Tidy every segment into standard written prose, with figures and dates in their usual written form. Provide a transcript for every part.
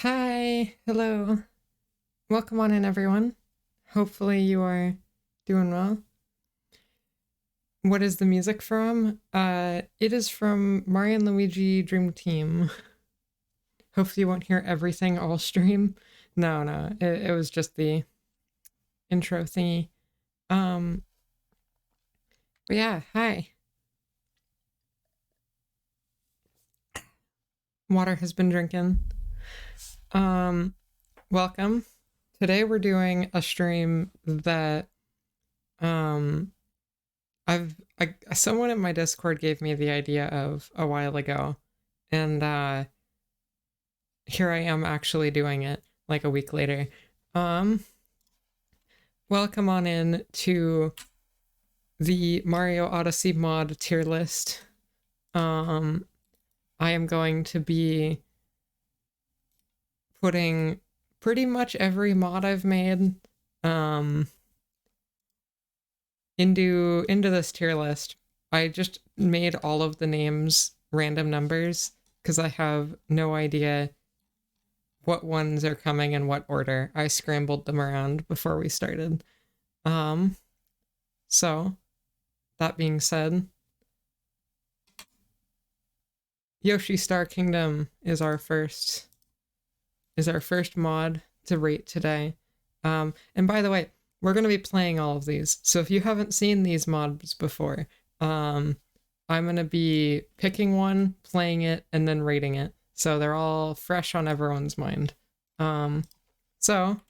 Hi, hello. Welcome on in, everyone. Hopefully you are doing well. What is the music from? It is from Mario and Luigi Dream Team. Hopefully you won't hear everything all stream. No, it was just the intro thingy. But yeah, hi. Water has been drinking. Welcome. Today we're doing a stream that someone in my Discord gave me the idea of a while ago, and here I am actually doing it like a week later. Welcome on in to the Mario Odyssey mod tier list. I am going to be putting pretty much every mod I've made into this tier list. I just made all of the names random numbers because I have no idea what ones are coming in what order. I scrambled them around before we started. So that being said, Yoshi Star Kingdom is our first mod to rate today. And by the way, we're going to be playing all of these. So if you haven't seen these mods before, I'm going to be picking one, playing it, and then rating it. So they're all fresh on everyone's mind. So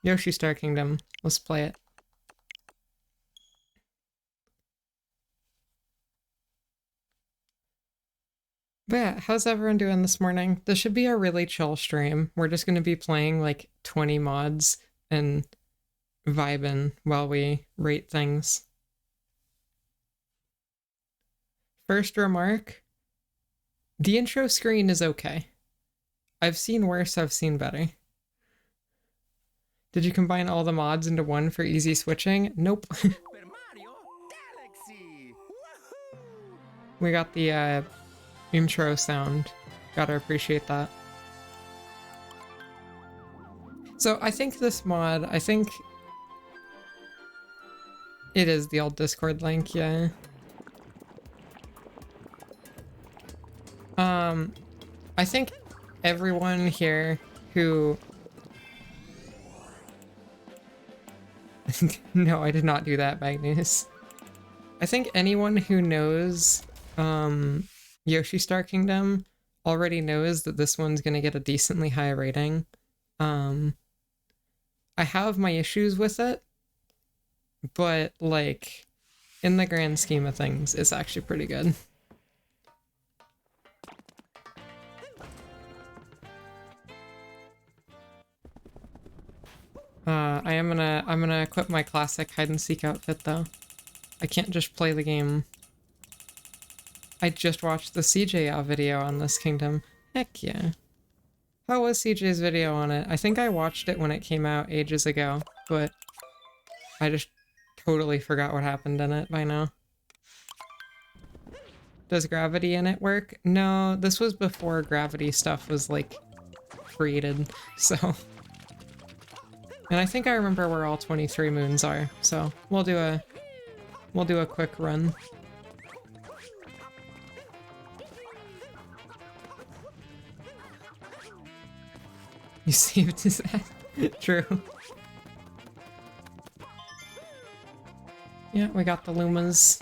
Yoshi Star Kingdom, let's play it. But yeah, how's everyone doing this morning? This should be a really chill stream. We're just going to be playing like 20 mods and vibing while we rate things. First remark, the intro screen is okay. I've seen worse, I've seen better. Did you combine all the mods into one for easy switching? Nope. We got the intro sound. Gotta appreciate that. So I think this mod, it is the old Discord link, yeah. I think everyone here who... No, I did not do that, Magnus. I think anyone who knows Yoshi Star Kingdom already knows that this one's gonna get a decently high rating. I have my issues with it, but like in the grand scheme of things, it's actually pretty good. I'm gonna equip my classic hide and seek outfit though. I can't just play the game. I just watched the CJ video on this kingdom. Heck yeah. How was CJ's video on it? I think I watched it when it came out ages ago, but I just totally forgot what happened in it by now. Does gravity in it work? No, this was before gravity stuff was like created, so. And I think I remember where all 23 moons are, so we'll do a quick run. You saved his ass. True. Yeah, we got the Lumas.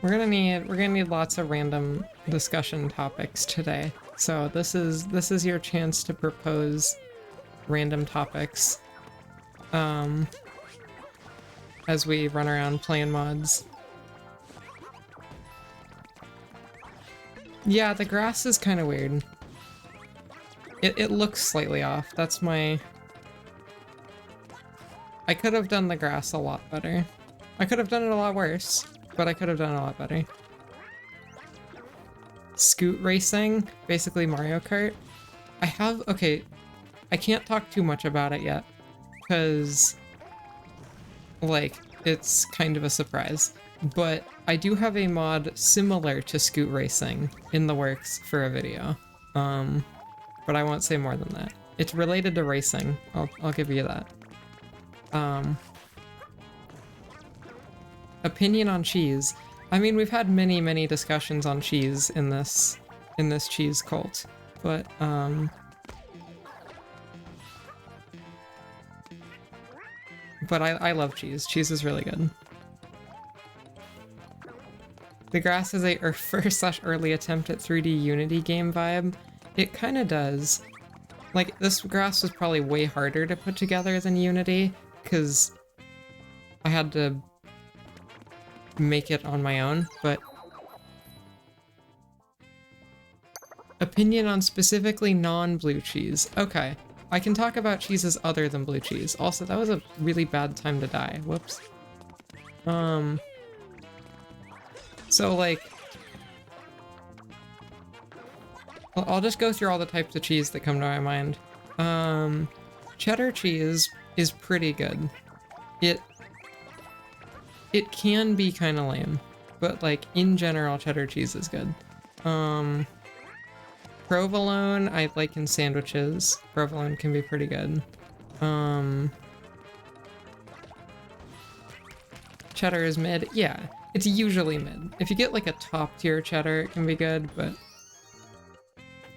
We're gonna need lots of random discussion topics today. So this is your chance to propose random topics as we run around playing mods. Yeah, the grass is kind of weird. It looks slightly off. That's my... I could have done the grass a lot better. I could have done it a lot worse, but I could have done it a lot better. Scoot racing, basically Mario Kart. Okay, I can't talk too much about it yet, because, like, it's kind of a surprise. but I do have a mod similar to scoot racing in the works for a video. But I won't say more than that. It's related to racing. I'll give you that. Opinion on cheese. I mean, we've had many discussions on cheese in this cheese cult, but I love cheese. Cheese is really good. The grass is a first/early attempt at 3D Unity game vibe. It kind of does. Like, this grass was probably way harder to put together than Unity, because I had to make it on my own, but... Opinion on specifically non-blue cheese. Okay, I can talk about cheeses other than blue cheese. Also, that was a really bad time to die. Whoops. So, like... I'll just go through all the types of cheese that come to my mind. Cheddar cheese is pretty good. It can be kind of lame, but like in general, cheddar cheese is good. Provolone I like in sandwiches. Provolone can be pretty good. Cheddar is mid. Yeah, it's usually mid. If you get like a top tier cheddar, it can be good, but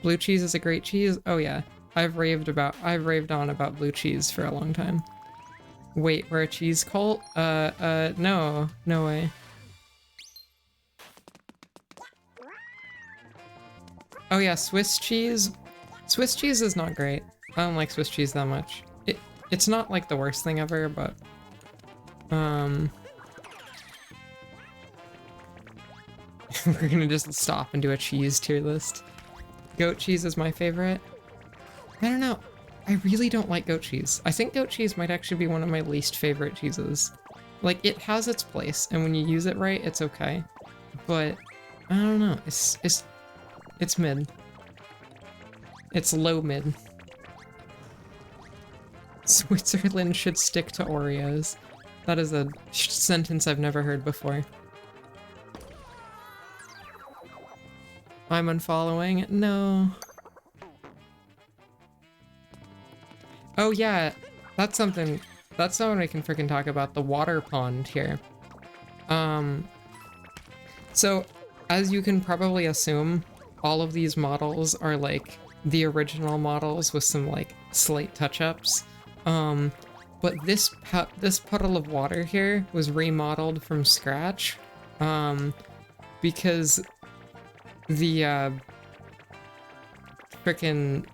blue cheese is a great cheese. Oh yeah, I've raved on about blue cheese for a long time. Wait, we're a cheese cult? No way. Oh yeah, Swiss cheese. Swiss cheese is not great. I don't like Swiss cheese that much. It's not like the worst thing ever, but we're gonna just stop and do a cheese tier list. Goat cheese is my favorite. I don't know. I really don't like goat cheese. I think goat cheese might actually be one of my least favorite cheeses. Like, it has its place, and when you use it right, it's okay. But I don't know. It's mid. It's low mid. Switzerland should stick to Oreos. That is a sentence I've never heard before. I'm unfollowing. No. Oh yeah, that's something we can freaking talk about, the water pond here. So as you can probably assume, all of these models are like the original models with some like slight touch-ups. But this puddle of water here was remodeled from scratch, because the frickin'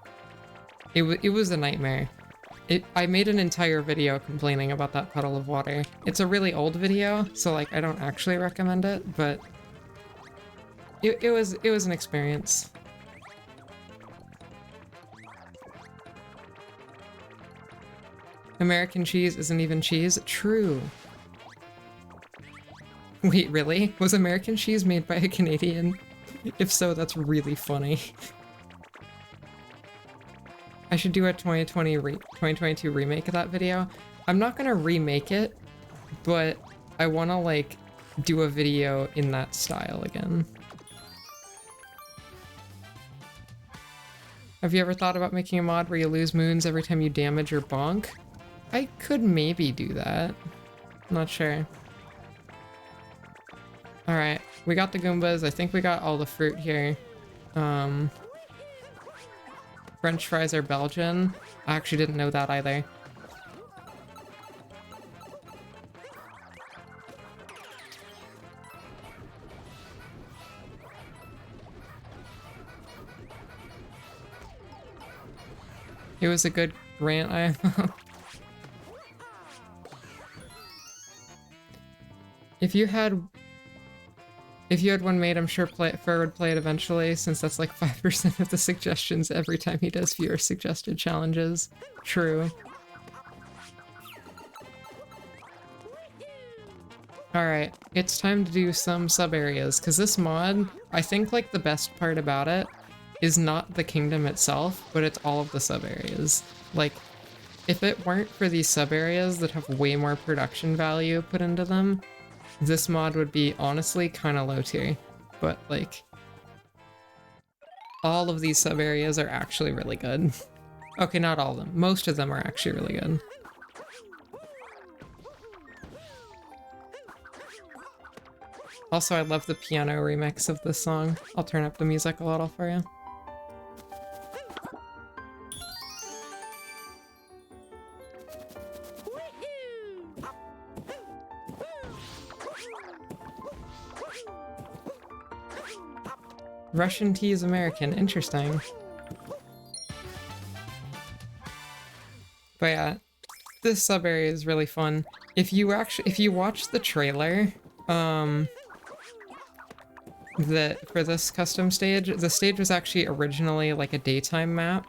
it was a nightmare. I made an entire video complaining about that puddle of water. It's a really old video, so like I don't actually recommend it, but it was an experience. American cheese isn't even cheese. True. Wait, really? Was American cheese made by a Canadian? If so, that's really funny. I should do a 2022 remake of that video. I'm not gonna remake it, but I wanna like do a video in that style again. Have you ever thought about making a mod where you lose moons every time you damage or bonk? I could maybe do that. I'm not sure. Alright, we got the Goombas. I think we got all the fruit here. French fries are Belgian. I actually didn't know that either. It was a good rant. If you had one made, I'm sure Fur would play it eventually, since that's like 5% of the suggestions every time he does viewer suggested challenges. True. Alright, it's time to do some sub-areas, because this mod, I think like the best part about it is not the kingdom itself, but it's all of the sub-areas. Like, if it weren't for these sub-areas that have way more production value put into them, this mod would be honestly kind of low tier, but like all of these sub areas are actually really good. Okay, not all of them. Most of them are actually really good. Also, I love the piano remix of this song. I'll turn up the music a little for you. Russian tea is American. Interesting. But yeah, this sub area is really fun. If you watch the trailer, for this custom stage, the stage was actually originally like a daytime map.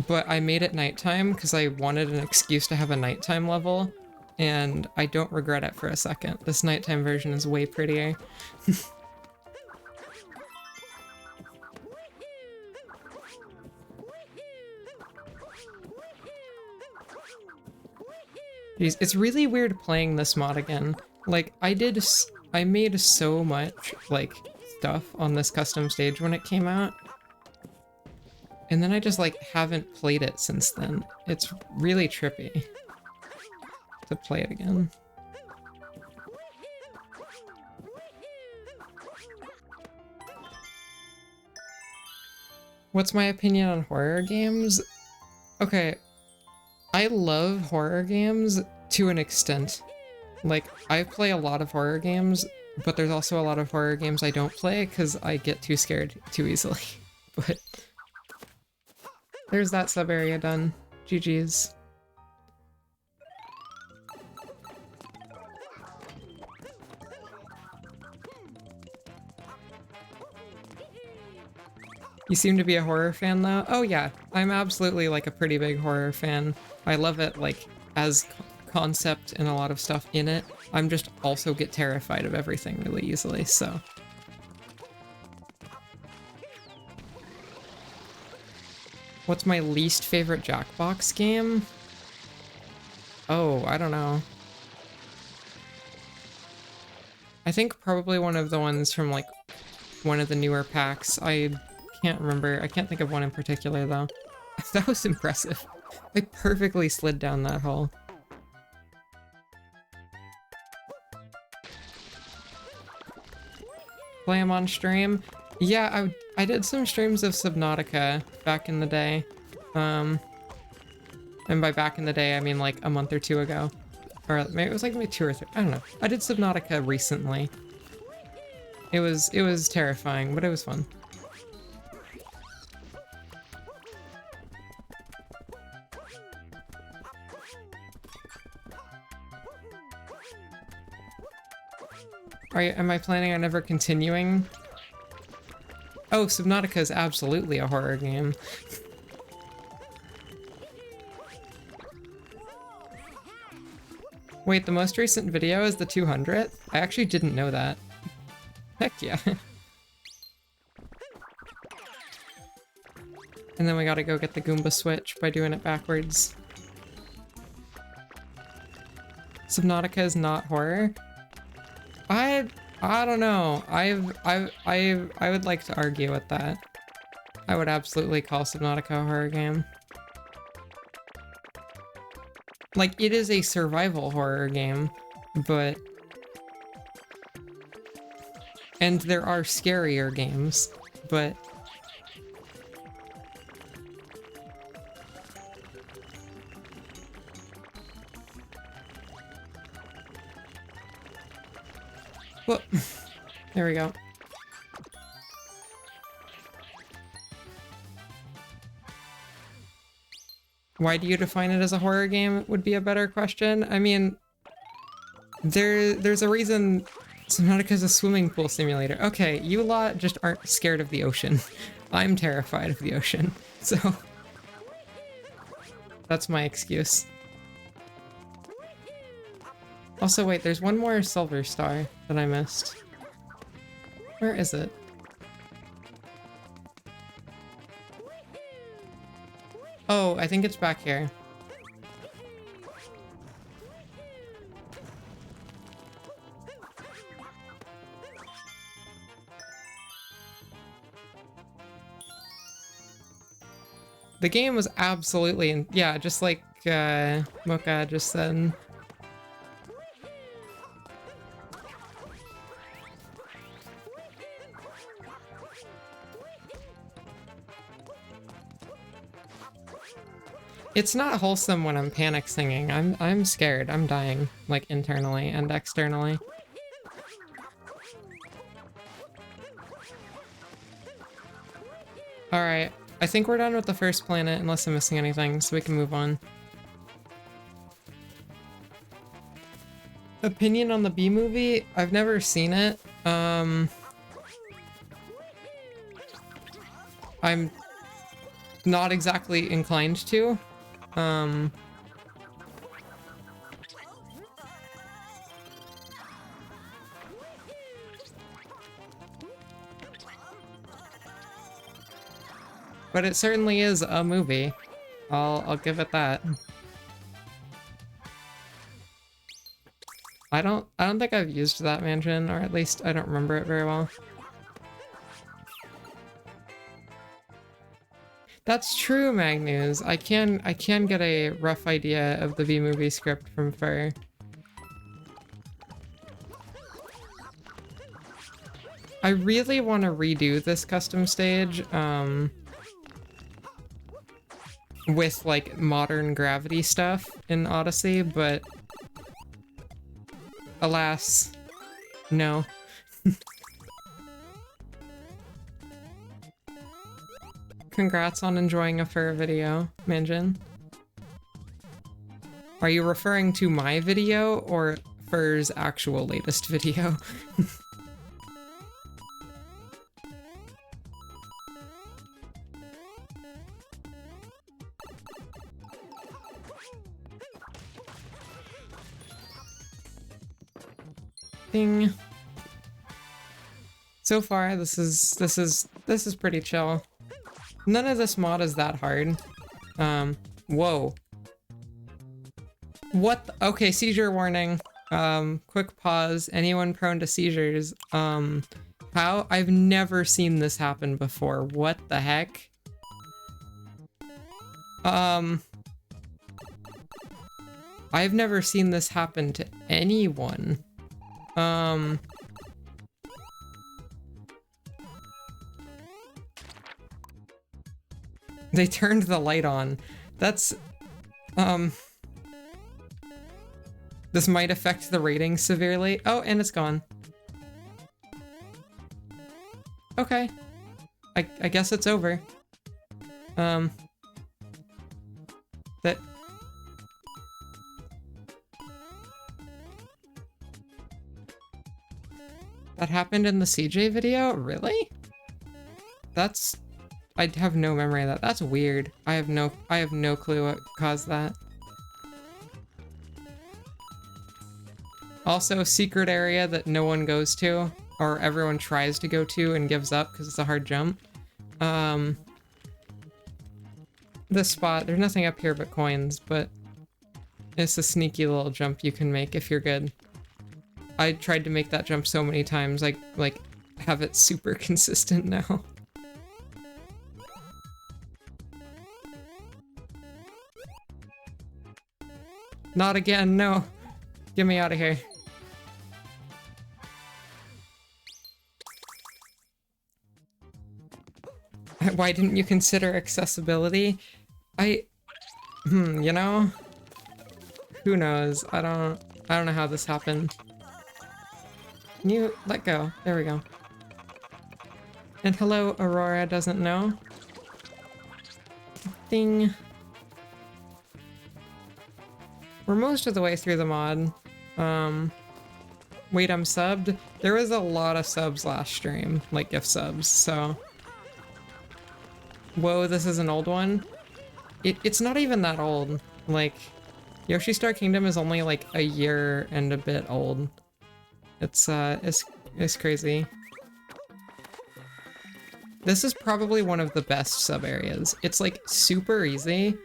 But I made it nighttime because I wanted an excuse to have a nighttime level, and I don't regret it for a second. This nighttime version is way prettier. Jeez, it's really weird playing this mod again. Like, I made so much, like, stuff on this custom stage when it came out. And then I just, like, haven't played it since then. It's really trippy to play it again. What's my opinion on horror games? Okay, I love horror games to an extent. Like, I play a lot of horror games, but there's also a lot of horror games I don't play because I get too scared too easily. But there's that sub area done. GG's. You seem to be a horror fan though? Oh yeah, I'm absolutely like a pretty big horror fan. I love it like as concept and a lot of stuff in it. I'm just also get terrified of everything really easily, so. What's my least favorite Jackbox game? Oh, I don't know. I think probably one of the ones from like one of the newer packs. I can't remember. I can't think of one in particular though. That was impressive. I perfectly slid down that hole. Play them on stream? Yeah, I did some streams of Subnautica back in the day. And by back in the day, I mean like a month or two ago. Or maybe it was like maybe 2 or 3, I don't know. I did Subnautica recently. It was terrifying, but it was fun. Am I planning on ever continuing? Oh, Subnautica is absolutely a horror game. Wait, the most recent video is the 200th? I actually didn't know that. Heck yeah. And then we gotta go get the Goomba switch by doing it backwards. Subnautica is not horror? I don't know. I would like to argue with that. I would absolutely call Subnautica a horror game. Like, it is a survival horror game, but... And there are scarier games, but... Well, there we go. Why do you define it as a horror game would be a better question. I mean, there's a reason Subnautica's a swimming pool simulator. Okay, you lot just aren't scared of the ocean. I'm terrified of the ocean, so that's my excuse. Also, wait, there's one more silver star that I missed. Where is it? Oh, I think it's back here. The game was absolutely, yeah, just like Mocha just said. It's not wholesome when I'm panic singing. I'm scared. I'm dying, like internally and externally. All right, I think we're done with the first planet unless I'm missing anything, so we can move on. Opinion on the Bee Movie? I've never seen it. I'm not exactly inclined to. But it certainly is a movie. I'll give it that. I don't think I've used that mansion, or at least I don't remember it very well. That's true, Magnus. I can get a rough idea of the V-movie script from Fur. I really want to redo this custom stage, with like modern gravity stuff in Odyssey, but alas, no. Congrats on enjoying a Fur video, Minjin. Are you referring to my video or Fur's actual latest video? Ding. So far, this is pretty chill. None of this mod is that hard. Whoa. What? Okay, seizure warning. Quick pause. Anyone prone to seizures? How? I've never seen this happen before. What the heck? I've never seen this happen to anyone. They turned the light on. That's, this might affect the rating severely. Oh, and it's gone. Okay. I guess it's over. That happened in the CJ video? Really? That's... I have no memory of that. That's weird. I have no clue what caused that. Also, secret area that no one goes to, or everyone tries to go to and gives up because it's a hard jump. This spot, there's nothing up here but coins, but it's a sneaky little jump you can make if you're good. I tried to make that jump so many times, I like have it super consistent now. Not again, no. Get me out of here. Why didn't you consider accessibility? You know? Who knows? I don't know how this happened. Can you let go? There we go. And hello, Aurora doesn't know. Ding. We're most of the way through the mod. Wait, I'm subbed? There was a lot of subs last stream, like gift subs, so... Whoa, this is an old one? It's not even that old. Like, Yoshi Star Kingdom is only like a year and a bit old. It's crazy. This is probably one of the best sub areas. It's like super easy,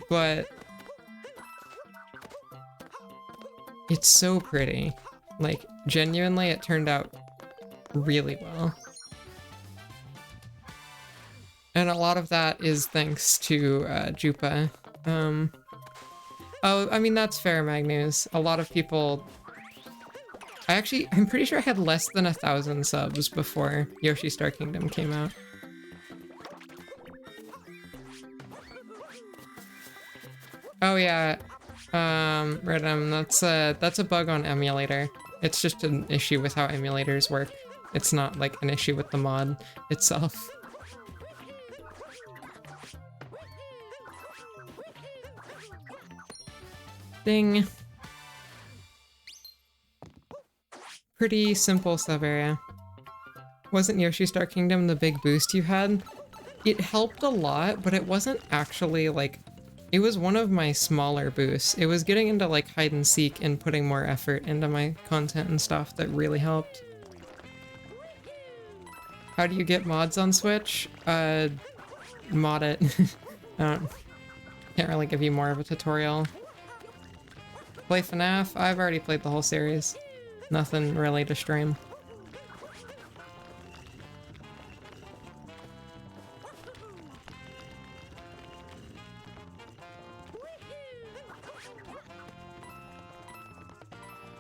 but it's so pretty. Like, genuinely, it turned out really well. And a lot of that is thanks to Jupa. Oh, I mean, that's fair, Magnus. A lot of people... I'm pretty sure I had less than 1,000 subs before Yoshi Star Kingdom came out. Oh yeah, Rhythm, that's a bug on emulator. It's just an issue with how emulators work. It's not like an issue with the mod itself. Ding. Pretty simple sub area. Wasn't Yoshi Star Kingdom the big boost you had? It helped a lot, but it wasn't actually like... It was one of my smaller boosts. It was getting into like hide and seek and putting more effort into my content and stuff that really helped. How do you get mods on Switch? Mod it. Can't really give you more of a tutorial. Play FNAF? I've already played the whole series. Nothing really to stream.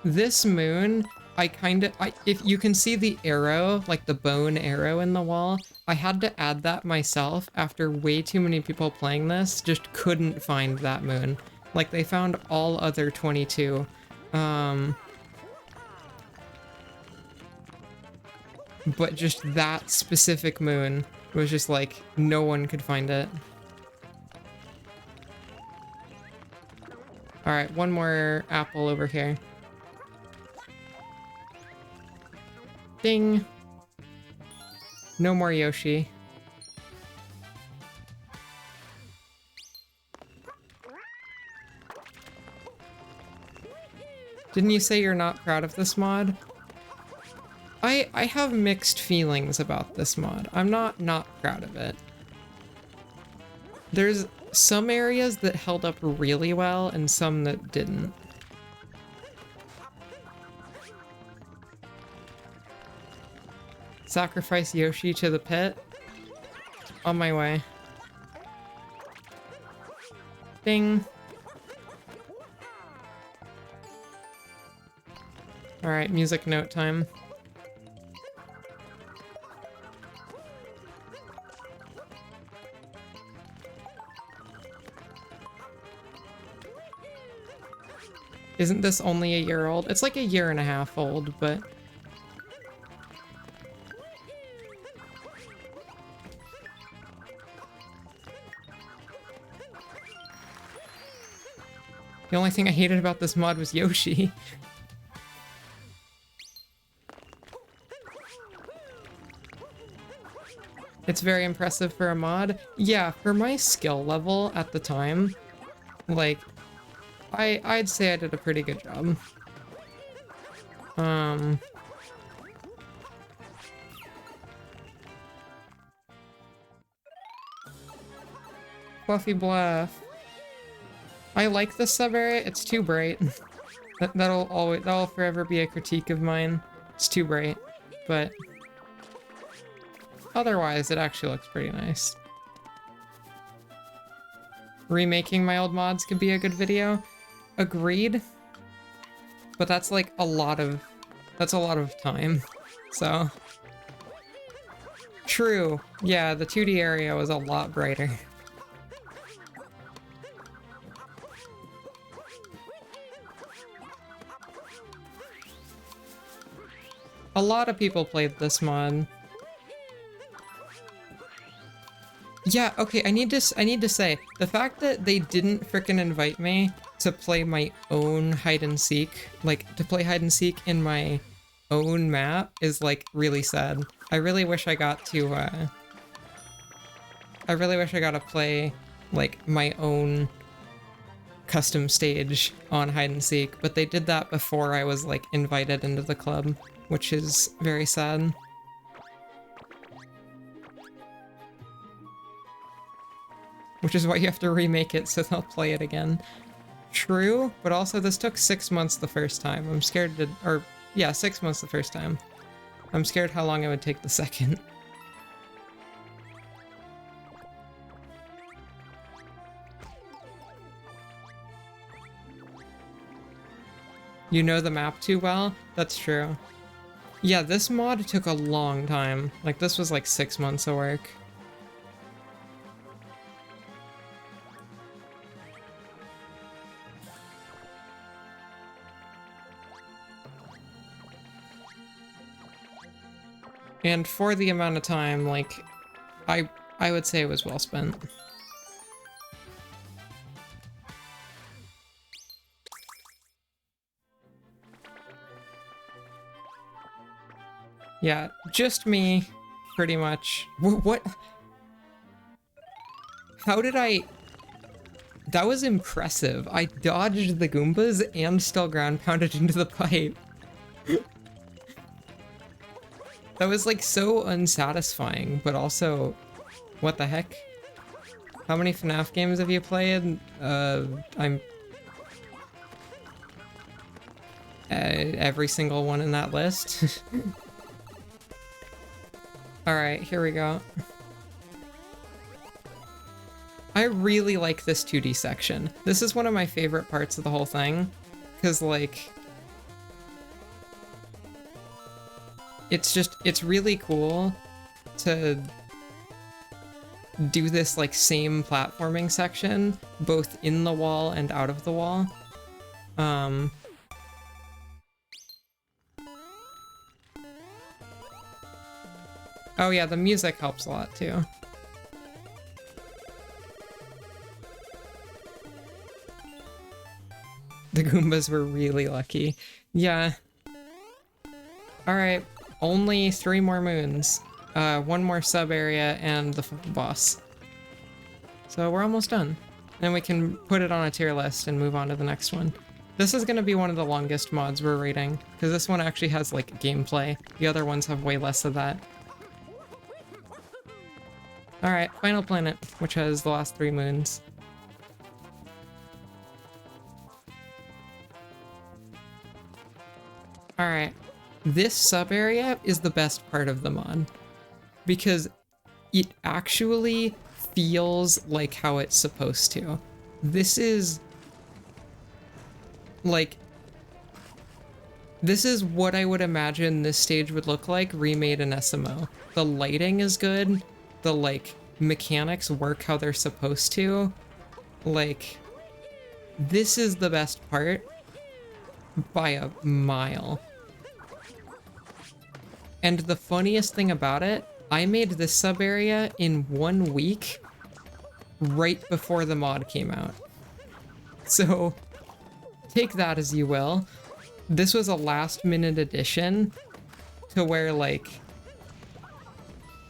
This moon, if you can see the arrow, like the bone arrow in the wall, I had to add that myself after way too many people playing this just couldn't find that moon. Like, they found all other 22. But just that specific moon was just like, no one could find it. Alright, one more apple over here. Ding. No more Yoshi. Didn't you say you're not proud of this mod? I have mixed feelings about this mod. I'm not proud of it. There's some areas that held up really well and some that didn't. Sacrifice Yoshi to the pit. On my way. Ding. Alright, music note time. Isn't this only a year old? It's like a year and a half old, but... The only thing I hated about this mod was Yoshi. It's very impressive for a mod. Yeah, for my skill level at the time, like, I'd say I did a pretty good job. Fluffy Bluff. I like this sub-area, it's too bright. That'll forever be a critique of mine. It's too bright, but otherwise it actually looks pretty nice. Remaking my old mods could be a good video. Agreed. But that's like a lot of time. So true. Yeah, the 2D area was a lot brighter. A lot of people played this mod. Yeah, okay, I need to say, the fact that they didn't frickin' invite me to play my own hide and seek, like, to play hide and seek in my own map is, like, really sad. I really wish I got to play, like, my own custom stage on hide and seek, but they did that before I was, like, invited into the club, which is very sad. Which is why you have to remake it so they'll play it again. True, but also this took 6 months the first time. I'm scared to, or yeah, 6 months the first time. I'm scared how long it would take the second. You know the map too well? That's true. Yeah, this mod took a long time. Like, this was like 6 months of work. And for the amount of time, like, I would say it was well spent. Yeah, just me, pretty much. What? How did I... That was impressive. I dodged the Goombas and still ground pounded into the pipe. That was like so unsatisfying, but also, what the heck? How many FNAF games have you played? Every single one in that list. Alright, here we go. I really like this 2D section. This is one of my favorite parts of the whole thing, because like, it's really cool to do this like same platforming section, both in the wall and out of the wall. Oh yeah, the music helps a lot too. The Goombas were really lucky. Yeah. Alright, only 3 more moons. 1 more sub area and the boss. So we're almost done. Then we can put it on a tier list and move on to the next one. This is gonna be one of the longest mods we're rating, because this one actually has like gameplay. The other ones have way less of that. Alright, final planet, which has the last 3 moons. Alright, this sub-area is the best part of the mod, because it actually feels like how it's supposed to. This is... like... this is what I would imagine this stage would look like remade in SMO. The lighting is good, the, like, mechanics work how they're supposed to. Like, this is the best part by a mile. And the funniest thing about it, I made this sub area in 1 week, right before the mod came out. So, take that as you will. This was a last minute addition to where, like,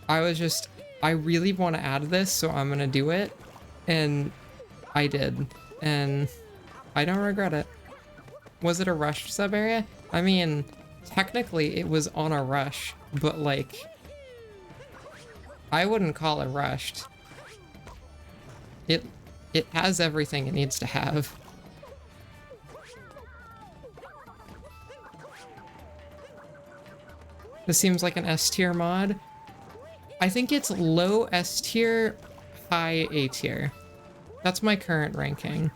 I really want to add this, so I'm gonna do it. And I did. And I don't regret it. Was it a rushed sub area? I mean, technically it was on a rush, but like, I wouldn't call it rushed. It has everything it needs to have. This seems like an S tier mod. I think it's low S tier, high A tier. That's my current ranking.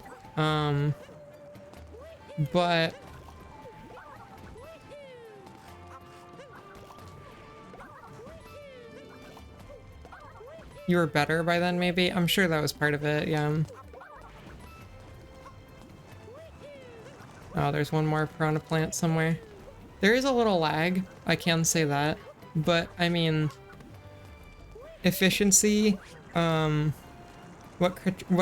But you were better by then, maybe? I'm sure that was part of it, yeah. Oh, there's one more piranha plant somewhere. There is a little lag, I can say that. But, I mean... efficiency, what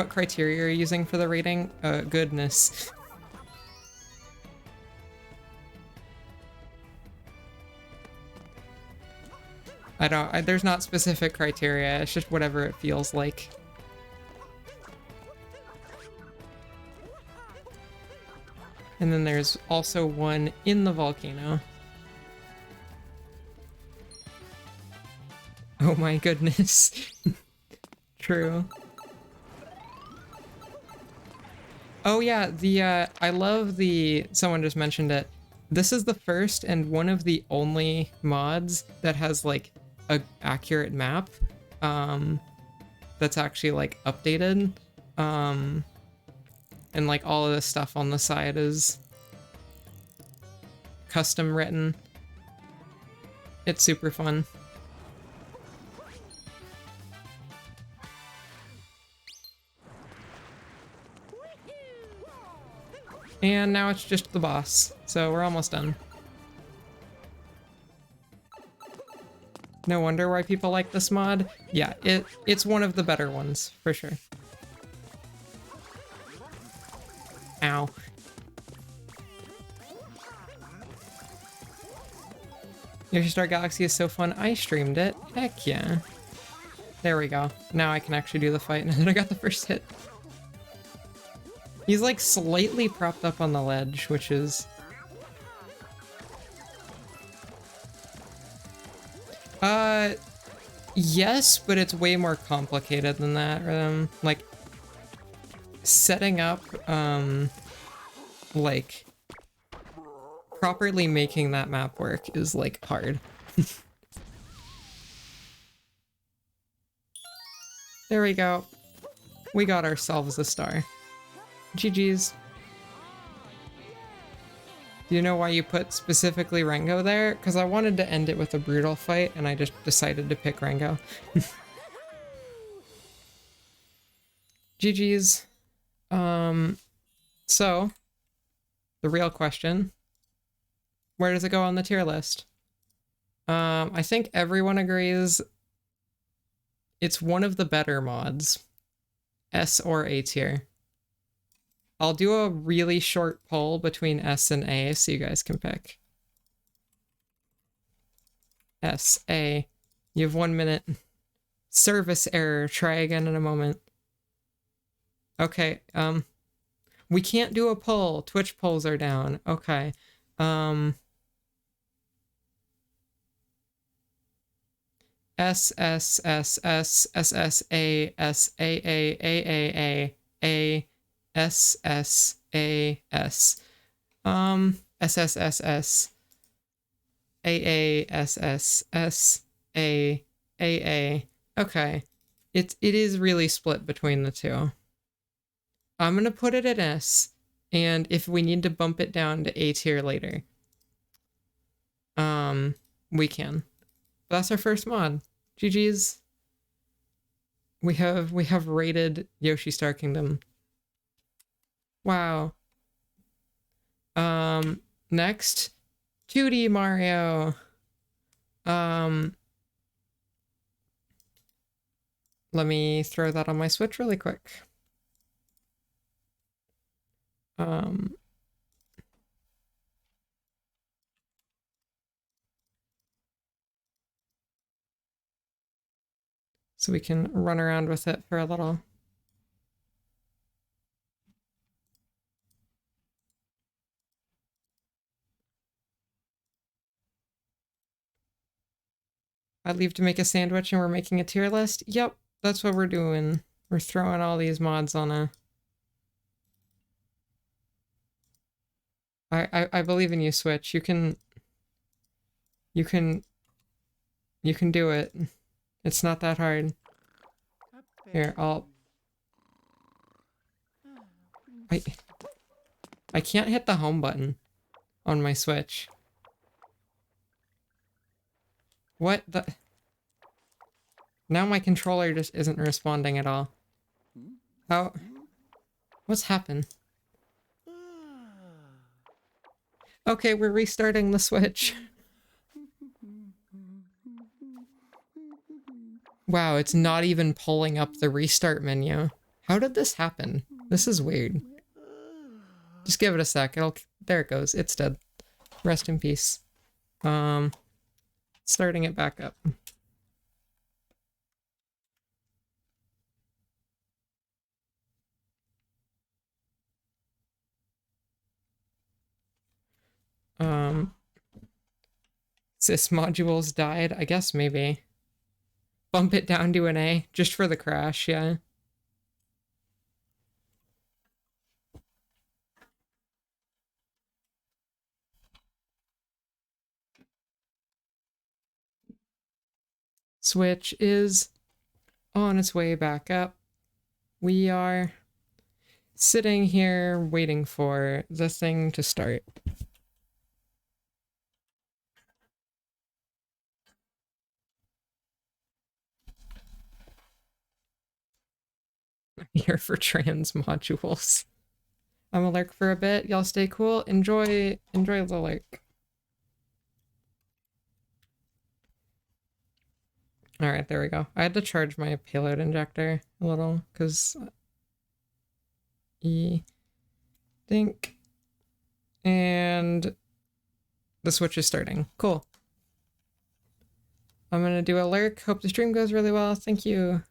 criteria are you using for the rating? Goodness. There's not specific criteria, it's just whatever it feels like. And then there's also one in the volcano. Oh my goodness. True. Oh yeah, I love someone just mentioned it. This is the first and one of the only mods that has like a accurate map that's actually like updated. And like all of this stuff on the side is custom written. It's super fun. And now it's just the boss, so we're almost done. No wonder why people like this mod. Yeah, it's one of the better ones, for sure. Ow. Yoshi Star Galaxy is so fun. I streamed it. Heck yeah. There we go. Now I can actually do the fight, and then I got the first hit. He's like slightly propped up on the ledge, which is... Yes, but it's way more complicated than that. Like, setting up, like, properly making that map work is, like, hard. There we go. We got ourselves a star. GG's. Do you know why you put specifically Rango there? Because I wanted to end it with a brutal fight, and I just decided to pick Rango. GG's. So, the real question, where does it go on the tier list? I think everyone agrees it's one of the better mods. S or A tier. I'll do a really short poll between S and A so you guys can pick. S, A. You have 1 minute. Service error. Try again in a moment. Okay, we can't do a poll. Twitch polls are down. Okay. S, S, S, S, S, S, A, S, A, A, A, A, A, S, S, A, S. S, S, S, S. A, A, S, S, S, A, A, A. Okay. It is really split between the two. I'm gonna put it at S, and if we need to bump it down to A tier later, we can. But that's our first mod. GG's. We have rated Yoshi Star Kingdom. Wow. Next, 2D Mario. Let me throw that on my Switch really quick. So we can run around with it for a little. I leave to make a sandwich and we're making a tier list? Yep, that's what we're doing. We're throwing all these mods on a... I believe in you, Switch. You can do it. It's not that hard. Here, I can't hit the home button on my Switch. What the... Now my controller just isn't responding at all. How... What's happened? Okay, we're restarting the Switch. Wow, it's not even pulling up the restart menu. How did this happen? This is weird. Just give it a sec. There it goes. It's dead. Rest in peace. Starting it back up. Sys modules died? I guess maybe. Bump it down to an A, just for the crash, yeah. Switch is on its way back up. We are sitting here waiting for the thing to start. Here for trans modules. I'm a lurk for a bit. Y'all stay cool. Enjoy the lurk. All right, there we go. I had to charge my payload injector a little because think, and the switch is starting. Cool. I'm gonna do a lurk. Hope the stream goes really well. Thank you.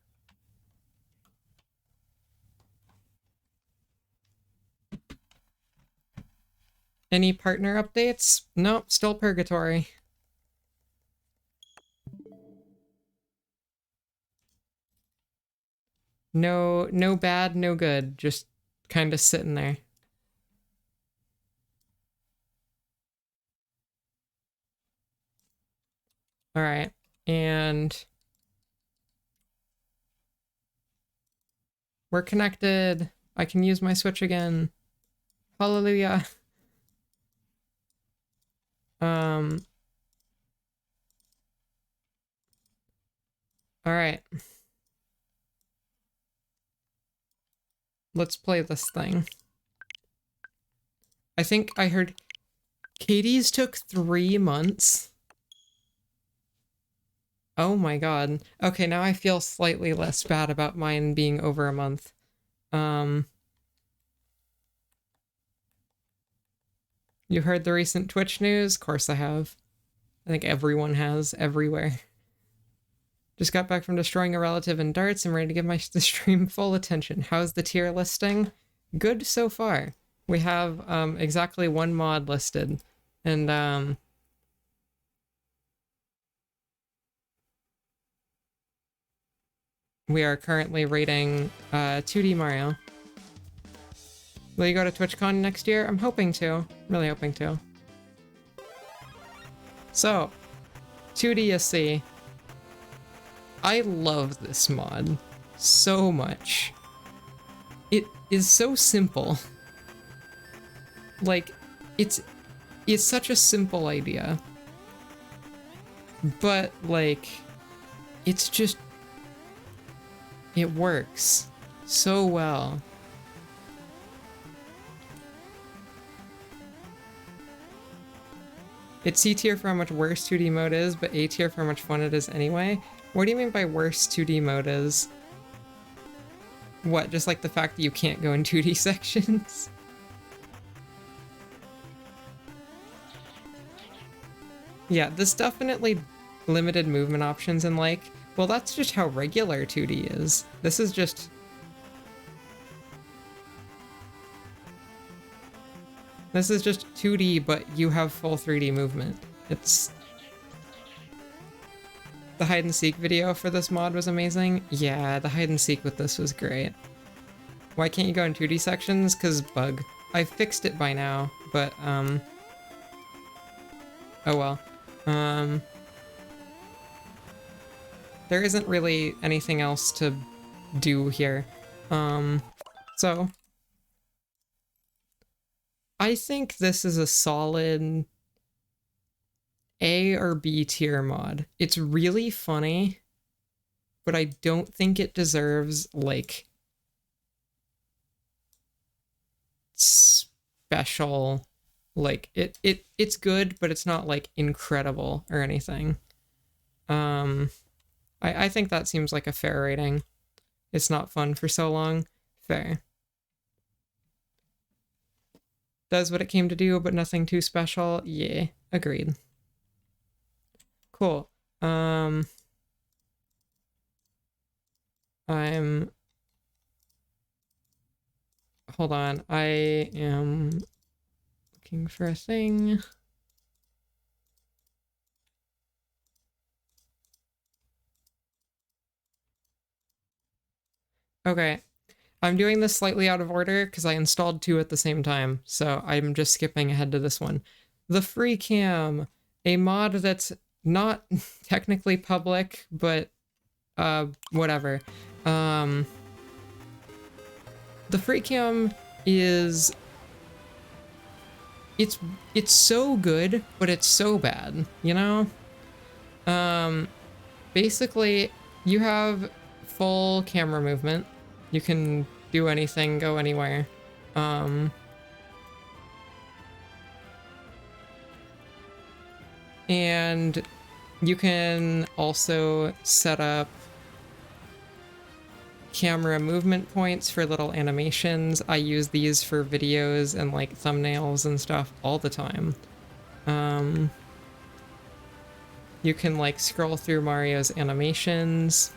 Any partner updates? Nope, still purgatory. No bad, no good. Just kind of sitting there. All right, and we're connected. I can use my Switch again. Hallelujah. All right. Let's play this thing. I think I heard Katie's took 3 months. Oh my god. Okay, now I feel slightly less bad about mine being over a month. You heard the recent Twitch news? Of course I have. I think everyone has, everywhere. Just got back from destroying a relative in darts. I'm ready to give the stream full attention. How's the tier listing? Good so far. We have exactly 1 mod listed. And we are currently rating 2D Mario. Will you go to TwitchCon next year? I'm hoping to. Really hoping to. So, 2DSC. I love this mod so much. It is so simple. Like, it's such a simple idea. But, like, it's just... it works so well. It's C tier for how much worse 2D mode is, but A tier for how much fun it is anyway. What do you mean by worse 2D mode is? What, just like the fact that you can't go in 2D sections? Yeah, this definitely limited movement options and like, well, that's just how regular 2D is. This is just... this is just 2D, but you have full 3D movement. It's... the hide and seek video for this mod was amazing. Yeah, the hide and seek with this was great. Why can't you go in 2D sections? 'Cause bug. I fixed it by now, but, oh well. There isn't really anything else to do here. So... I think this is a solid A or B tier mod. It's really funny, but I don't think it deserves, like, special, like, it's good, but it's not, like, incredible or anything. I think that seems like a fair rating. It's not fun for so long. Fair. Does what it came to do, but nothing too special. Yeah, agreed. Cool. Hold on. I am looking for a thing. Okay. I'm doing this slightly out of order because I installed 2 at the same time, so I'm just skipping ahead to this one. The Free Cam, a mod that's not technically public, but whatever. The Free Cam is... it's so good, but it's so bad, you know? Basically, you have full camera movement. You can do anything, go anywhere. And you can also set up camera movement points for little animations. I use these for videos and like thumbnails and stuff all the time. You can like scroll through Mario's animations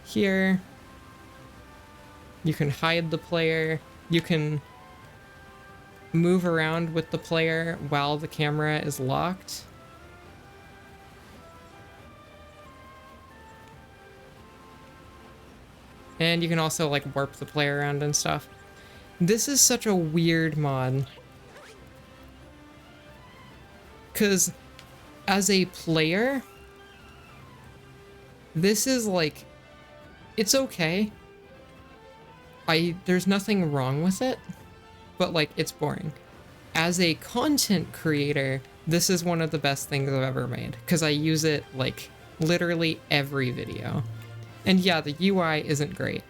here. You can hide the player. You can move around with the player while the camera is locked. And you can also like warp the player around and stuff. This is such a weird mod. 'Cause as a player, this is like, it's okay. There's nothing wrong with it, but like it's boring. As a content creator, this is one of the best things I've ever made because I use it like literally every video. And yeah, the UI isn't great.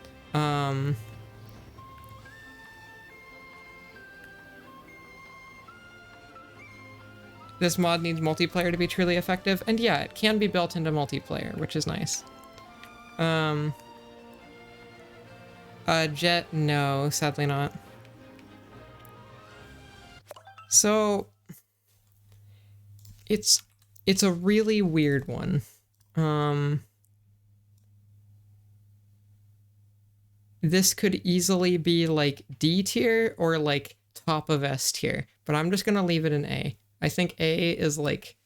This mod needs multiplayer to be truly effective, and yeah, it can be built into multiplayer, which is nice. Jet, no, sadly not. So it's a really weird one. This could easily be like D tier or like top of S tier, but I'm just gonna leave it in A. I think A is like,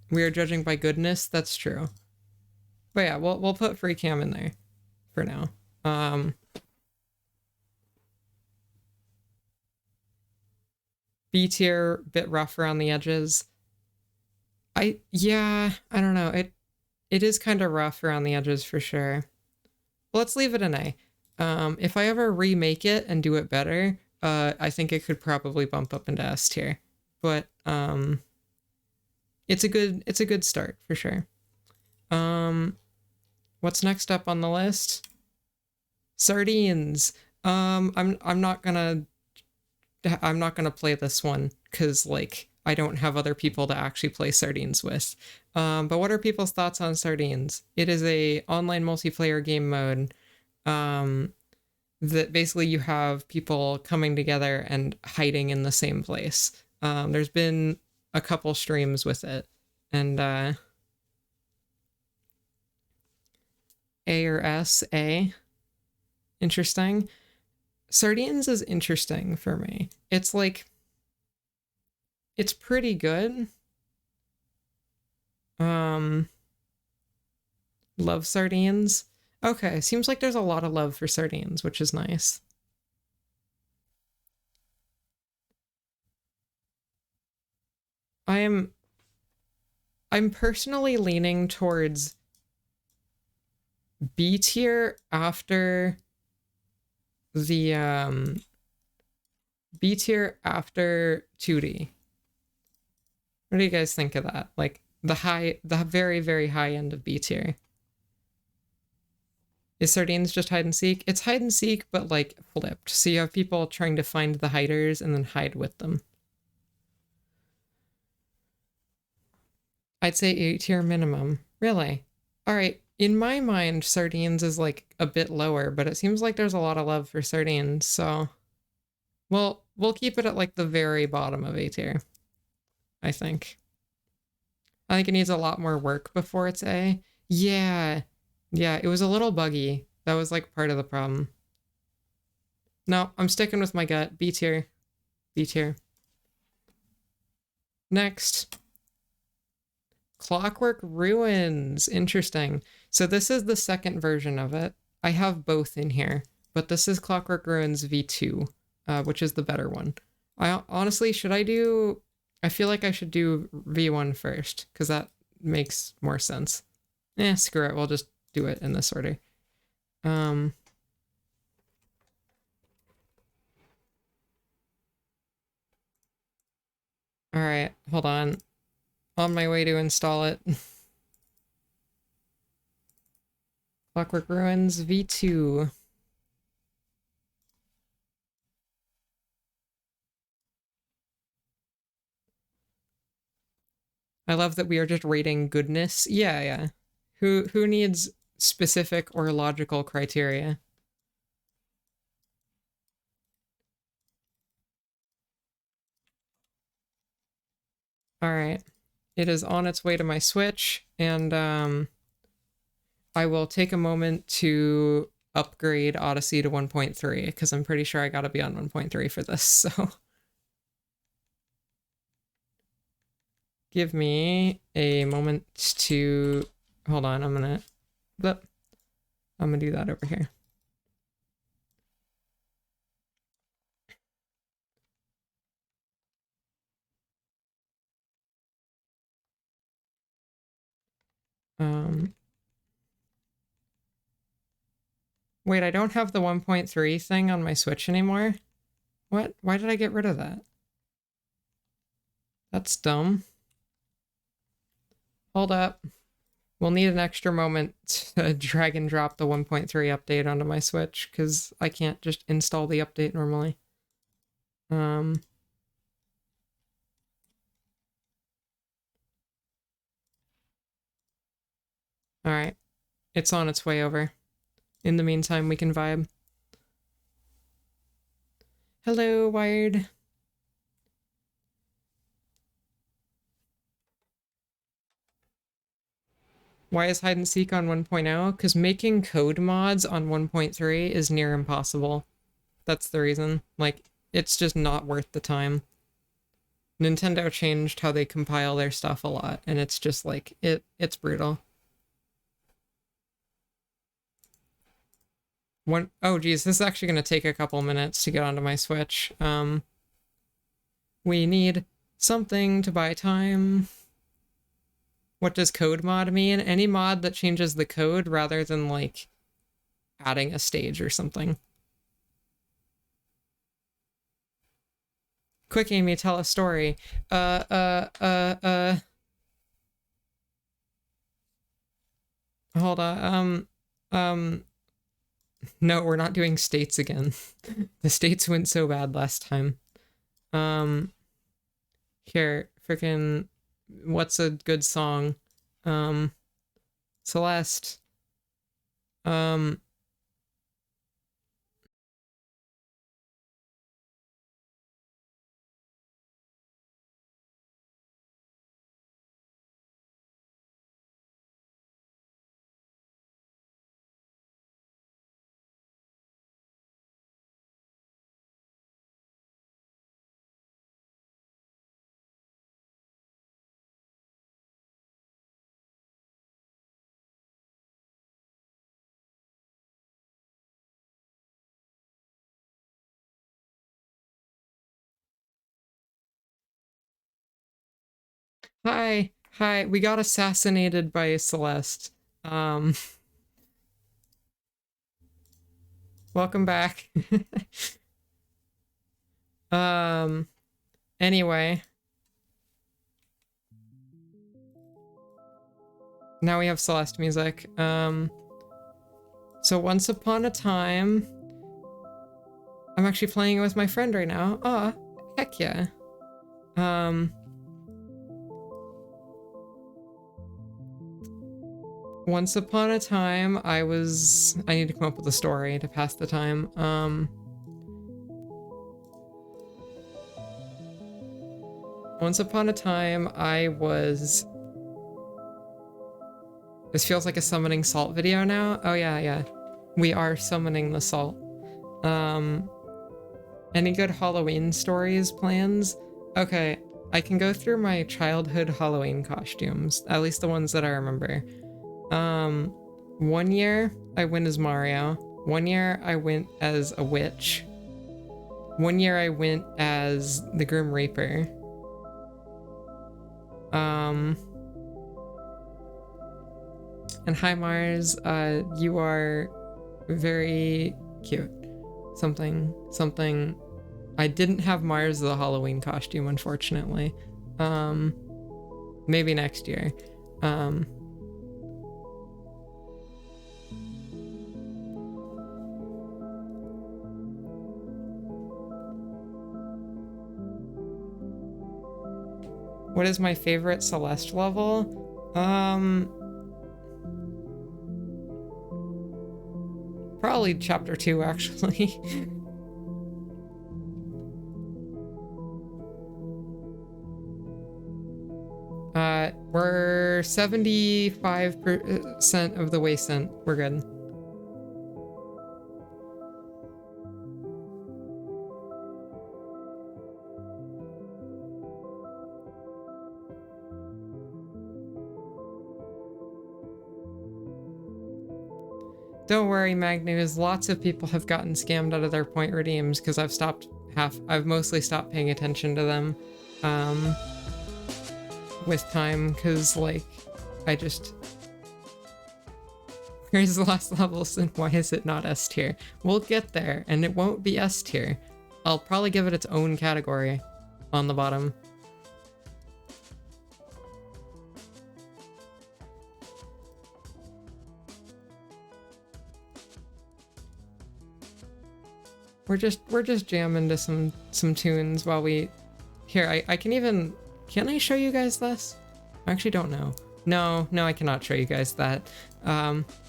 we are judging by goodness. That's true. But yeah, we'll put free cam in there for now. B tier, bit rough around the edges. Yeah, I don't know. It is kind of rough around the edges for sure. Let's leave it an A. If I ever remake it and do it better, I think it could probably bump up into S tier. But it's a good start for sure. What's next up on the list? Sardines. I'm not gonna play this one because like I don't have other people to actually play Sardines with. But what are people's thoughts on Sardines? It is a online multiplayer game mode that basically you have people coming together and hiding in the same place. There's been a couple streams with it, and A or S? A? Interesting. Sardines is interesting for me. It's like, it's pretty good. Love Sardines. Okay, seems like there's a lot of love for Sardines, which is nice. I'm personally leaning towards B tier after the B tier after 2D. What do you guys think of that? Like the very, very high end of B tier. Is Sardines just hide and seek? It's hide and seek, but like flipped. So you have people trying to find the hiders and then hide with them. I'd say A tier minimum. Really? All right. In my mind, Sardines is like a bit lower, but it seems like there's a lot of love for Sardines, so well, we'll keep it at like the very bottom of A tier, I think. I think it needs a lot more work before it's A. Yeah, it was a little buggy. That was like part of the problem. No, I'm sticking with my gut. B tier. B tier. Next. Clockwork Ruins. Interesting. So this is the second version of it. I have both in here, but this is Clockwork Ruins V2, which is the better one. Honestly, I feel like I should do V1 first, because that makes more sense. Screw it, we'll just do it in this order. Alright, hold on. On my way to install it. Clockwork Ruins V2. I love that we are just rating goodness. Yeah, yeah. Who needs specific or logical criteria? All right. It is on its way to my Switch, and I will take a moment to upgrade Odyssey to 1.3 because I'm pretty sure I gotta be on 1.3 for this, so give me a moment to hold on. I'm gonna do that over here. Wait, I don't have the 1.3 thing on my Switch anymore. What? Why did I get rid of that? That's dumb. Hold up. We'll need an extra moment to drag and drop the 1.3 update onto my Switch, because I can't just install the update normally. Alright. It's on its way over. In the meantime, we can vibe. Hello, Wired. Why is hide and seek on 1.0? Because making code mods on 1.3 is near impossible. That's the reason. Like, it's just not worth the time. Nintendo changed how they compile their stuff a lot, and it's just like, it's brutal. Oh geez, this is actually going to take a couple minutes to get onto my Switch. We need something to buy time. What does code mod mean? Any mod that changes the code rather than, like, adding a stage or something. Quick, Amy, tell a story. Hold on, no, we're not doing states again. The states went so bad last time. Here, freaking, what's a good song? Celeste. Hi, hi, we got assassinated by Celeste. Welcome back. Anyway. Now we have Celeste music. So once upon a time... I'm actually playing it with my friend right now. Aw, heck yeah. Once upon a time, I need to come up with a story to pass the time. Once upon a time, I was... This feels like a summoning salt video now. Oh yeah, yeah. We are summoning the salt. Any good Halloween stories, plans? Okay, I can go through my childhood Halloween costumes, at least the ones that I remember. 1 year I went as Mario. 1 year I went as a witch. 1 year I went as the Grim Reaper. And hi Mars, you are very cute. Something. I didn't have Mars the Halloween costume, unfortunately. Maybe next year. What is my favorite Celeste level? Probably chapter 2, actually. We're 75% of the way sent. We're good. Don't worry, Magnus. Lots of people have gotten scammed out of their point redeems because I've mostly stopped paying attention to them. With time, because, like, where's the last levels and why is it not S tier? We'll get there, and it won't be S tier. I'll probably give it its own category on the bottom. We're just jamming to some tunes while we... Here, I can I show you guys this? I actually don't know. No, I cannot show you guys that.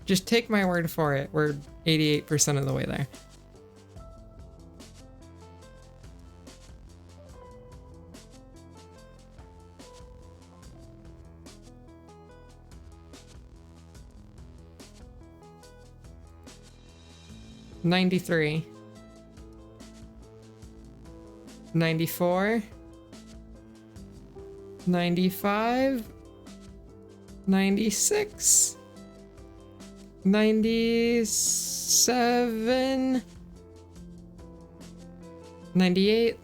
Just take my word for it. We're 88% of the way there. $93. 94, 95, 96, 97, 98,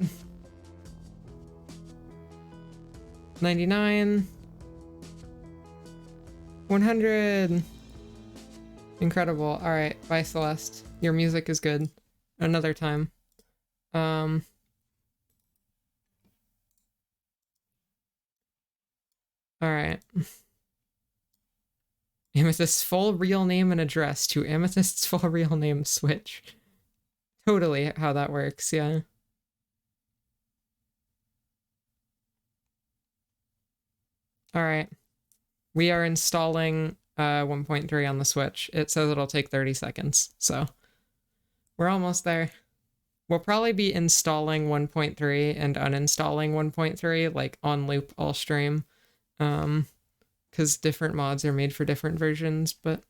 99, 100. Incredible. All right, bye Celeste. Your music is good. Another time. Alright. Amethyst's full real name and address to Amethyst's full real name switch. Totally how that works, yeah. Alright. We are installing 1.3 on the Switch. It says it'll take 30 seconds, so we're almost there. We'll probably be installing 1.3 and uninstalling 1.3, like, on loop all stream. Because different mods are made for different versions, but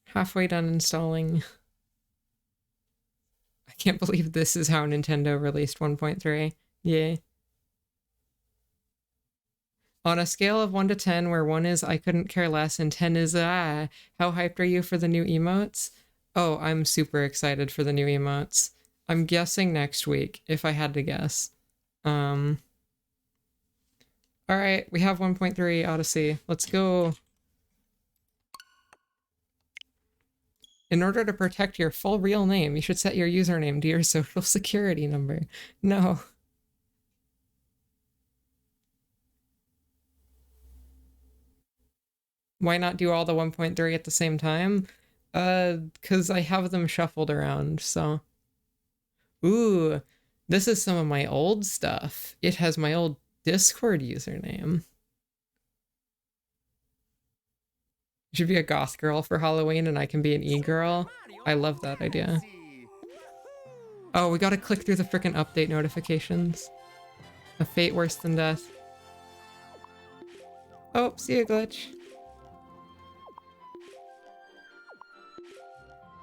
halfway done installing. I can't believe this is how Nintendo released 1.3. Yay. On a scale of 1 to 10, where 1 is I couldn't care less and 10 is how hyped are you for the new emotes? Oh, I'm super excited for the new emotes. I'm guessing next week, if I had to guess. Alright, we have 1.3 Odyssey. Let's go. In order to protect your full real name, you should set your username to your social security number. No. Why not do all the 1.3 at the same time? Because I have them shuffled around, so... Ooh, this is some of my old stuff. It has my old Discord username. You should be a goth girl for Halloween and I can be an e-girl. I love that idea. Oh, we gotta click through the frickin' update notifications. A fate worse than death. Oh, see a glitch.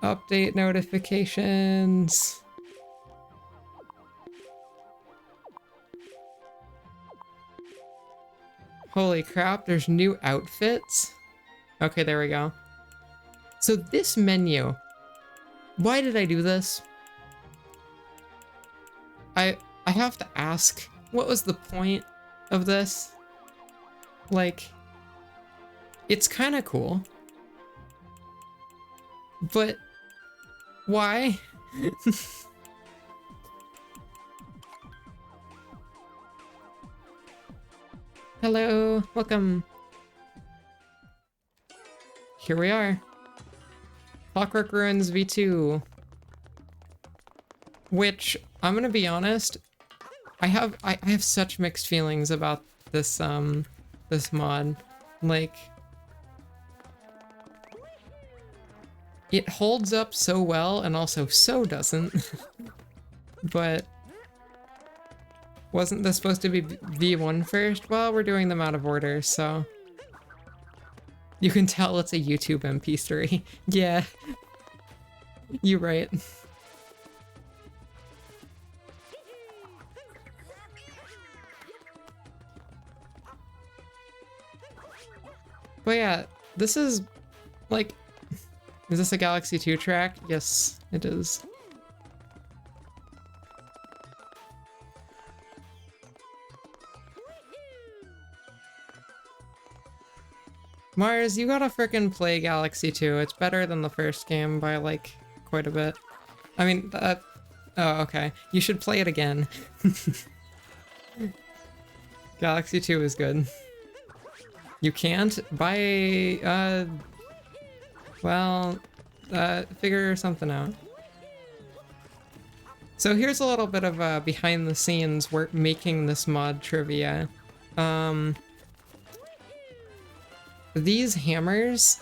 Update notifications. Holy crap, there's new outfits? Okay, there we go. So this menu, why did I do this? I have to ask, what was the point of this? Like, it's kind of cool, but why? Hello, welcome. Here we are. Clockwork Ruins V2. Which, I'm gonna be honest, I have such mixed feelings about this this mod. Like, it holds up so well and also so doesn't. But wasn't this supposed to be V1 first? Well, we're doing them out of order, so you can tell it's a YouTube MP3. Yeah, you're right. But yeah, this is like, is this a Galaxy 2 track? Yes, it is. Mars, you gotta frickin' play Galaxy 2. It's better than the first game by like quite a bit. I mean, oh, okay. You should play it again. Galaxy 2 is good. You can't? Buy, well, figure something out. So here's a little bit of behind the scenes work making this mod trivia. These hammers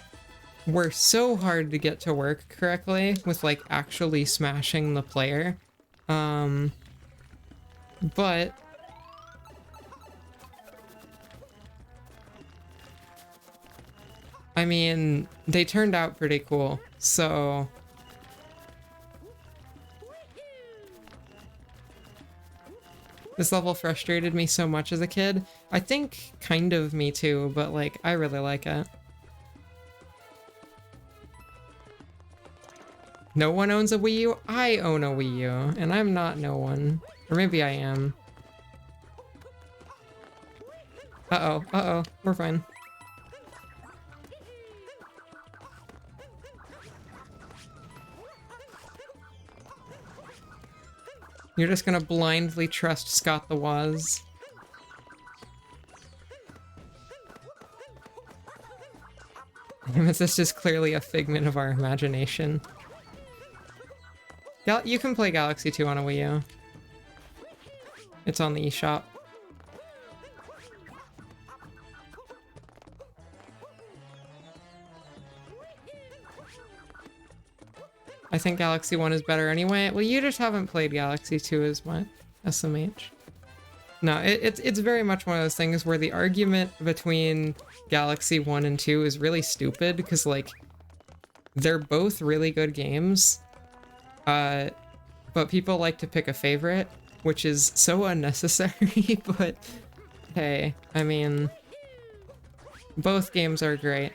were so hard to get to work correctly with like actually smashing the player. But I mean, they turned out pretty cool, so this level frustrated me so much as a kid. I think kind of me too, but like, I really like it. No one owns a Wii U? I own a Wii U, and I'm not no one. Or maybe I am. Uh-oh, we're fine. You're just gonna blindly trust Scott the Woz. Amethyst is clearly a figment of our imagination. You can play Galaxy 2 on a Wii U. It's on the eShop. I think Galaxy 1 is better anyway. Well, you just haven't played Galaxy 2 as much. SMH. No, it's very much one of those things where the argument between Galaxy 1 and 2 is really stupid because, like, they're both really good games. But people like to pick a favorite, which is so unnecessary, but hey, I mean, both games are great.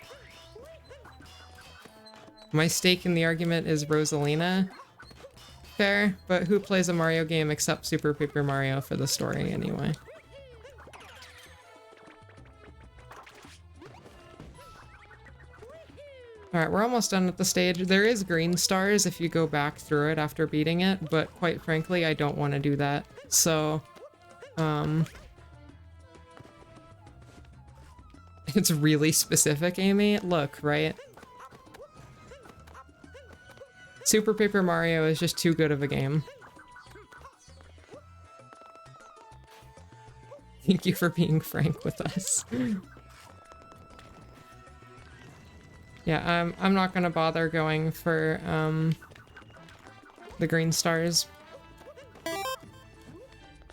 My stake in the argument is Rosalina. Fair, but who plays a Mario game except Super Paper Mario for the story anyway? Alright, we're almost done with the stage. There is green stars if you go back through it after beating it, but quite frankly, I don't want to do that. So, it's really specific, Amy. Look, right? Super Paper Mario is just too good of a game. Thank you for being frank with us. Yeah, I'm not gonna bother going for, the green stars.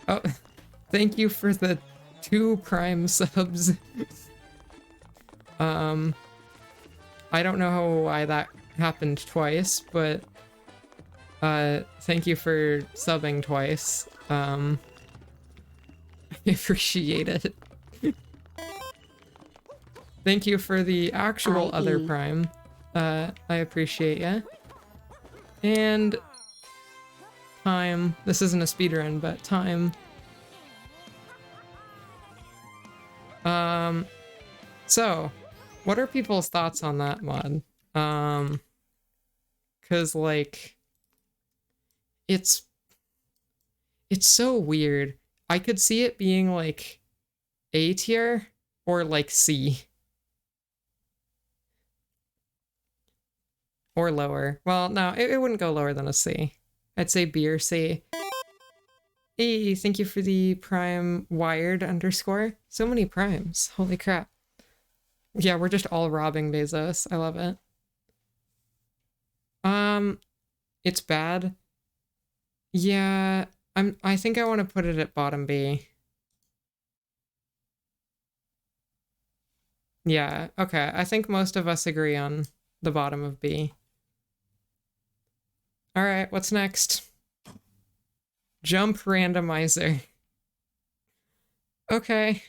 Oh, thank you for the 2 Prime subs. I don't know why that happened twice, but, thank you for subbing twice. I appreciate it. Thank you for the actual other Prime. I appreciate ya. And time. This isn't a speedrun, but time. So, what are people's thoughts on that mod? 'Cause like, it's so weird. I could see it being like A tier or like C. Or lower. Well, no, it wouldn't go lower than a C. I'd say B or C. Hey, thank you for the prime wired underscore. So many primes. Holy crap. Yeah, we're just all robbing Bezos. I love it. It's bad. Yeah, I think I want to put it at bottom B. Yeah, okay. I think most of us agree on the bottom of B. All right, what's next? Jump randomizer. Okay.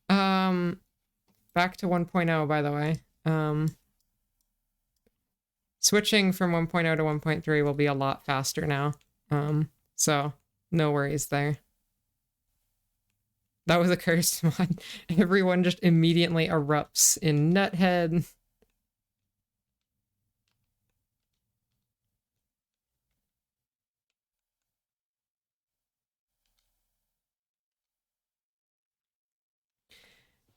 Back to 1.0, by the way. Switching from 1.0 to 1.3 will be a lot faster now. So no worries there. That was a cursed mod. Everyone just immediately erupts in Nuthead.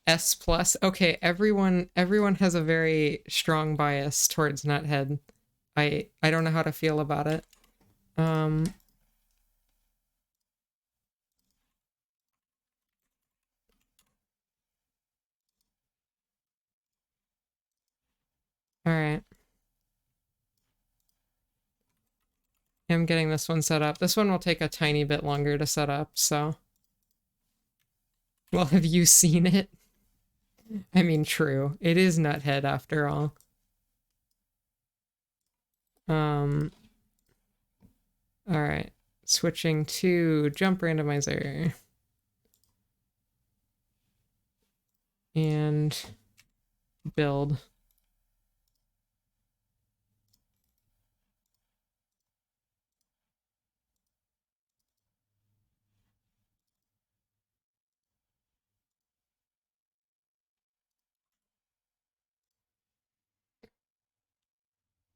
S plus. Okay, everyone has a very strong bias towards Nuthead. I don't know how to feel about it. All right. I'm getting this one set up. This one will take a tiny bit longer to set up, so. Well, have you seen it? I mean, true. It is Nuthead after all. All right. Switching to jump randomizer. And build.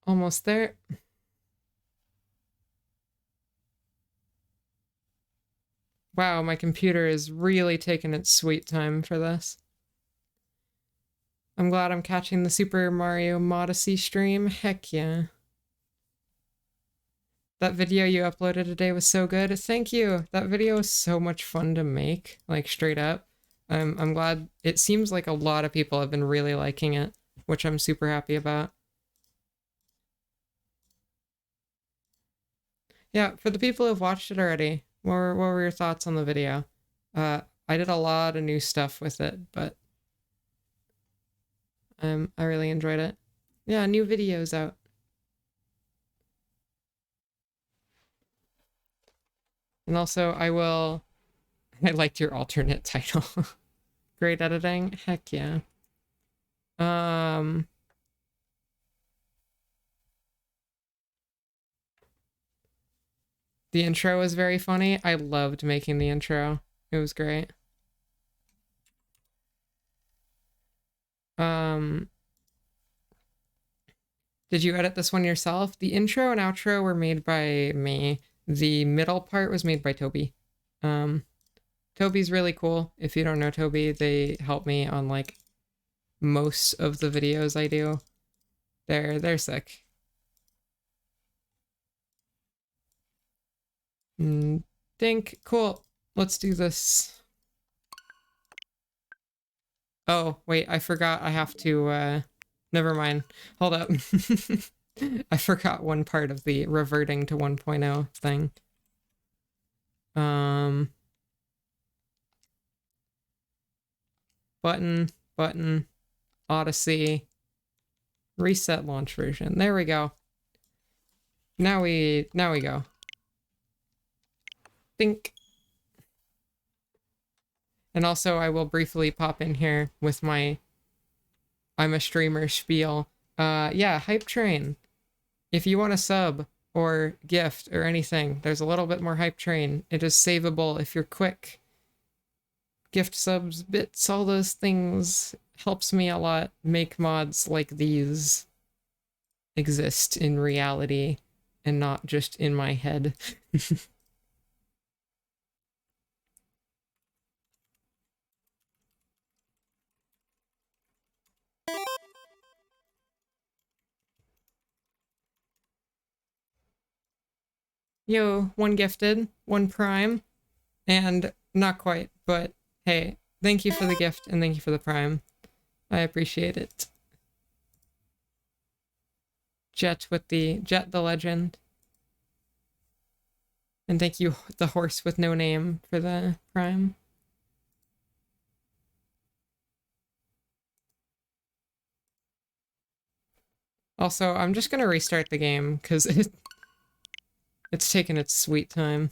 Almost there. Wow, my computer is really taking its sweet time for this. I'm glad I'm catching the Super Mario Odyssey stream. Heck yeah. That video you uploaded today was so good. Thank you. That video was so much fun to make, like straight up. I'm glad. It seems like a lot of people have been really liking it, which I'm super happy about. Yeah, for the people who've watched it already, what were your thoughts on the video? I did a lot of new stuff with it, but I really enjoyed it. Yeah, new videos out. And also, I liked your alternate title. Great editing. Heck yeah. The intro was very funny. I loved making the intro. It was great. Did you edit this one yourself? The intro and outro were made by me. The middle part was made by Toby. Toby's really cool. If you don't know Toby, they help me on like most of the videos I do. They're sick. Think cool. Let's do this. Oh, wait, I forgot I have to never mind. Hold up. I forgot one part of the reverting to 1.0 thing. Button, Odyssey, reset launch version. There we go. Now we go. Think. And also I will briefly pop in here with my I'm a streamer spiel. Yeah, Hype Train. If you want to sub or gift or anything, there's a little bit more Hype Train. It is savable if you're quick. Gift subs, bits, all those things helps me a lot make mods like these exist in reality and not just in my head. Yo, one gifted, one prime, and not quite, but hey, thank you for the gift and thank you for the prime. I appreciate it. Jet the legend. And thank you, the horse with no name, for the prime. Also, I'm just gonna restart the game, because it's taken its sweet time.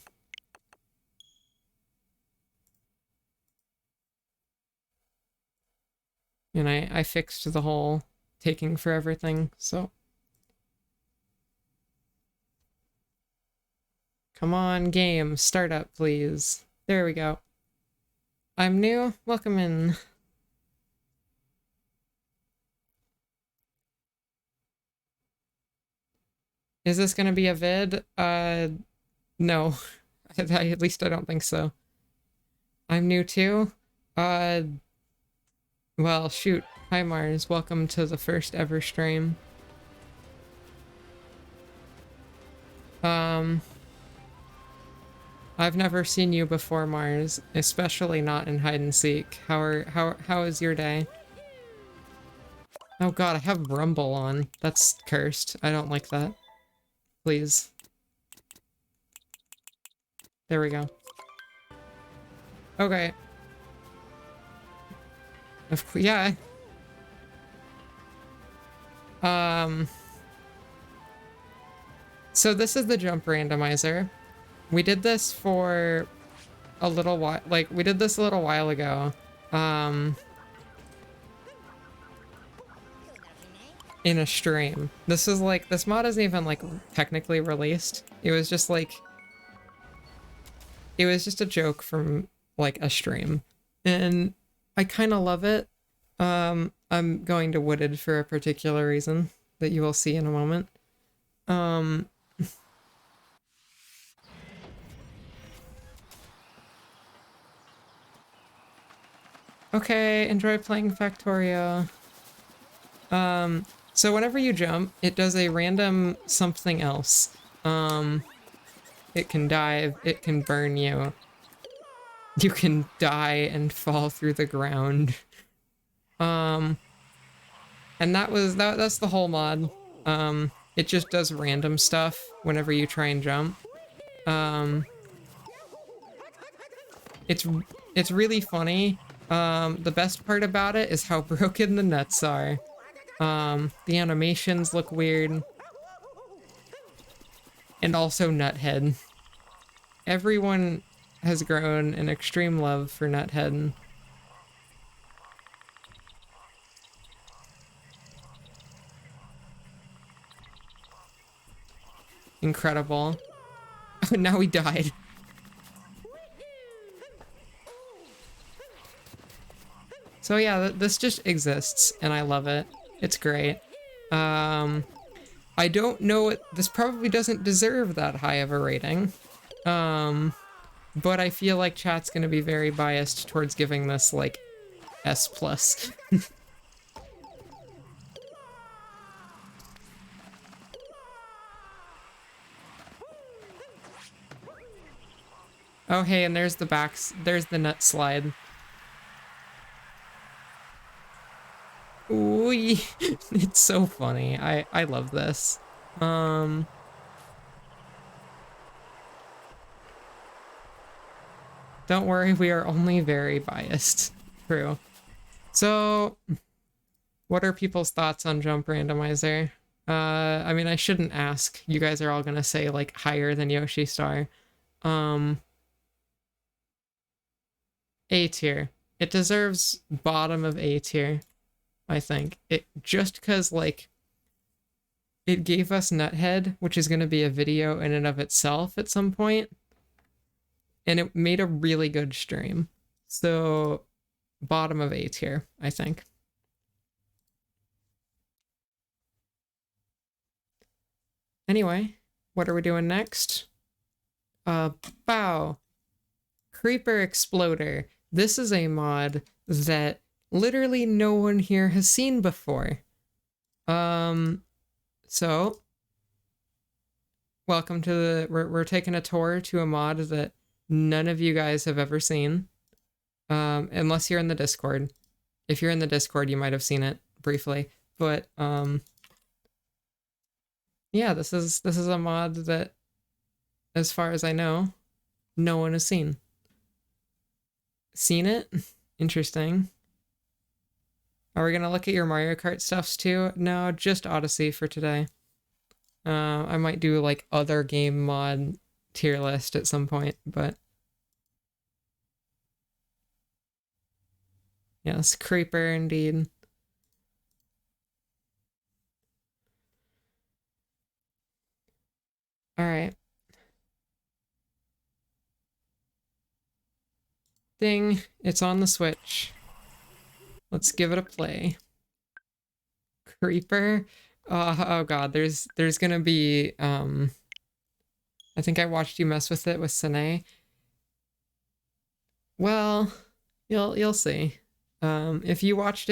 And I fixed the whole taking forever thing, so. Come on, game, start up, please. There we go. I'm new, welcome in. Is this gonna be a vid? No. At least I don't think so. I'm new too? Well, shoot. Hi Mars, welcome to the first ever stream. I've never seen you before, Mars, especially not in hide and seek. How is your day? Oh god, I have Rumble on. That's cursed. I don't like that. Please. There we go. Okay. Yeah. So this is the jump randomizer. We did this for a little while, like, we did this a little while ago. In a stream. This is like, this mod isn't even like technically released. It was just like, it was just a joke from like a stream. And I kind of love it. I'm going to Wooded for a particular reason that you will see in a moment. Okay, enjoy playing Factorio. So whenever you jump, it does a random something else. It can dive, it can burn you. You can die and fall through the ground. And that's the whole mod. It just does random stuff whenever you try and jump. It's really funny. The best part about it is how broken the nuts are. The animations look weird. And also Nuthead. Everyone has grown an extreme love for Nuthead. Incredible. Oh, now he died. So yeah, this just exists, and I love it. It's great. I don't know it. This probably doesn't deserve that high of a rating. But I feel like chat's gonna be very biased towards giving this, like, S+. Oh, hey, and there's there's the nut slide. Ooh, it's so funny. I love this. Don't worry, we are only very biased. True. So, what are people's thoughts on jump randomizer? I mean, I shouldn't ask. You guys are all gonna say, like, higher than Yoshi Star. A tier. It deserves bottom of A tier, I think. It just because, like, it gave us Nuthead, which is gonna be a video in and of itself at some point. And it made a really good stream. So, bottom of A tier, I think. Anyway, what are we doing next? Bow. Creeper Exploder. This is a mod that literally no one here has seen before. So, welcome to the... We're taking a tour to a mod that none of you guys have ever seen. Unless you're in the Discord. If you're in the Discord, you might have seen it briefly. But, yeah, this is a mod that, as far as I know, no one has seen. Seen it? Interesting. Are we gonna look at your Mario Kart stuffs too? No, just Odyssey for today. I might do like other game mod tier list at some point, but yes, creeper indeed. All right. Ding, it's on the Switch. Let's give it a play. Creeper? Oh god, there's gonna be I think I watched you mess with it with Sine. Well, you'll see. If you watched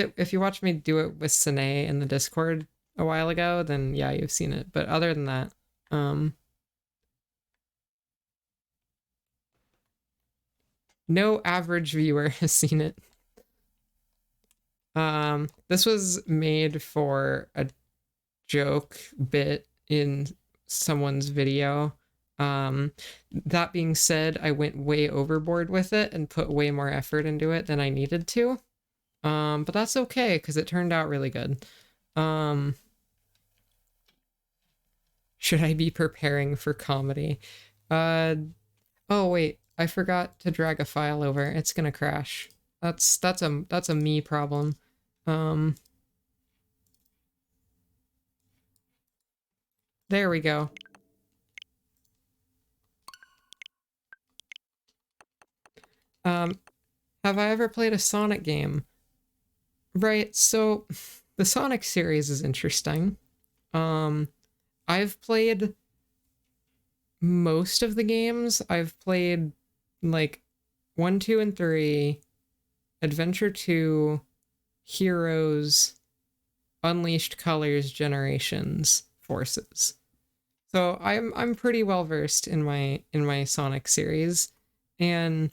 me do it with Sine in the Discord a while ago, then yeah, you've seen it. But other than that, no average viewer has seen it. This was made for a joke bit in someone's video. That being said, I went way overboard with it and put way more effort into it than I needed to. But that's okay, because it turned out really good. Should I be preparing for comedy? Oh wait, I forgot to drag a file over. It's gonna crash. That's a me problem. There we go. Have I ever played a Sonic game? Right, so the Sonic series is interesting. I've played most of the games. I've played like 1, 2, and 3, Adventure 2, Heroes, Unleashed Colors, Generations, Forces. So I'm pretty well versed in my Sonic series, and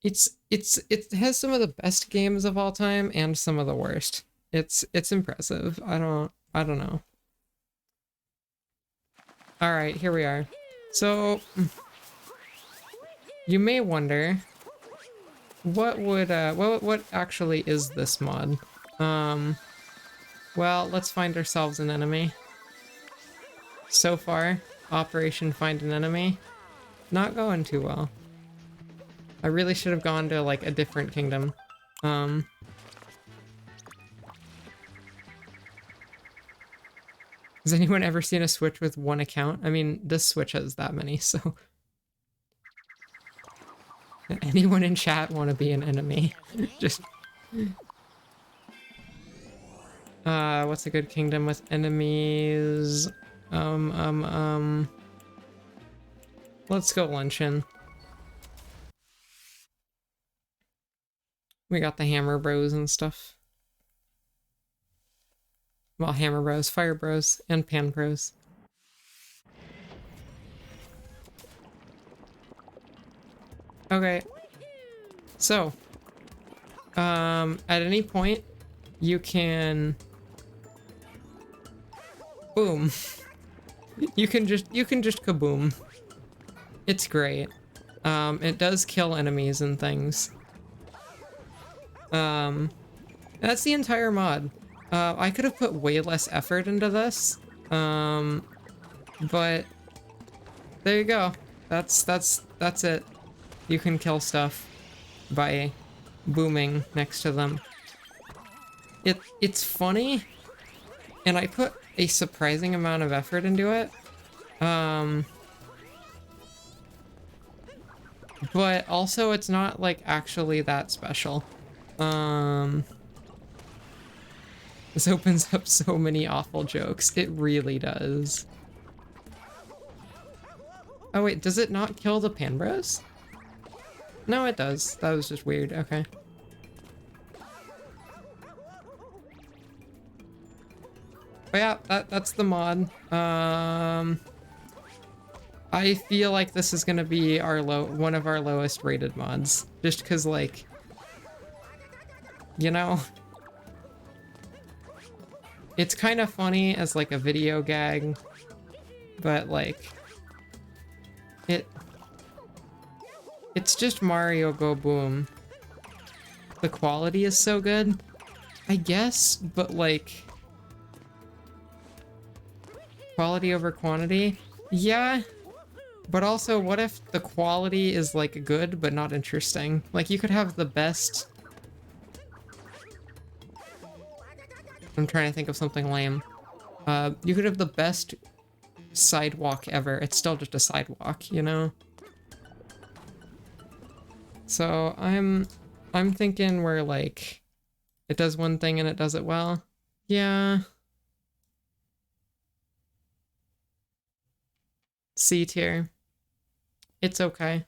it has some of the best games of all time and some of the worst. It's impressive. I don't know. All right, here we are. So you may wonder what actually is this mod? Well, let's find ourselves an enemy. So far, Operation Find an Enemy, not going too well. I really should have gone to like a different kingdom. Has anyone ever seen a Switch with one account? I mean, this Switch has that many, so. Anyone in chat want to be an enemy? Just. What's a good kingdom with enemies? Let's go luncheon. We got the Hammer Bros and stuff. Well, Hammer Bros, Fire Bros, and Pan Bros. Okay. So, at any point, you can... Boom. You can just kaboom. It's great. It does kill enemies and things. That's the entire mod. I could have put way less effort into this. But there you go. That's it. You can kill stuff by booming next to them. It's funny, and I put a surprising amount of effort into it. But also it's not like actually that special. This opens up so many awful jokes. It really does. Oh wait, does it not kill the Pan Bros? No, it does. That was just weird. Okay. But yeah, that's the mod. I feel like this is gonna be one of our lowest rated mods. Just because, like, you know, it's kind of funny as like a video gag, but like, it's just Mario Go Boom. The quality is so good, I guess, but like, quality over quantity? Yeah, but also what if the quality is like good but not interesting? Like you could have the best... I'm trying to think of something lame. You could have the best sidewalk ever. It's still just a sidewalk, you know? So I'm thinking where like it does one thing and it does it well. Yeah. C tier. It's okay.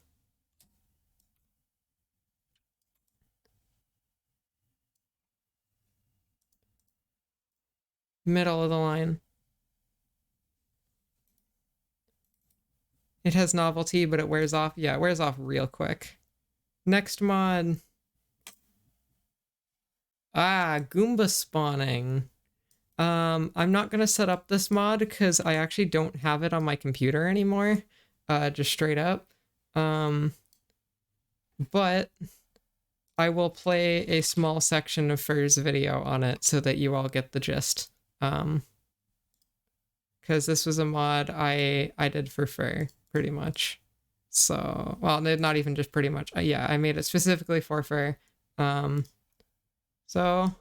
Middle of the line. It has novelty, but it wears off. Yeah, it wears off real quick. Next mod. Ah, Goomba spawning. I'm not gonna set up this mod because I actually don't have it on my computer anymore. Just straight up. But I will play a small section of Fur's video on it so that you all get the gist. Because this was a mod I did for Fur, pretty much. So, well, not even just pretty much. Yeah, I made it specifically for Fur. So,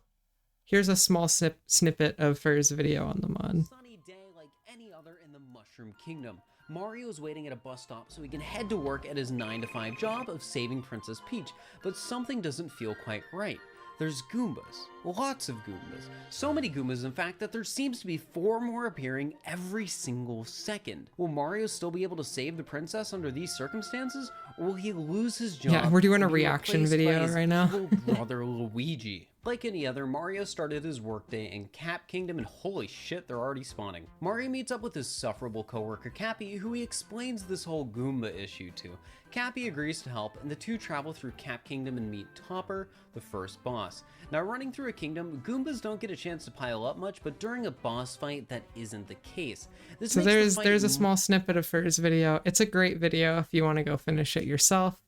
here's a small snippet of Fur's video on the mod. Sunny day like any other in the Mushroom Kingdom. Mario's waiting at a bus stop so he can head to work at his 9-to-5 job of saving Princess Peach, but something doesn't feel quite right. There's Goombas. Lots of Goombas. So many Goombas, in fact, that there seems to be 4 more appearing every single second. Will Mario still be able to save the princess under these circumstances, or will he lose his job? Yeah, we're doing a reaction video right now. Brother Luigi. Like any other, Mario started his workday in Cap Kingdom, and holy shit, they're already spawning. Mario meets up with his sufferable coworker Cappy, who he explains this whole Goomba issue to. Cappy agrees to help, and the two travel through Cap Kingdom and meet Topper, the first boss. Now, running through a kingdom, Goombas don't get a chance to pile up much, but during a boss fight, that isn't the case. So there's a small snippet of Fur's video. It's a great video if you want to go finish it yourself.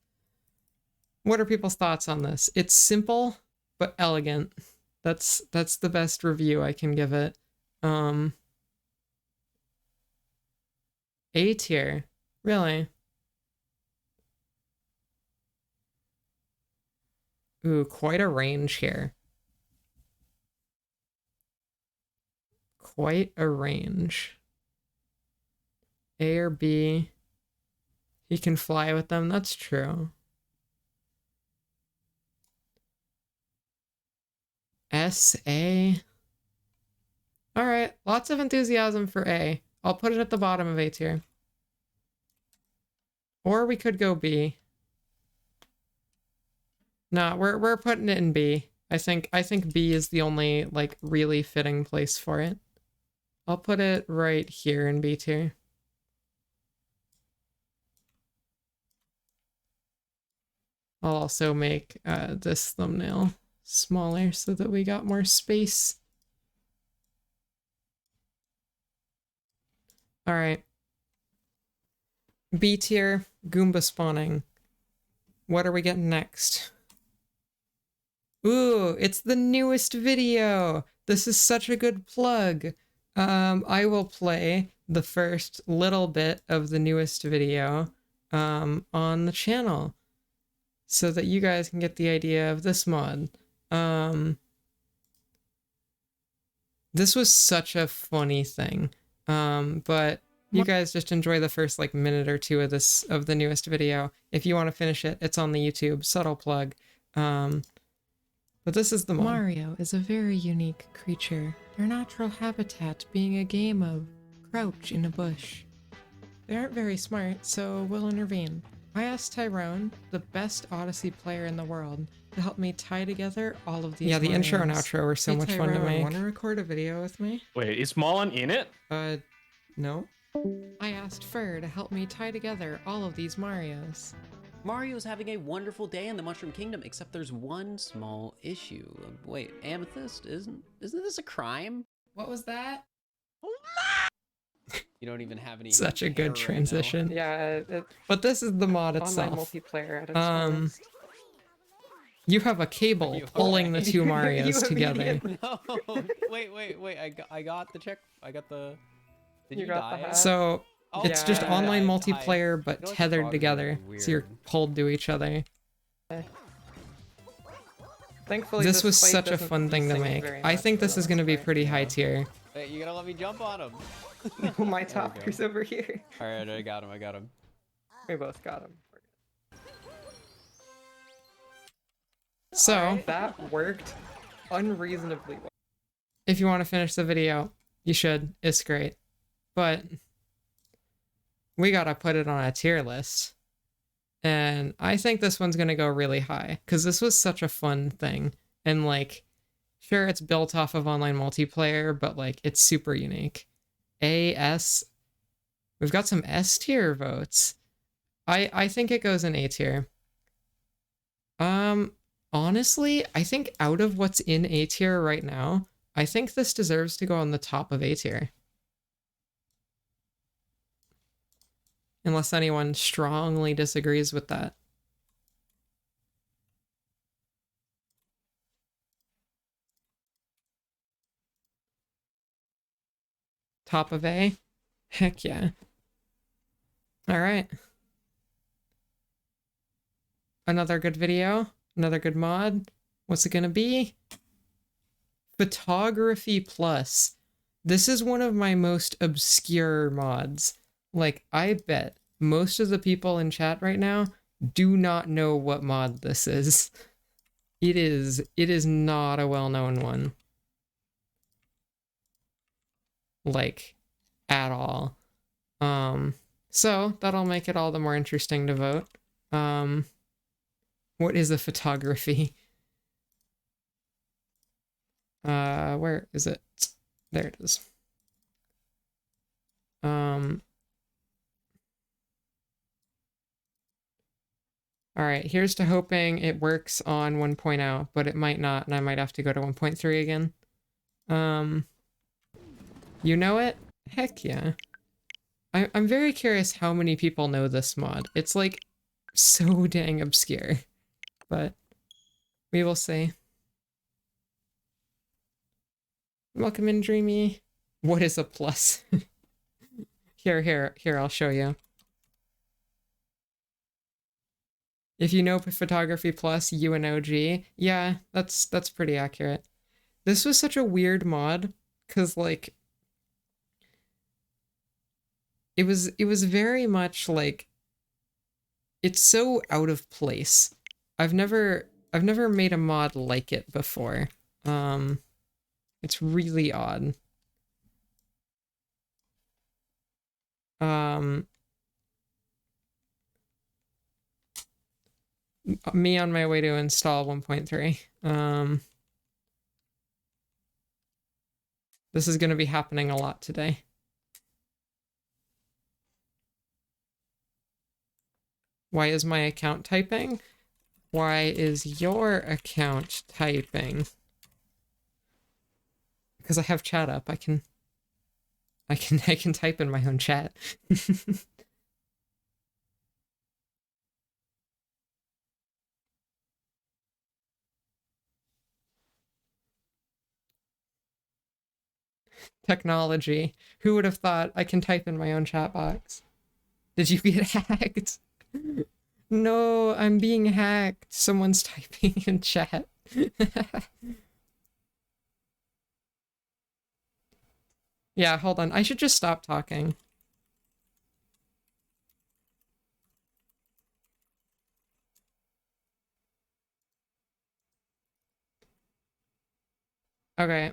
What are people's thoughts on this? It's simple, but elegant. That's the best review I can give it. A tier. Really? Ooh, quite a range here. Quite a range. A or B. He can fly with them, that's true. S-A. Alright, lots of enthusiasm for A. I'll put it at the bottom of A tier. Or we could go B. No, we're putting it in B. I think B is the only, like, really fitting place for it. I'll put it right here in B tier. I'll also make this thumbnail smaller so that we got more space. Alright. B tier, Goomba spawning. What are we getting next? Ooh, it's the newest video! This is such a good plug! I will play the first little bit of the newest video on the channel so that you guys can get the idea of this mod. This was such a funny thing, but you guys just enjoy the first like minute or two of the newest video. If you want to finish it, it's on the YouTube. Subtle plug. But this is the mod. Mario is a very unique creature, their natural habitat being a game of crouch in a bush. They aren't very smart, so we'll intervene. I asked Tyrone, the best Odyssey player in the world, to help me tie together all of these. Yeah, the intro and outro were so much fun to make. Want to record a video with me? Wait, is Mullen in it? No. I asked Fur to help me tie together all of these Marios. Mario's having a wonderful day in the Mushroom Kingdom, except there's one small issue. Wait, Amethyst? Isn't this a crime? What was that? You don't even have any Such a good hair transition. right Yeah, but this is the mod itself. Online multiplayer at its finest. You have a cable pulling the two Marios together. now. No, wait. I got the check. I got the. Did you got die? the hat. So Oh, it's just yeah, online I multiplayer, but You know, it's tethered probably together, really so you're weird. pulled to each other. Thankfully, This was fight such a doesn't fun thing to desync make. very I much think for this the is going to be most pretty high tier. Wait, you gotta let me jump on him. part. My There we go. talker's over here. All right, I got him. We both got him. So, Alright, that worked unreasonably well. if you want to finish the video, you should. It's great. But we gotta put it on a tier list. And I think this one's gonna go really high, because this was such a fun thing. And like, sure, it's built off of online multiplayer, but like, it's super unique. A, S. We've got some S tier votes. I think it goes in A tier. Honestly, I think out of what's in A tier right now, I think this deserves to go on the top of A tier. Unless anyone strongly disagrees with that. Top of A? Heck yeah. Alright. Another good video. Another good mod. What's it gonna be? Photography Plus. This is one of my most obscure mods. Like, I bet most of the people in chat right now do not know what mod this is. It is not a well-known one. Like, at all. So that'll make it all the more interesting to vote. What is a photography? Where is it? There it is. Alright, here's to hoping it works on 1.0, but it might not, and I might have to go to 1.3 again. You know it? Heck yeah. I'm very curious how many people know this mod. It's like so dang obscure, but we will see. Welcome in, Dreamy. What is a plus? Here, I'll show you. If you know Photography Plus, you an OG. Yeah, that's pretty accurate. This was such a weird mod, cause like it was very much like, it's so out of place. I've never made a mod like it before. It's really odd. Me on my way to install 1.3. This is going to be happening a lot today. Why is my account typing? Why is your account typing? Because I have chat up. I can type in my own chat. Technology. Who would have thought I can type in my own chat box? Did you get hacked? No, I'm being hacked. Someone's typing in chat. Yeah, hold on. I should just stop talking. Okay.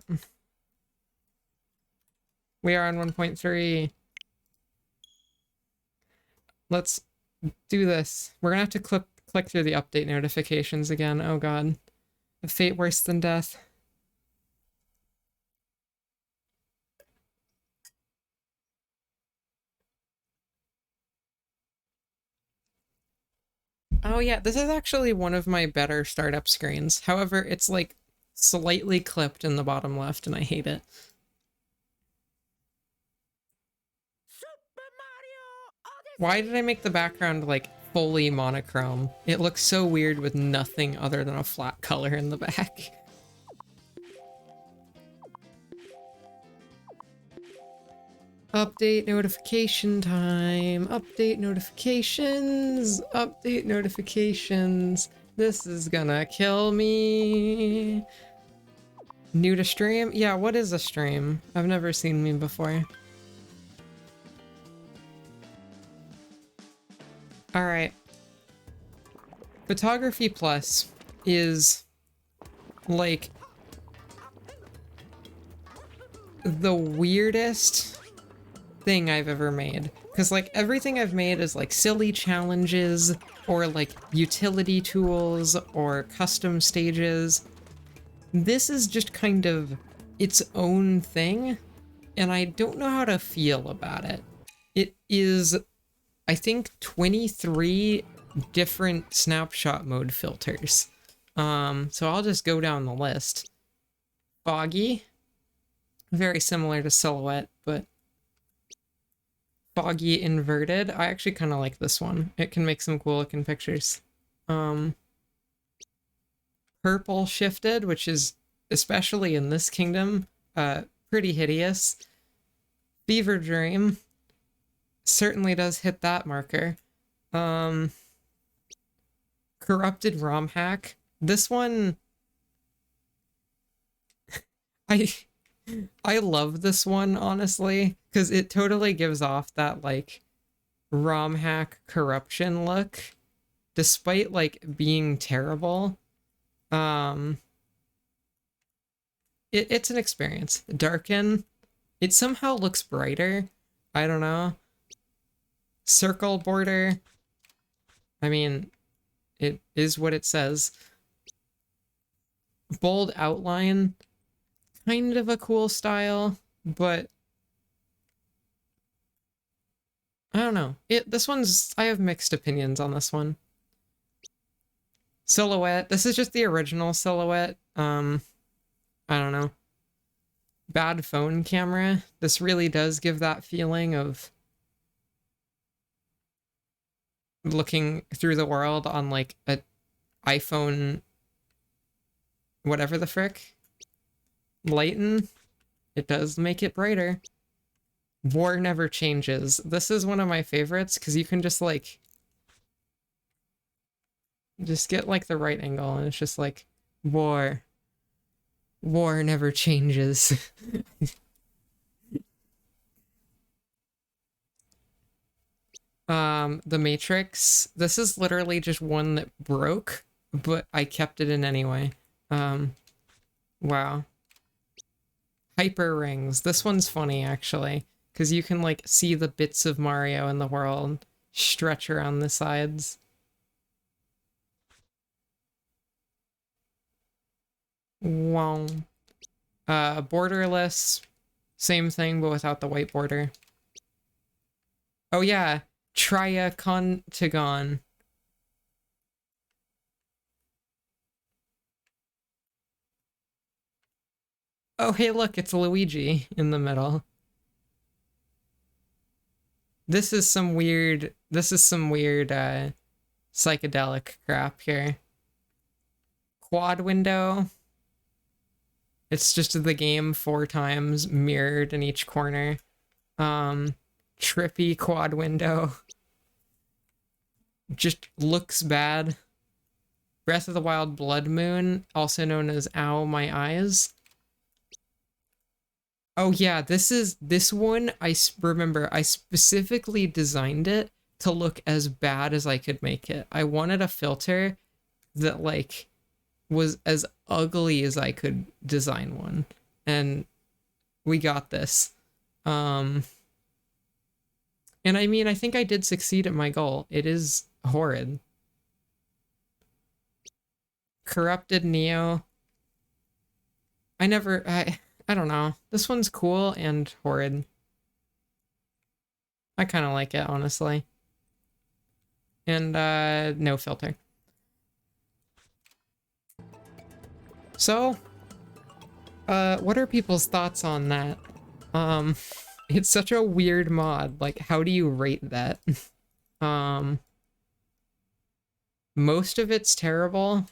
We are on 1.3. Let's do this. We're gonna have to click through the update notifications again. Oh god. A fate worse than death. Oh yeah, this is actually one of my better startup screens. However, it's like slightly clipped in the bottom left and I hate it. Why did I make the background like fully monochrome? It looks so weird with nothing other than a flat color in the back. Update notification time. Update notifications. Update notifications. This is gonna kill me. New to stream? Yeah, what is a stream? I've never seen me before. Alright. Photography Plus is like the weirdest thing I've ever made. Because like everything I've made is like silly challenges or like utility tools or custom stages. This is just kind of its own thing, and I don't know how to feel about it. It is, I think, 23 different snapshot mode filters. So I'll just go down the list. Foggy, very similar to Silhouette, but foggy inverted. I actually kind of like this one. It can make some cool looking pictures. Purple shifted, which is, especially in this kingdom, pretty hideous. Fever Dream certainly does hit that marker. Corrupted ROM hack. This one, I love this one, honestly, because it totally gives off that, like, ROM hack corruption look, despite, like, being terrible. It's an experience. Darken. It somehow looks brighter. I don't know. Circle border. I mean, it is what it says. Bold outline. Kind of a cool style, but I don't know. This one's, I have mixed opinions on this one. Silhouette. This is just the original Silhouette. I don't know. Bad phone camera. This really does give that feeling of looking through the world on like a iPhone, whatever the frick. Lighten. It does make it brighter. War never changes. This is one of my favorites because you can just like just get like the right angle and it's just like war never changes. The Matrix. This is literally just one that broke, but I kept it in anyway. Wow. Hyper rings. This one's funny actually, because you can like see the bits of Mario in the world stretch around the sides. Wow. Borderless. Same thing, but without the white border. Oh yeah, Triacontagon. Oh hey look, it's Luigi in the middle. This is some weird psychedelic crap here. Quad window. It's just the game 4 times mirrored in each corner. Trippy quad window. Just looks bad. Breath of the Wild Blood Moon, also known as Ow My Eyes. Oh yeah, this one, remember, I specifically designed it to look as bad as I could make it. I wanted a filter that like was as ugly as I could design one. And we got this. And I mean, I think I did succeed at my goal. It is horrid. Corrupted Neo. I don't know. This one's cool and horrid. I kind of like it, honestly. and no filter. So, what are people's thoughts on that? It's such a weird mod. Like, how do you rate that? Most of it's terrible.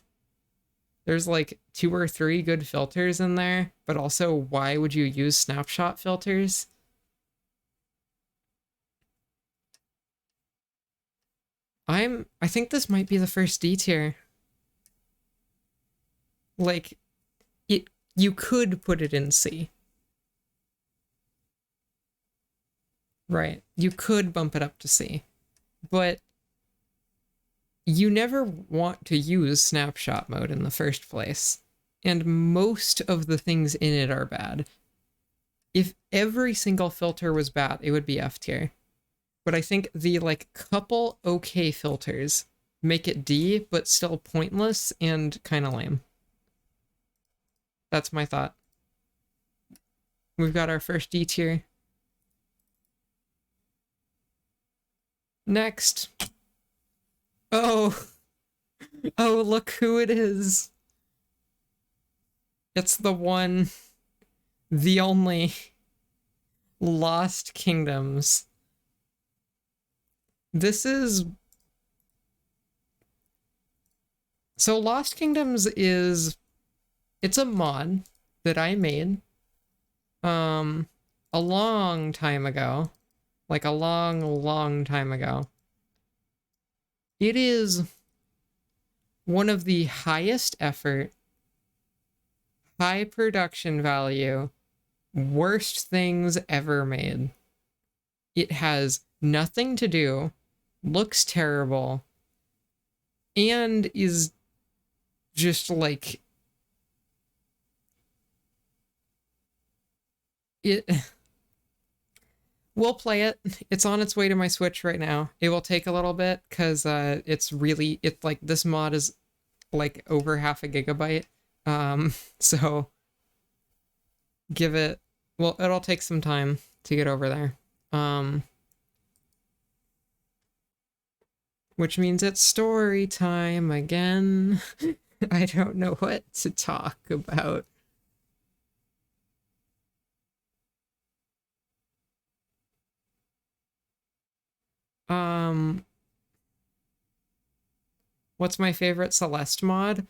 There's like 2 or 3 good filters in there, but also why would you use snapshot filters? I think this might be the first D tier. Like, you could put it in C. Right. You could bump it up to C. But you never want to use snapshot mode in the first place. And most of the things in it are bad. If every single filter was bad, it would be F tier. But I think the like couple okay filters make it D, but still pointless and kind of lame. That's my thought. We've got our first D tier. Next. Oh. Oh, look who it is. It's the one, the only Lost Kingdoms. This is... So Lost Kingdoms is... It's a mod that I made a long time ago. Like a long time ago. It is one of the highest effort, high production value, worst things ever made. It has nothing to do, looks terrible, and is just like... It... We'll play it. It's on its way to my Switch right now. It will take a little bit because it's like this mod is like over half a gigabyte. So give it, well, it'll take some time to get over there. Which means it's story time again. I don't know what to talk about. What's my favorite Celeste mod?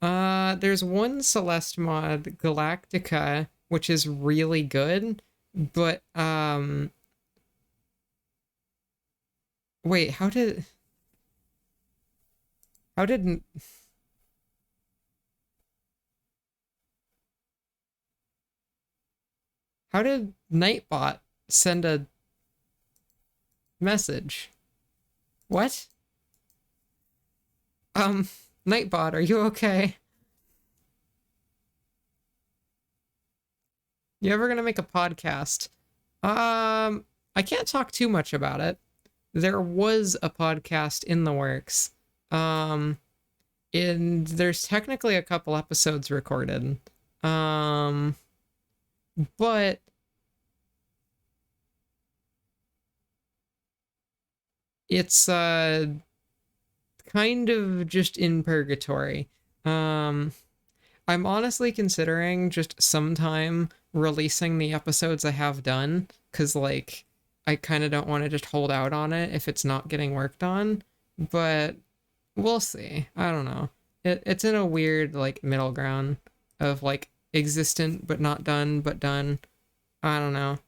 There's one Celeste mod, Galactica, which is really good, but, wait, how did Nightbot send a message? What? Nightbot, are you okay? You ever gonna make a podcast? I can't talk too much about it. There was a podcast in the works. And there's technically a couple episodes recorded. But it's kind of just in purgatory. I'm honestly considering just sometime releasing the episodes I have done, because like I kind of don't want to just hold out on it if it's not getting worked on, but we'll see. I don't know. It's in a weird like middle ground of like existent but not done but done. I don't know.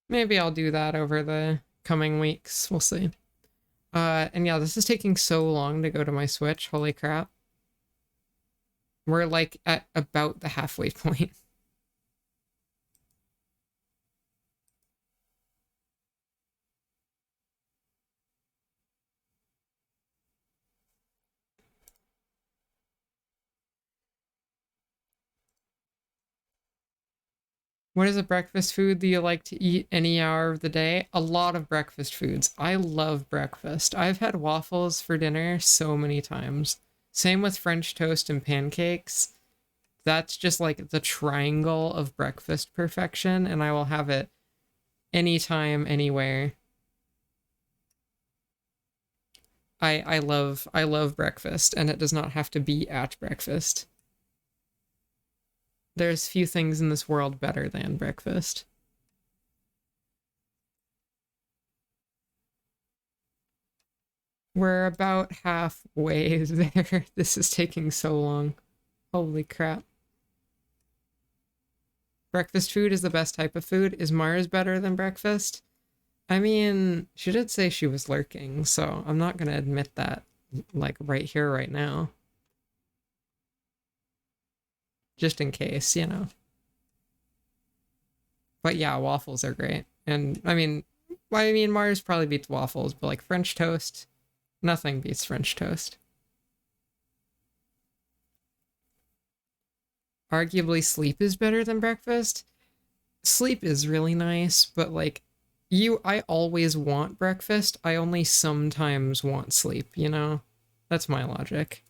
Maybe I'll do that over the coming weeks. We'll see. And yeah, this is taking so long to go to my Switch. Holy crap. We're like at about the halfway point. What is a breakfast food that you like to eat any hour of the day? A lot of breakfast foods. I love breakfast. I've had waffles for dinner so many times. Same with French toast and pancakes. That's just like the triangle of breakfast perfection, and I will have it anytime, anywhere. I love breakfast, and it does not have to be at breakfast. There's few things in this world better than breakfast. We're about halfway there. This is taking so long. Holy crap. Breakfast food is the best type of food. Is Mars better than breakfast? I mean, she did say she was lurking, so I'm not gonna admit that, like, right here, right now. Just in case, you know. But yeah, waffles are great. And, I mean, Mars probably beats waffles, but, like, French toast, nothing beats French toast. Arguably, sleep is better than breakfast. Sleep is really nice, but, like, I always want breakfast. I only sometimes want sleep, you know? That's my logic.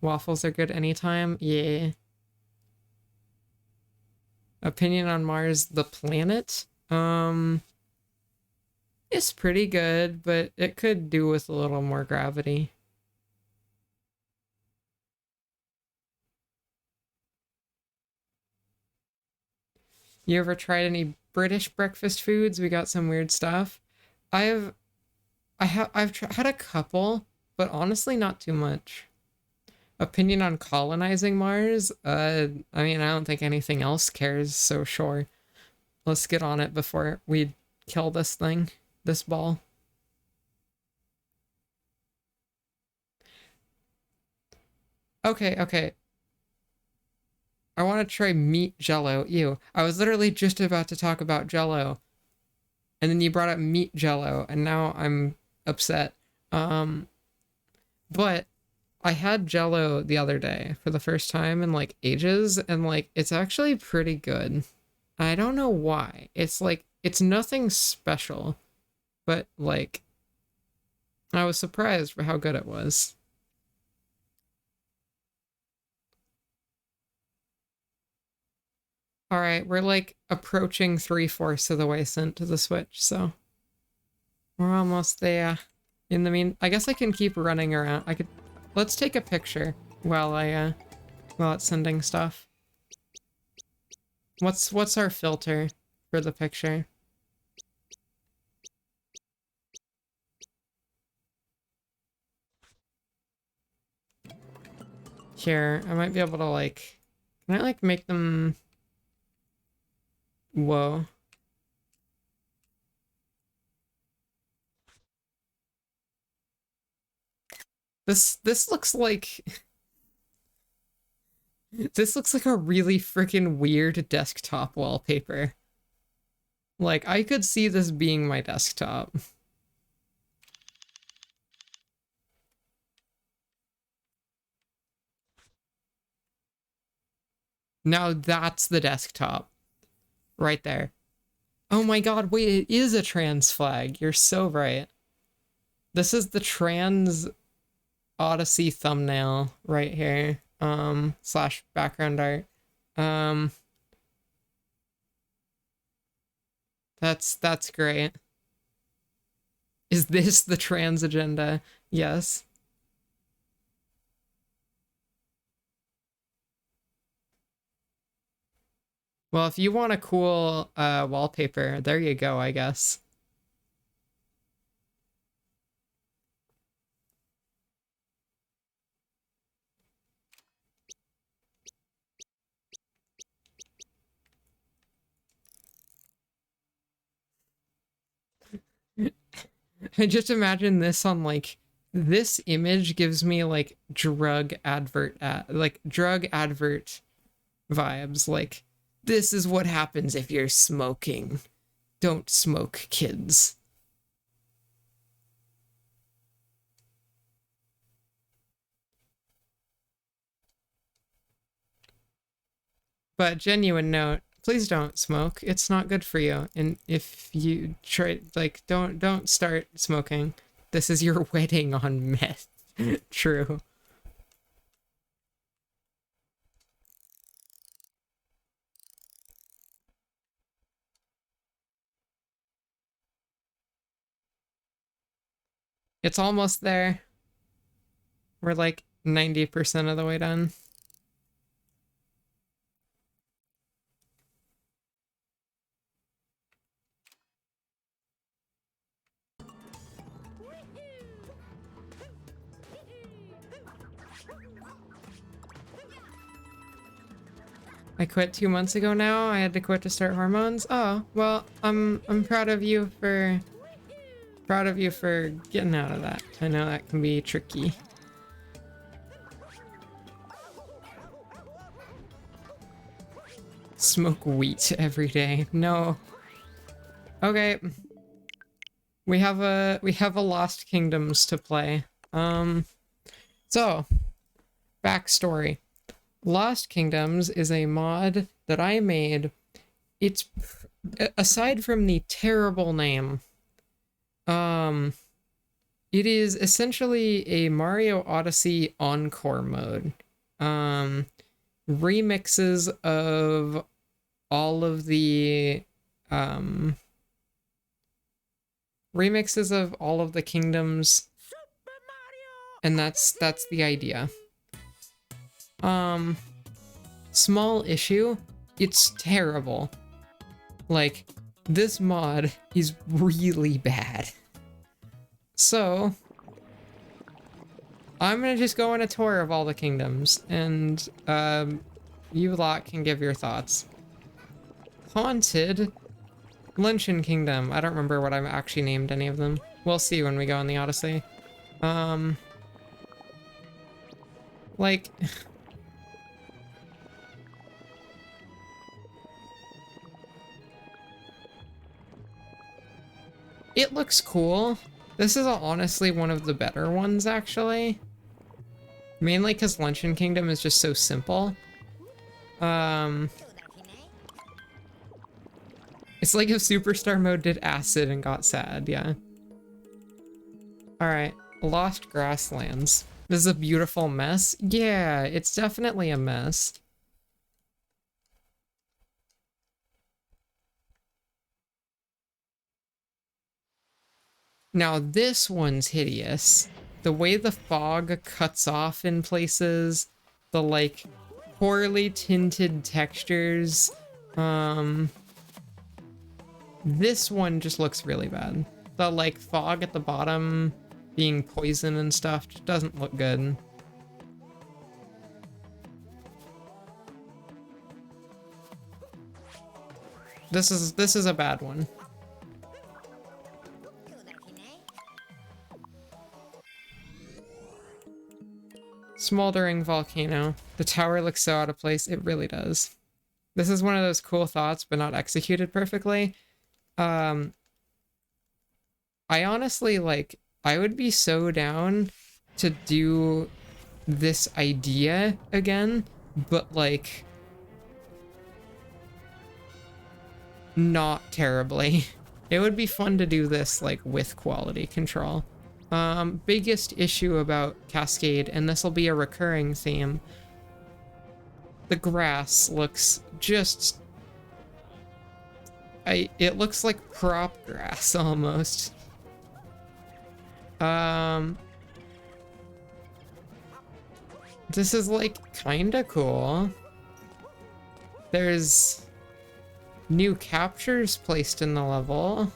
Waffles are good anytime? Yeah. Opinion on Mars, the planet? It's pretty good, but it could do with a little more gravity. You ever tried any British breakfast foods? We got some weird stuff. I've had a couple, but honestly not too much. Opinion on colonizing Mars? I mean, I don't think anything else cares, so sure. Let's get on it before we kill this thing, this ball. Okay. I want to try meat jello. Ew. I was literally just about to talk about jello. And then you brought up meat jello, and now I'm upset. But I had jello the other day for the first time in like ages, and like it's actually pretty good. I don't know why. It's like it's nothing special, but like I was surprised for how good it was. All right, we're like approaching 3/4 of the way sent to the Switch, so we're almost there. In the I guess I can keep running around. Let's take a picture while while it's sending stuff. What's our filter for the picture? Here, I might be able to like, can I like make them, whoa. This looks like, this looks like a really freaking weird desktop wallpaper. Like, I could see this being my desktop. Now that's the desktop. Right there. Oh my god, wait, it is a trans flag. You're so right. This is the trans Odyssey thumbnail right here. Slash background art. That's great. Is this the trans agenda? Yes. Well, if you want a cool wallpaper, there you go, I guess. I just imagine this on like, this image gives me like drug advert vibes. Like, this is what happens if you're smoking. Don't smoke, kids. But genuine note, please don't smoke. It's not good for you. And if you try, like, don't start smoking. This is your wedding on meth. True. It's almost there. We're like 90% of the way done. I quit 2 months ago now. I had to quit to start hormones. Oh, well, I'm proud of you for getting out of that. I know that can be tricky. Smoke wheat every day. No. Okay. We have a Lost Kingdoms to play. So, backstory. Lost Kingdoms is a mod that I made. It's, aside from the terrible name, it is essentially a Mario Odyssey Encore mode. Remixes of all of the kingdoms, and that's the idea. Small issue, it's terrible. Like, this mod is really bad. So I'm gonna just go on a tour of all the kingdoms, and you lot can give your thoughts. Haunted Luncheon Kingdom. I don't remember what I've actually named any of them. We'll see when we go on the Odyssey. Like, it looks cool. This is honestly one of the better ones, actually. Mainly because Luncheon Kingdom is just so simple. It's like if Superstar Mode did acid and got sad, yeah. Alright, Lost Grasslands. This is a beautiful mess. Yeah, it's definitely a mess. Now this one's hideous. The way the fog cuts off in places, the like poorly tinted textures, this one just looks really bad. The like fog at the bottom being poison and stuff just doesn't look good. This is a bad one. Smoldering volcano. The tower looks so out of place. It really does. This is one of those cool thoughts, but not executed perfectly. I honestly, like, I would be so down to do this idea again, but, like, not terribly. It would be fun to do this, like, with quality control. Biggest issue about Cascade, and this will be a recurring theme. The grass looks just... it looks like prop grass, almost. This is, like, kinda cool. There's new captures placed in the level.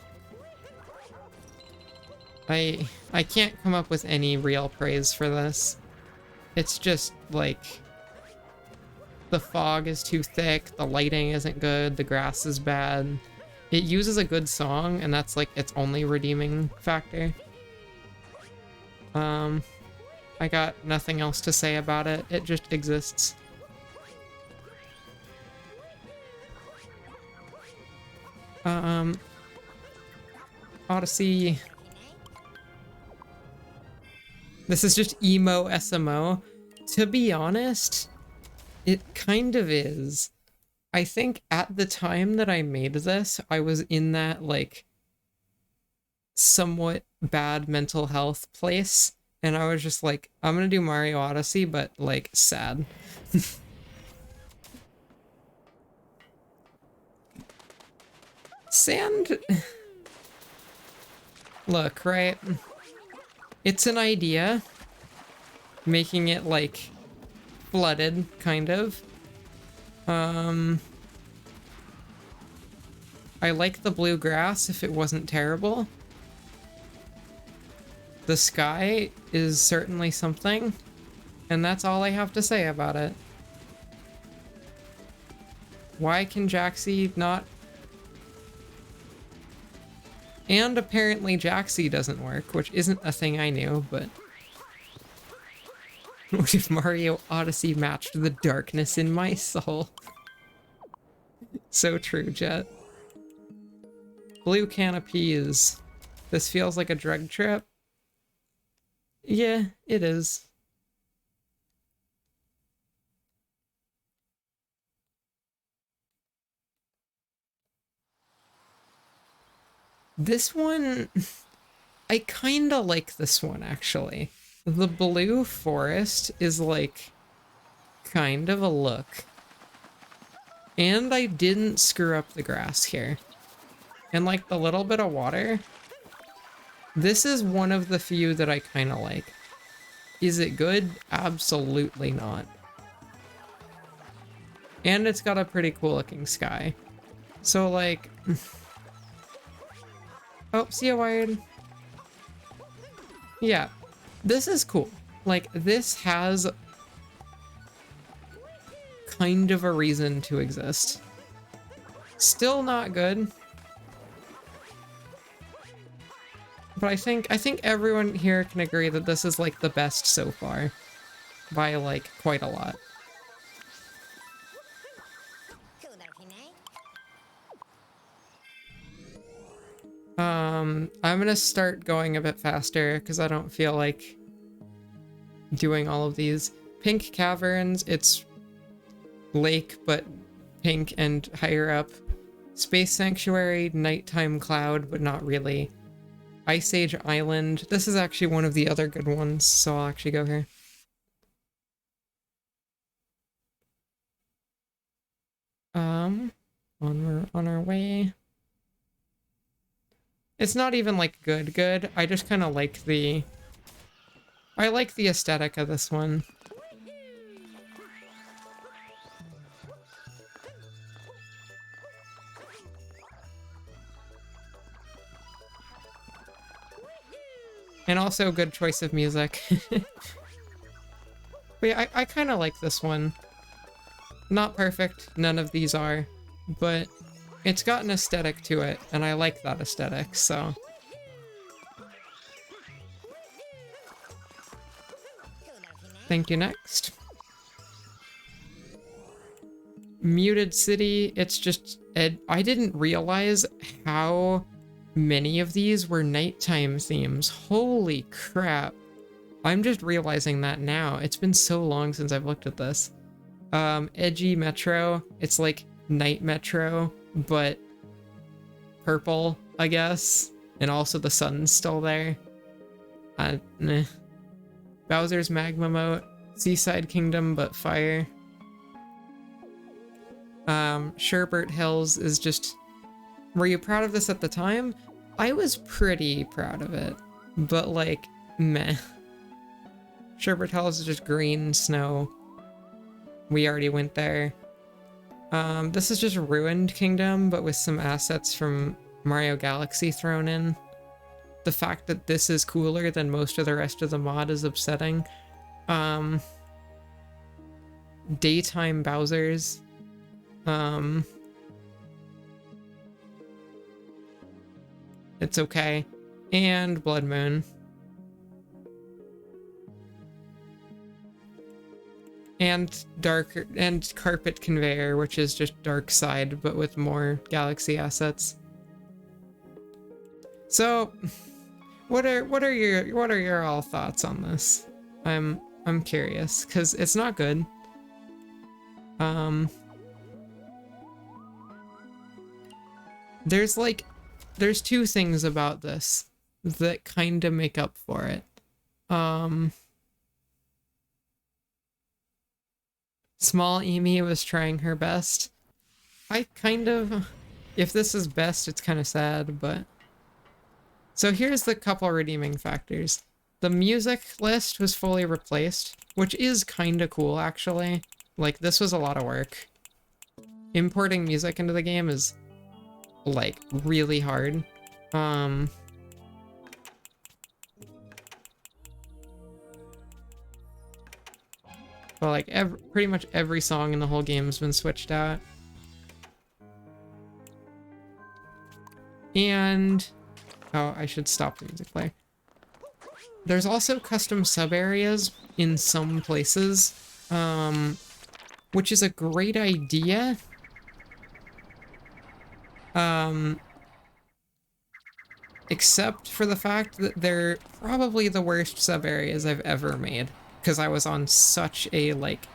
I can't come up with any real praise for this. It's just, like, the fog is too thick, the lighting isn't good, the grass is bad. It uses a good song, and that's, like, its only redeeming factor. I got nothing else to say about it. It just exists. Odyssey. This is just emo SMO. To be honest, it kind of is. I think at the time that I made this, I was in that, like, somewhat bad mental health place, and I was just like, I'm gonna do Mario Odyssey, but, like, sad. Sand... Look, right? It's an idea. Making it, like, flooded, kind of. I like the blue grass if it wasn't terrible. The sky is certainly something, and that's all I have to say about it. Why can Jaxie not... And apparently Jaxie doesn't work, which isn't a thing I knew, but... What if Mario Odyssey matched the darkness in my soul? So true, Jet. Blue canopies. This feels like a drug trip. Yeah, it is. This one... I kinda like this one, actually. The blue forest is, like, kind of a look. And I didn't screw up the grass here. And, like, the little bit of water... This is one of the few that I kinda like. Is it good? Absolutely not. And it's got a pretty cool looking sky. So, like... Oh, see a wired? Yeah. This is cool. Like, this has kind of a reason to exist. Still not good. But I think everyone here can agree that this is, like, the best so far. By, like, quite a lot. I'm gonna start going a bit faster because I don't feel like doing all of these. Pink Caverns, it's lake, but pink and higher up. Space Sanctuary, nighttime cloud, but not really. Ice Age Island, this is actually one of the other good ones, so I'll actually go here. On our way. It's not even, like, good. I just kind of like the... I like the aesthetic of this one. And also good choice of music. But yeah, I kind of like this one. Not perfect, none of these are, but it's got an aesthetic to it, and I like that aesthetic, so... Thank you, next. Muted City, it's just... I didn't realize how many of these were nighttime themes. Holy crap. I'm just realizing that now. It's been so long since I've looked at this. Edgy Metro, it's like Night Metro, but purple, I guess. And also the sun's still there. Nah. Bowser's Magma Moat, Seaside Kingdom, but fire. Sherbert Hills is just... Were you proud of this at the time? I was pretty proud of it, but like, meh. Sherbert Hills is just green snow. We already went there. This is just Ruined Kingdom, but with some assets from Mario Galaxy thrown in. The fact that this is cooler than most of the rest of the mod is upsetting. Daytime Bowser's. It's okay. And Blood Moon. And Carpet Conveyor, which is just Dark Side, but with more Galaxy assets. So, what are your all thoughts on this? I'm There's like, there's two things about this that kind of make up for it. Small Amy was trying her best. I kind of, if this is best, it's kind of sad, but. So here's the couple redeeming factors. The music list was fully replaced, which is kind of cool, actually. Like, this was a lot of work. Importing music into the game is, like, really hard. But, like, pretty much every song in the whole game has been switched out. And... oh, I should stop the music player. There's also custom sub-areas in some places, which is a great idea. Except for the fact that they're probably the worst sub-areas I've ever made, because I was on such a, like,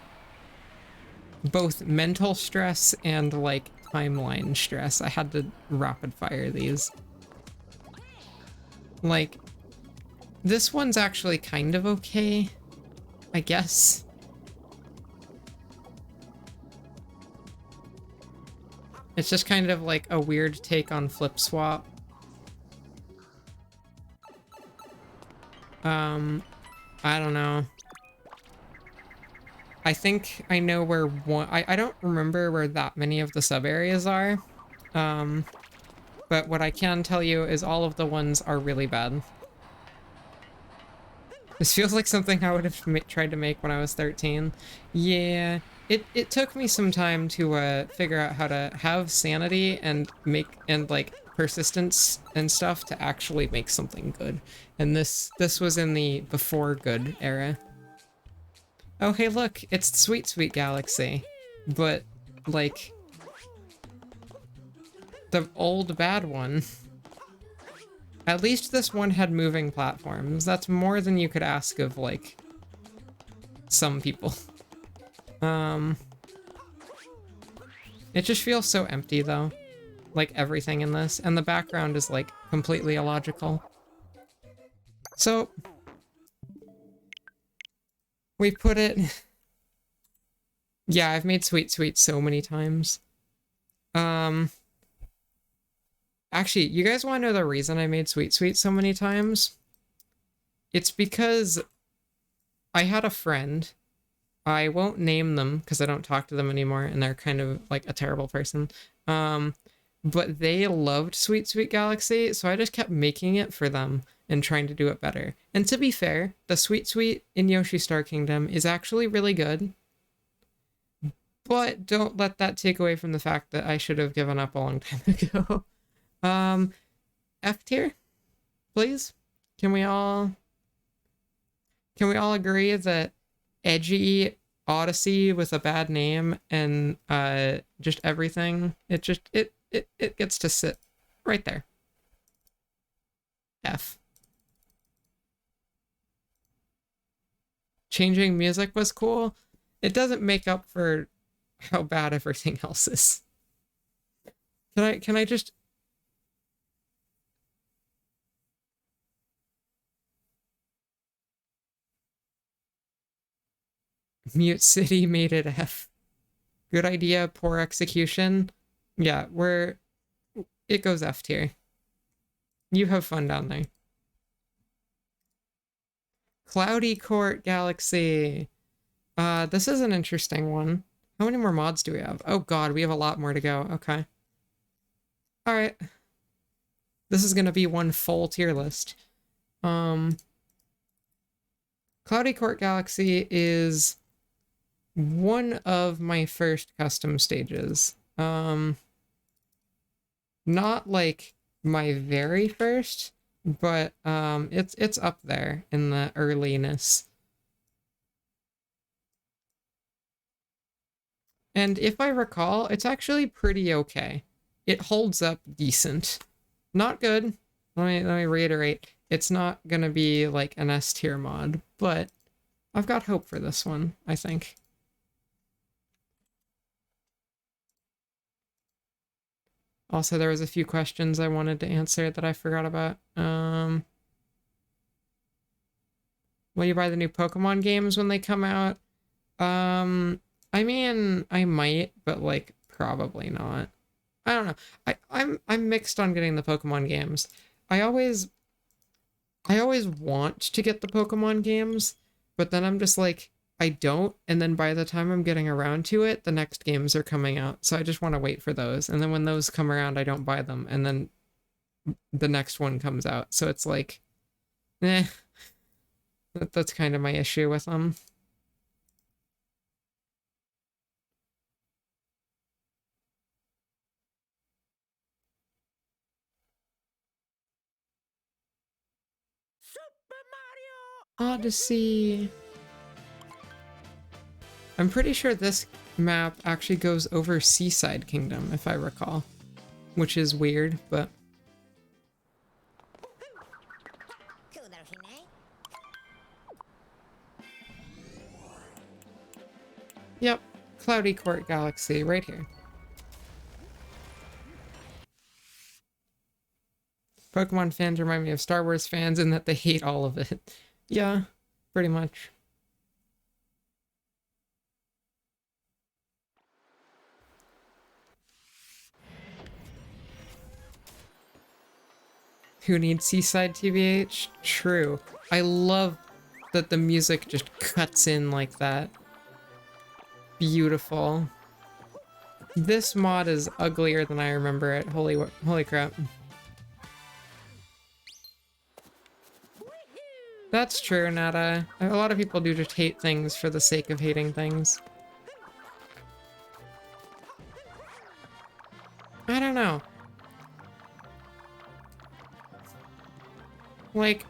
both mental stress and, like, timeline stress. I had to rapid fire these. Like, this one's actually kind of okay, I guess. It's just kind of like a weird take on Flip Swap. I don't know. I think I know where one... I don't remember where that many of the sub-areas are. But what I can tell you is all of the ones are really bad. This feels like something I would have tried to make when I was 13. Yeah, it took me some time to figure out how to have sanity and like persistence and stuff to actually make something good. And this was in the before good era. Oh hey look, it's Sweet Sweet Galaxy, but like the old bad one. At least this one had moving platforms. That's more than you could ask of, like, some people. It just feels so empty, though. Like, everything in this. And the background is, like, completely illogical. So... we put it... yeah, I've made Sweet Sweet so many times. Actually, you guys want to know the reason I made Sweet Sweet so many times? It's because I had a friend. I won't name them because I don't talk to them anymore and they're kind of like a terrible person. But they loved Sweet Sweet Galaxy, so I just kept making it for them and trying to do it better. And to be fair, the Sweet Sweet in Yoshi Star Kingdom is actually really good. But don't let that take away from the fact that I should have given up a long time ago. F tier, please. Can we all agree that edgy Odyssey with a bad name and just everything, it gets to sit right there. F. Changing music was cool. It doesn't make up for how bad everything else is. Can I just... Mute City made it F. Good idea, poor execution. Yeah, it goes F tier. You have fun down there. Cloudy Court Galaxy. This is an interesting one. How many more mods do we have? Oh god, we have a lot more to go. Okay. Alright. This is gonna be one full tier list. Cloudy Court Galaxy is one of my first custom stages. Not like my very first, but it's up there in the earliness. And if I recall, it's actually pretty okay. It holds up decent. Not good. Let me reiterate. It's not gonna be like an S tier mod, but I've got hope for this one, I think. Also, there was a few questions I wanted to answer that I forgot about. Will you buy the new Pokemon games when they come out? I mean, I might, but like probably not. I don't know. I'm mixed on getting the Pokemon games. I always want to get the Pokemon games, but then I'm just like, I don't, and then by the time I'm getting around to it, the next games are coming out. So I just want to wait for those. And then when those come around, I don't buy them, and then the next one comes out. So it's like, eh. That's kind of my issue with them. Super Mario Odyssey. I'm pretty sure this map actually goes over Seaside Kingdom, if I recall. Which is weird, but... Yep, Cloudy Court Galaxy, right here. Pokemon fans remind me of Star Wars fans in that they hate all of it. Yeah, pretty much. Who needs Seaside TBH? True. I love that the music just cuts in like that. Beautiful. This mod is uglier than I remember it. Holy crap. That's true, Nada. A lot of people do just hate things for the sake of hating things. I don't know. Like...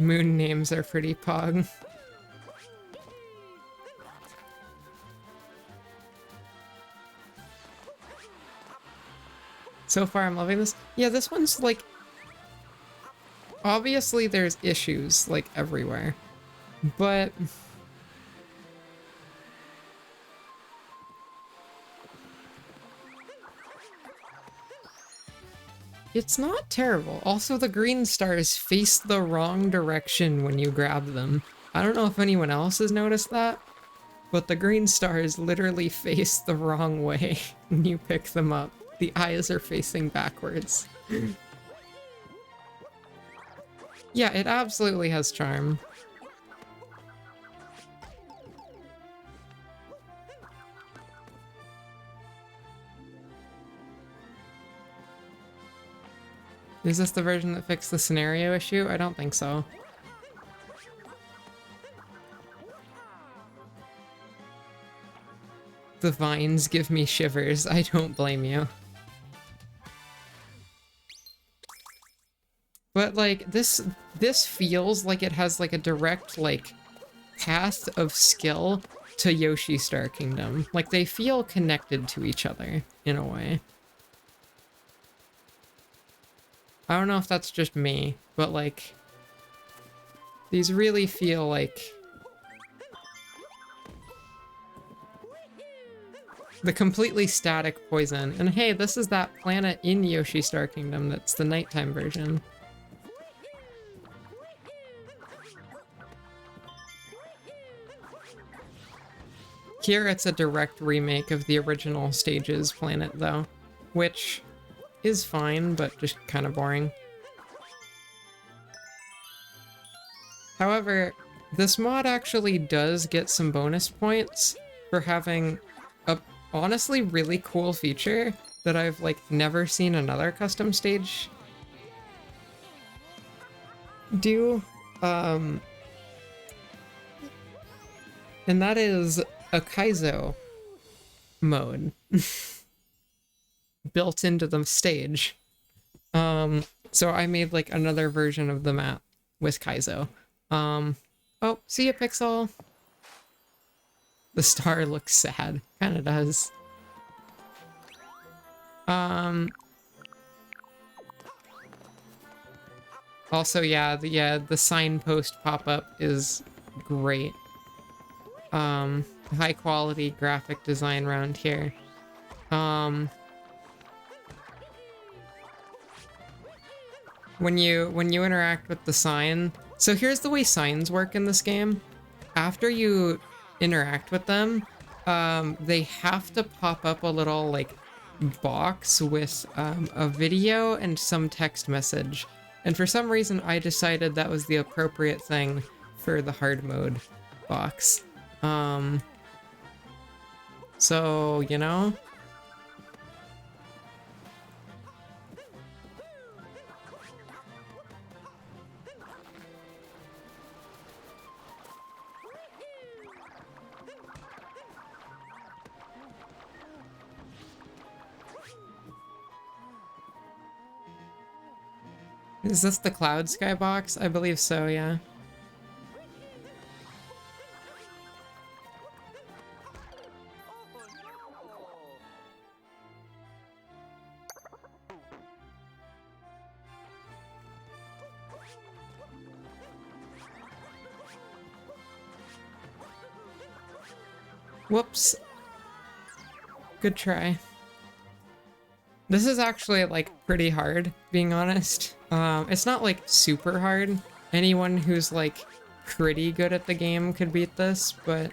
Moon names are pretty pog. So far, I'm loving this. Yeah, this one's like... Obviously, there's issues, like, everywhere. But... It's not terrible. Also, the green stars face the wrong direction when you grab them. I don't know if anyone else has noticed that, but the green stars literally face the wrong way when you pick them up. The eyes are facing backwards. Yeah, it absolutely has charm. Is this the version that fixed the scenario issue? I don't think so. The vines give me shivers. I don't blame you. But like this feels like it has like a direct like path of skill to Yoshi Star Kingdom. Like they feel connected to each other in a way. I don't know if that's just me, but like these really feel like the completely static poison. And hey, this is that planet in Yoshi Star Kingdom that's the nighttime version. Here it's a direct remake of the original stage's planet though, which is fine, but just kind of boring. However, this mod actually does get some bonus points for having a honestly really cool feature that I've like never seen another custom stage do. And that is a Kaizo mode built into the stage. So I made like another version of the map with Kaizo. Oh, see ya, Pixel. The star looks sad. Kinda does. Also, yeah, the signpost pop-up is great. high quality graphic design around here. When you interact with the sign, so here's the way signs work in this game. After you interact with them, they have to pop up a little like box with a video and some text message. And for some reason, I decided that was the appropriate thing for the hard mode box. So, you know? Is this the Cloud Sky box? I believe so, yeah. Whoops. Good try. This is actually, like, pretty hard, being honest. It's not, like, super hard. Anyone who's, like, pretty good at the game could beat this, but...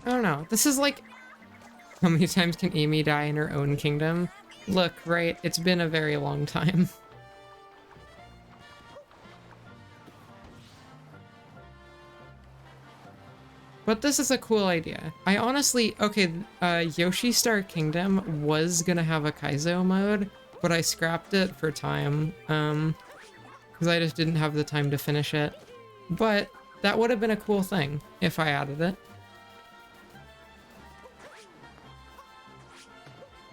I don't know. This is, like... How many times can Amy die in her own kingdom? Look, right, it's been a very long time. But this is a cool idea. I honestly, okay, Yoshi Star Kingdom was gonna have a Kaizo mode, but I scrapped it for time, because I just didn't have the time to finish it. But that would have been a cool thing if I added it.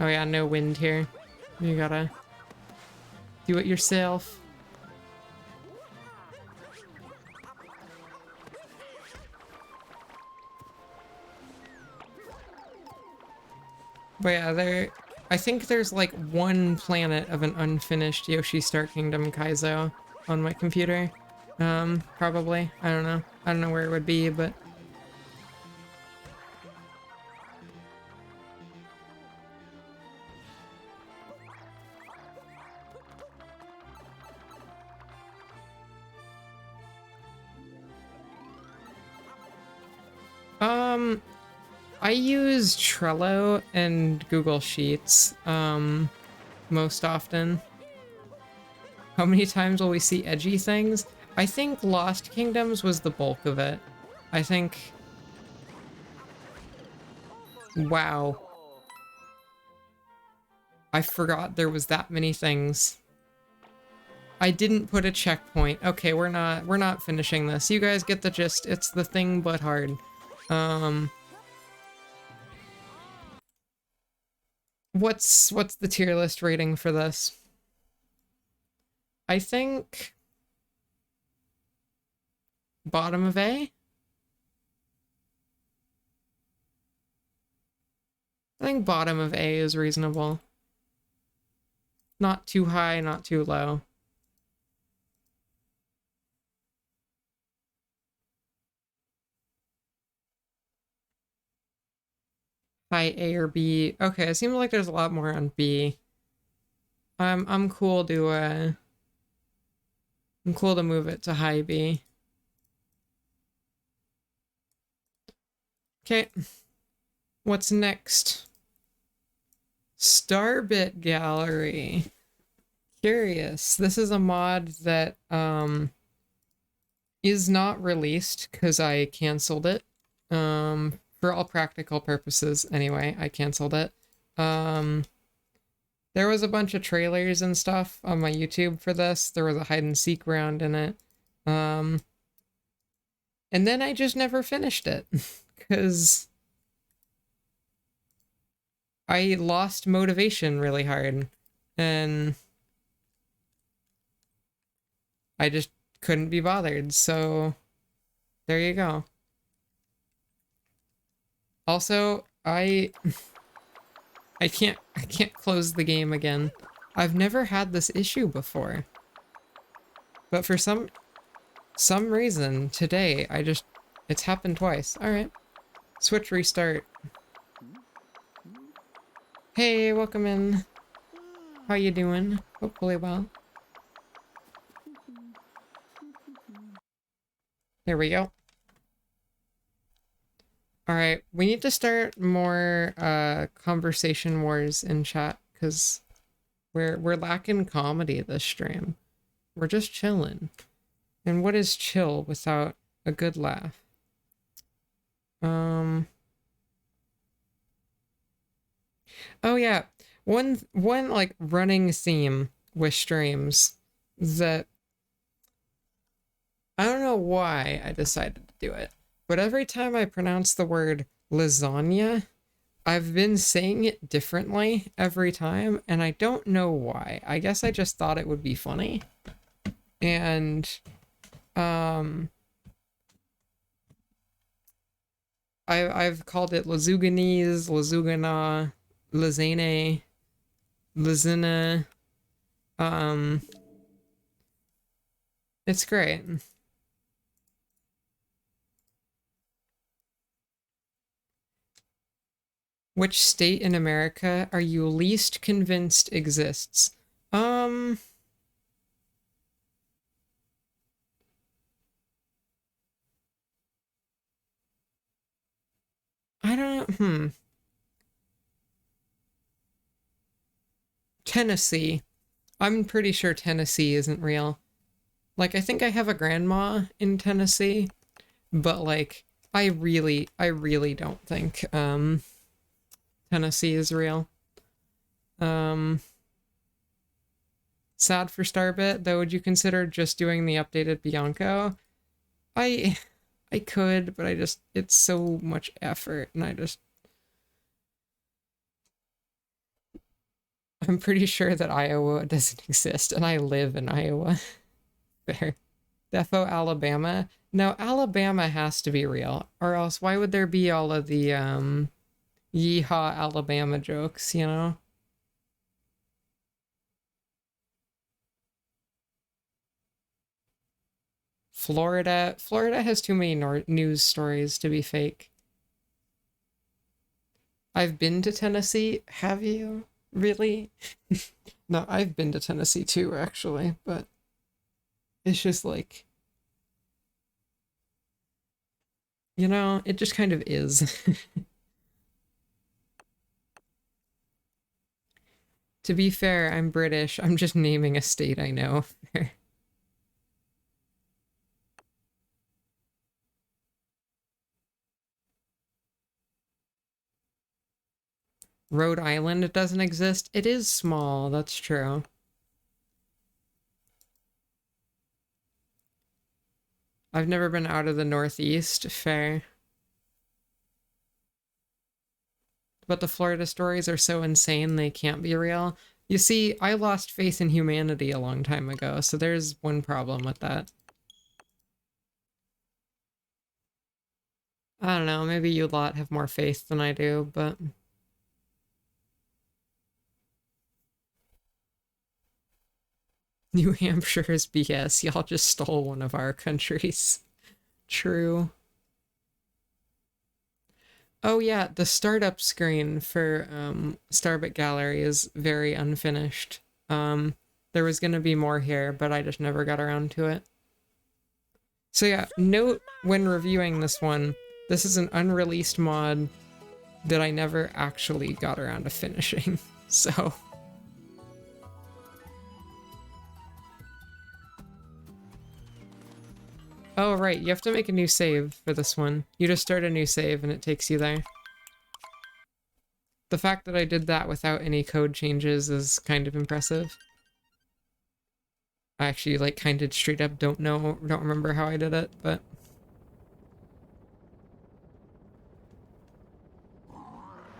Oh yeah, no wind here. You gotta do it yourself. But yeah, I think there's like one planet of an unfinished Yoshi Star Kingdom Kaizo on my computer. Probably. I don't know. I don't know where it would be, but... I use Trello and Google Sheets, most often. How many times will we see edgy things? I think Lost Kingdoms was the bulk of it. I think... Wow. I forgot there was that many things. I didn't put a checkpoint. Okay, we're not finishing this. You guys get the gist. It's the thing but hard. What's the tier list rating for this? I think bottom of A? I think bottom of A is reasonable. Not too high, not too low. High A or B. Okay, it seems like there's a lot more on B. I'm cool to I'm cool to move it to high B. Okay. What's next? Starbit Gallery. Curious. This is a mod that is not released because I canceled it. For all practical purposes, anyway, I canceled it. There was a bunch of trailers and stuff on my YouTube for this. There was a hide and seek round in it. And then I just never finished it because I lost motivation really hard and I just couldn't be bothered. So there you go. Also, I can't close the game again. I've never had this issue before. But for some reason today it's happened twice. All right. Switch restart. Hey, welcome in. How you doing? Hopefully well. There we go. All right, we need to start more conversation wars in chat because we're lacking comedy this stream. We're just chilling. And what is chill without a good laugh? Oh yeah, one like running theme with streams that I don't know why I decided to do it, but every time I pronounce the word lasagna, I've been saying it differently every time, and I don't know why. I guess I just thought it would be funny. And I've called it Lazuganese, Lazugana, Lazane, Lazina. It's great. Which state in America are you least convinced exists? I don't, Tennessee. I'm pretty sure Tennessee isn't real. Like, I think I have a grandma in Tennessee, but like, I really don't think, Tennessee is real. Sad for Starbit, though. Would you consider just doing the updated Bianco? I could, but it's so much effort, and I'm pretty sure that Iowa doesn't exist, and I live in Iowa. Fair. Defo Alabama? No, Alabama has to be real, or else why would there be all of the, yeehaw Alabama jokes, you know? Florida has too many news stories to be fake. I've been to Tennessee. Have you? Really? No, I've been to Tennessee too, actually, but it's just like, you know, it just kind of is. To be fair, I'm British. I'm just naming a state I know. Rhode Island doesn't exist. It is small, that's true. I've never been out of the Northeast. Fair. But the Florida stories are so insane they can't be real. You see, I lost faith in humanity a long time ago, so there's one problem with that. I don't know, maybe you lot have more faith than I do, but... New Hampshire is BS. Y'all just stole one of our countries. True. Oh yeah, the startup screen for Starbit Gallery is very unfinished. There was gonna be more here, but I just never got around to it. So yeah, note when reviewing this one, this is an unreleased mod that I never actually got around to finishing, so... Oh, right, you have to make a new save for this one. You just start a new save and it takes you there. The fact that I did that without any code changes is kind of impressive. I actually, like, kind of straight up don't remember how I did it, but...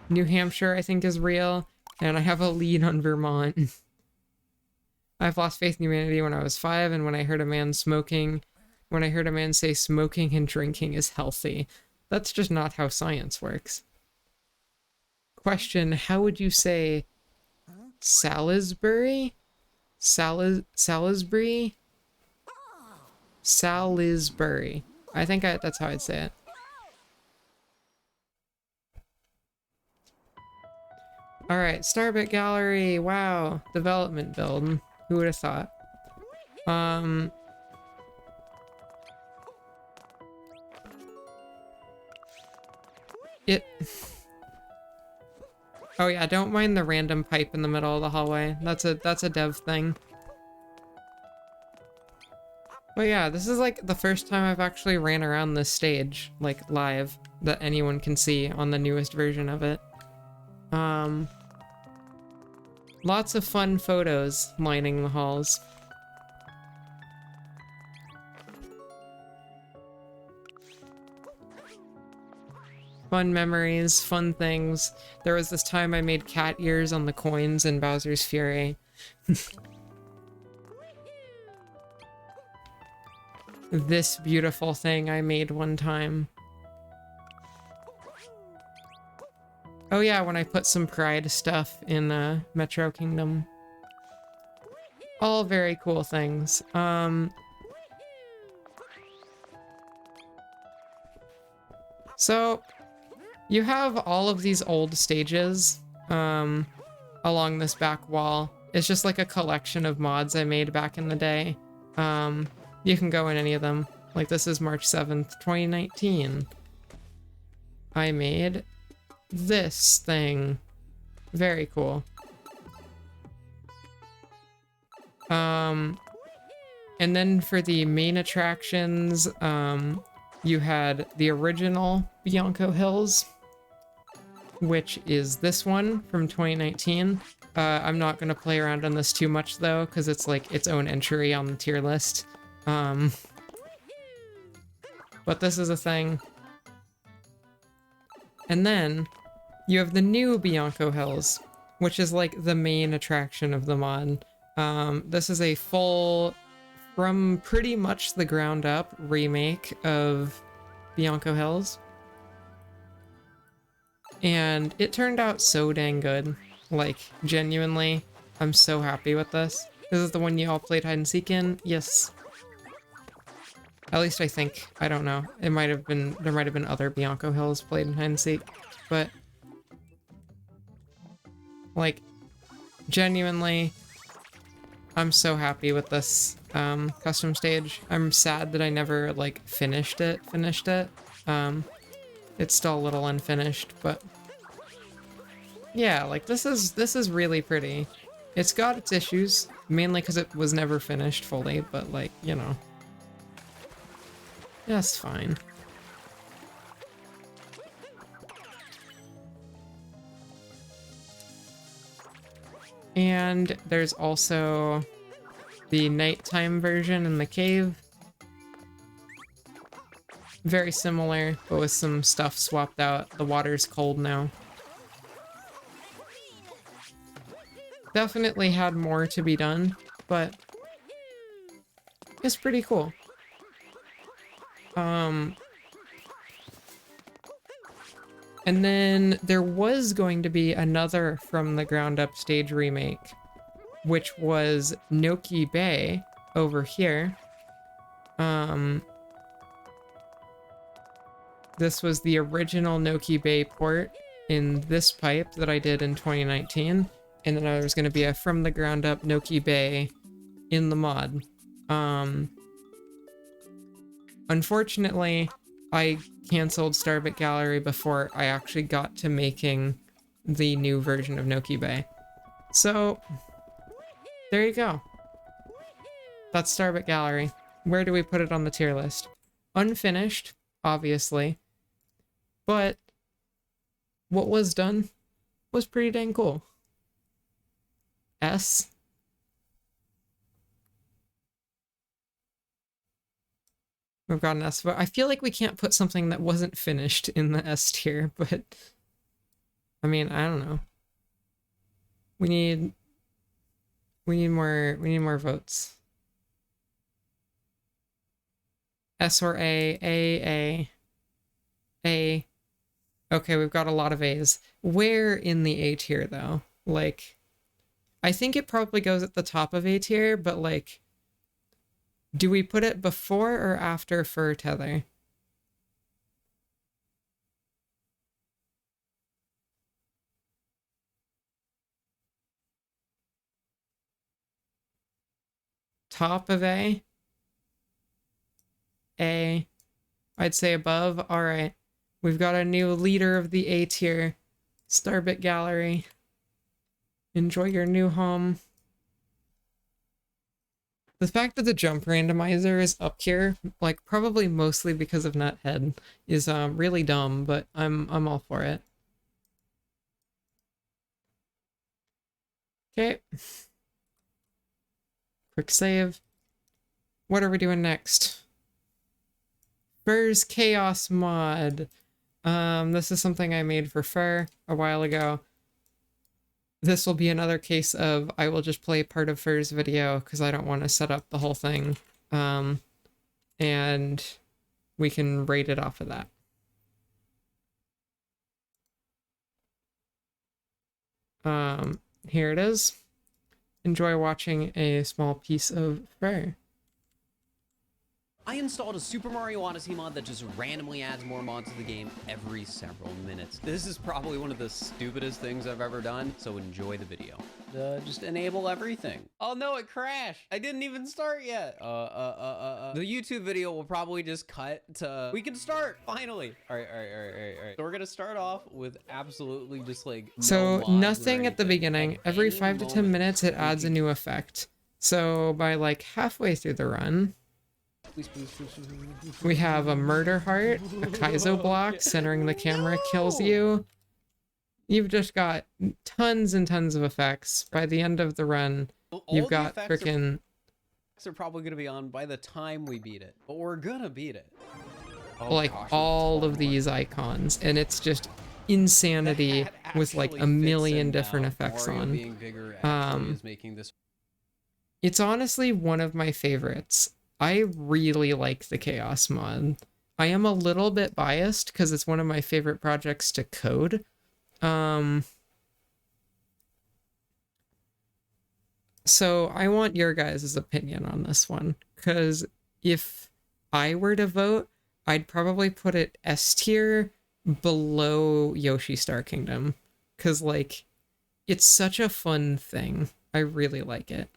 New Hampshire, I think, is real, and I have a lead on Vermont. I've lost faith in humanity when I was 5, and when I heard a man say smoking and drinking is healthy. That's just not how science works. Question, how would you say Salisbury? Salisbury? Salisbury. I think that's how I'd say it. Alright, Starbit Gallery. Wow. Development build. Who would have thought? Oh yeah, don't mind the random pipe in the middle of the hallway. That's a dev thing. But yeah, this is like the first time I've actually ran around this stage, like live, that anyone can see on the newest version of it. Lots of fun photos lining the halls. Fun memories, fun things. There was this time I made cat ears on the coins in Bowser's Fury. This beautiful thing I made one time. Oh yeah, when I put some Pride stuff in Metro Kingdom. All very cool things. So you have all of these old stages along this back wall. It's just like a collection of mods I made back in the day. You can go in any of them. Like this is March 7th, 2019. I made this thing. Very cool. And then for the main attractions, you had the original Bianco Hills, which is this one from 2019. I'm not going to play around on this too much though, because it's like its own entry on the tier list. But this is a thing. And then you have the new Bianco Hills, which is like the main attraction of the mod. This is a full, from pretty much the ground up remake of Bianco Hills. And it turned out so dang good. Like, genuinely, I'm so happy with this. This is the one you all played hide and seek in? Yes. At least I think. I don't know. It might have been, there might have been other Bianco Hills played in hide and seek. But, like, genuinely, I'm so happy with this custom stage. I'm sad that I never, like, finished it. It's still a little unfinished, but yeah, like, this is really pretty. It's got its issues, mainly because it was never finished fully, but, like, you know. That's fine. And there's also the nighttime version in the cave. Very similar, but with some stuff swapped out. The water's cold now. Definitely had more to be done, but it's pretty cool. And then there was going to be another from the ground up stage remake, which was Noki Bay over here. This was the original Noki Bay port in this pipe that I did in 2019. And then there was going to be a from the ground up Noki Bay in the mod. Unfortunately, I canceled Starbit Gallery before I actually got to making the new version of Noki Bay. So, there you go. That's Starbit Gallery. Where do we put it on the tier list? Unfinished, obviously. But what was done was pretty dang cool. S. We've got an S, but I feel like we can't put something that wasn't finished in the S tier, but I mean, I don't know. We need more votes. S or A. Okay, we've got a lot of A's. Where in the A tier, though? Like, I think it probably goes at the top of A tier, but, like, do we put it before or after Fur Tether? Top of A? A. I'd say above. All right. We've got a new leader of the A tier. Starbit Gallery. Enjoy your new home. The fact that the jump randomizer is up here, like probably mostly because of Nuthead, is really dumb, but I'm all for it. Okay. Quick save. What are we doing next? Fur's Chaos mod. This is something I made for Fur a while ago. This will be another case of I will just play part of Fur's video because I don't want to set up the whole thing. And we can rate it off of that. Here it is. Enjoy watching a small piece of Fur. I installed a Super Mario Odyssey mod that just randomly adds more mods to the game every several minutes. This is probably one of the stupidest things I've ever done, so enjoy the video. Just enable everything. Oh no, it crashed. I didn't even start yet. The YouTube video will probably just cut to, we can start, finally. All right. So we're gonna start off with absolutely just like So no mods nothing or at the anything. beginning. At Every any 5 to 10 moment, minutes it we adds a can- new effect. So by like halfway through the run, Please. we have a murder heart, a Kaizo block centering the camera kills you. You've just got tons and tons of effects. By the end of the run, All you've the got effects freaking... are probably gonna be on by the time we beat it, but we're gonna beat it. Oh, like gosh, all we're of these icons, and it's just insanity That with like actually a fits million in different now. effects Mario on. being bigger actually is making this. It's honestly one of my favorites. I really like the Chaos mod. I am a little bit biased because it's one of my favorite projects to code. So I want your guys' opinion on this one, because if I were to vote, I'd probably put it S tier below Yoshi Star Kingdom, because like it's such a fun thing. I really like it.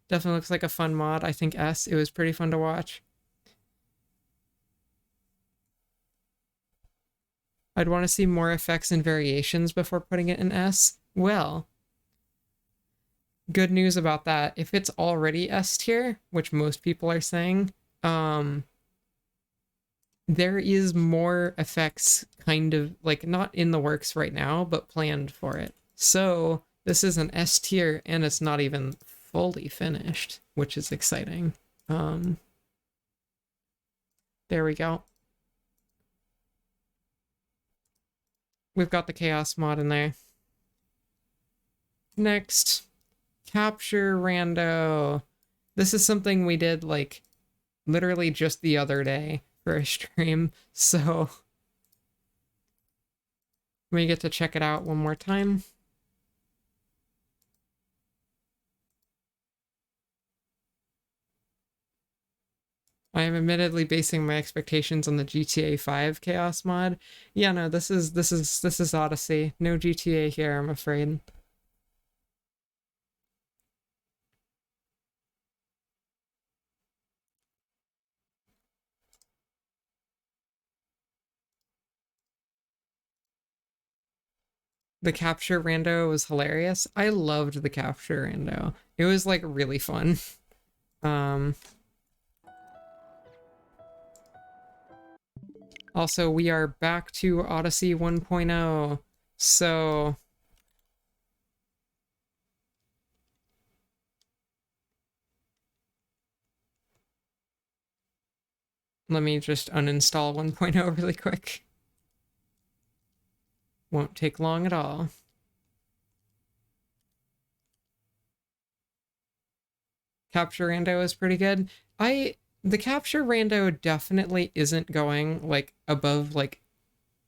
Definitely looks like a fun mod. I think S. It was pretty fun to watch. I'd want to see more effects and variations before putting it in S. Well, good news about that. If it's already S tier, which most people are saying, there is more effects kind of like not in the works right now, but planned for it. So this is an S tier and it's not even fully finished, which is exciting. There we go. We've got the Chaos mod in there. Next, Capture Rando. This is something we did like literally just the other day for a stream, so we get to check it out one more time. I am admittedly basing my expectations on the GTA 5 Chaos mod. Yeah, no, this is Odyssey. No GTA here, I'm afraid. The Capture Rando was hilarious. I loved the Capture Rando. It was like really fun. Also, we are back to Odyssey 1.0, so let me just uninstall 1.0 really quick. Won't take long at all. Capture Rando is pretty good. the capture rando definitely isn't going like above like,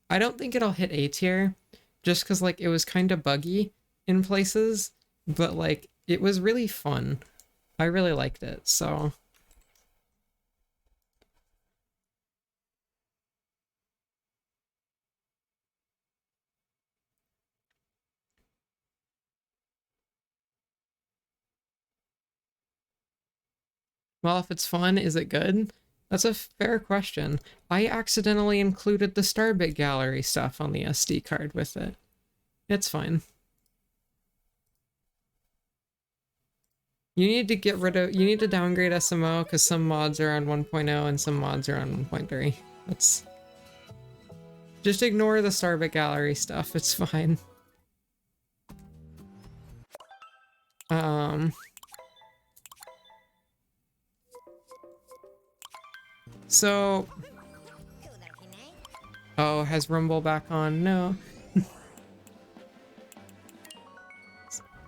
I don't think it'll hit A tier just because like it was kind of buggy in places, but like it was really fun. I really liked it, so. Well, if it's fun, is it good? That's a fair question. I accidentally included the Starbit Gallery stuff on the SD card with it. It's fine. You need to get rid of, you need to downgrade SMO because some mods are on 1.0 and some mods are on 1.3. That's... Just ignore the Starbit Gallery stuff, it's fine. So... Oh, has Rumble back on? No.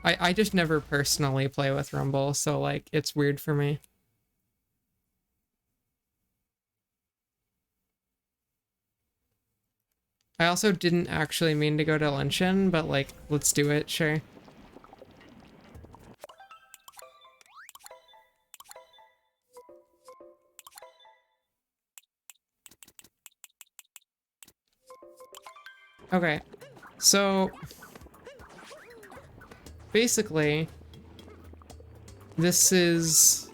I just never personally play with Rumble, so like, it's weird for me. I also didn't actually mean to go to luncheon, but like, let's do it, sure. Okay, so basically, this is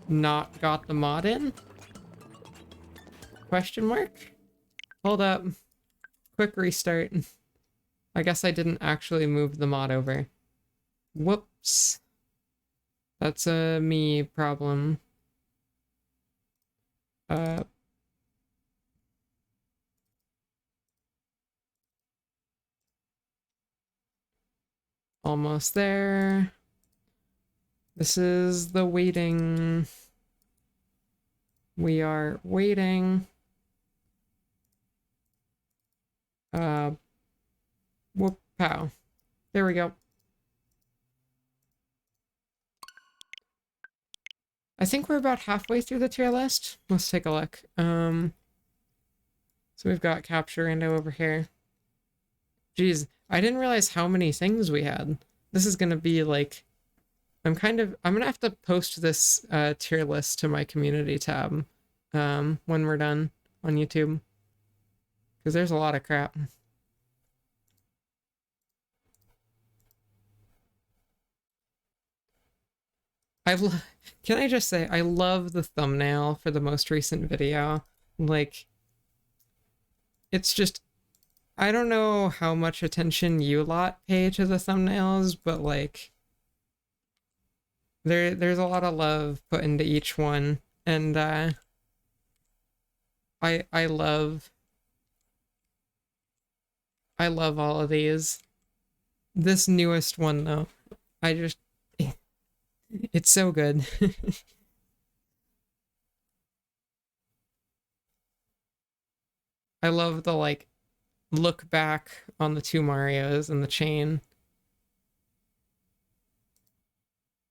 not got the mod in? Question mark? Hold up. Quick restart. I guess I didn't actually move the mod over. Whoops. That's a me problem. Almost there. This is the waiting. We are waiting. Whoop, pow. There we go. I think we're about halfway through the tier list. Let's take a look. So we've got capture rando over here. Jeez, I didn't realize how many things we had. This is gonna be like, I'm gonna have to post this tier list to my community tab when we're done on YouTube. Because there's a lot of crap. Can I just say, I love the thumbnail for the most recent video. Like, it's just, I don't know how much attention you lot pay to the thumbnails, but like, there's a lot of love put into each one, and I love all of these. This newest one though, it's so good. I love the like look back on the two Marios and the chain.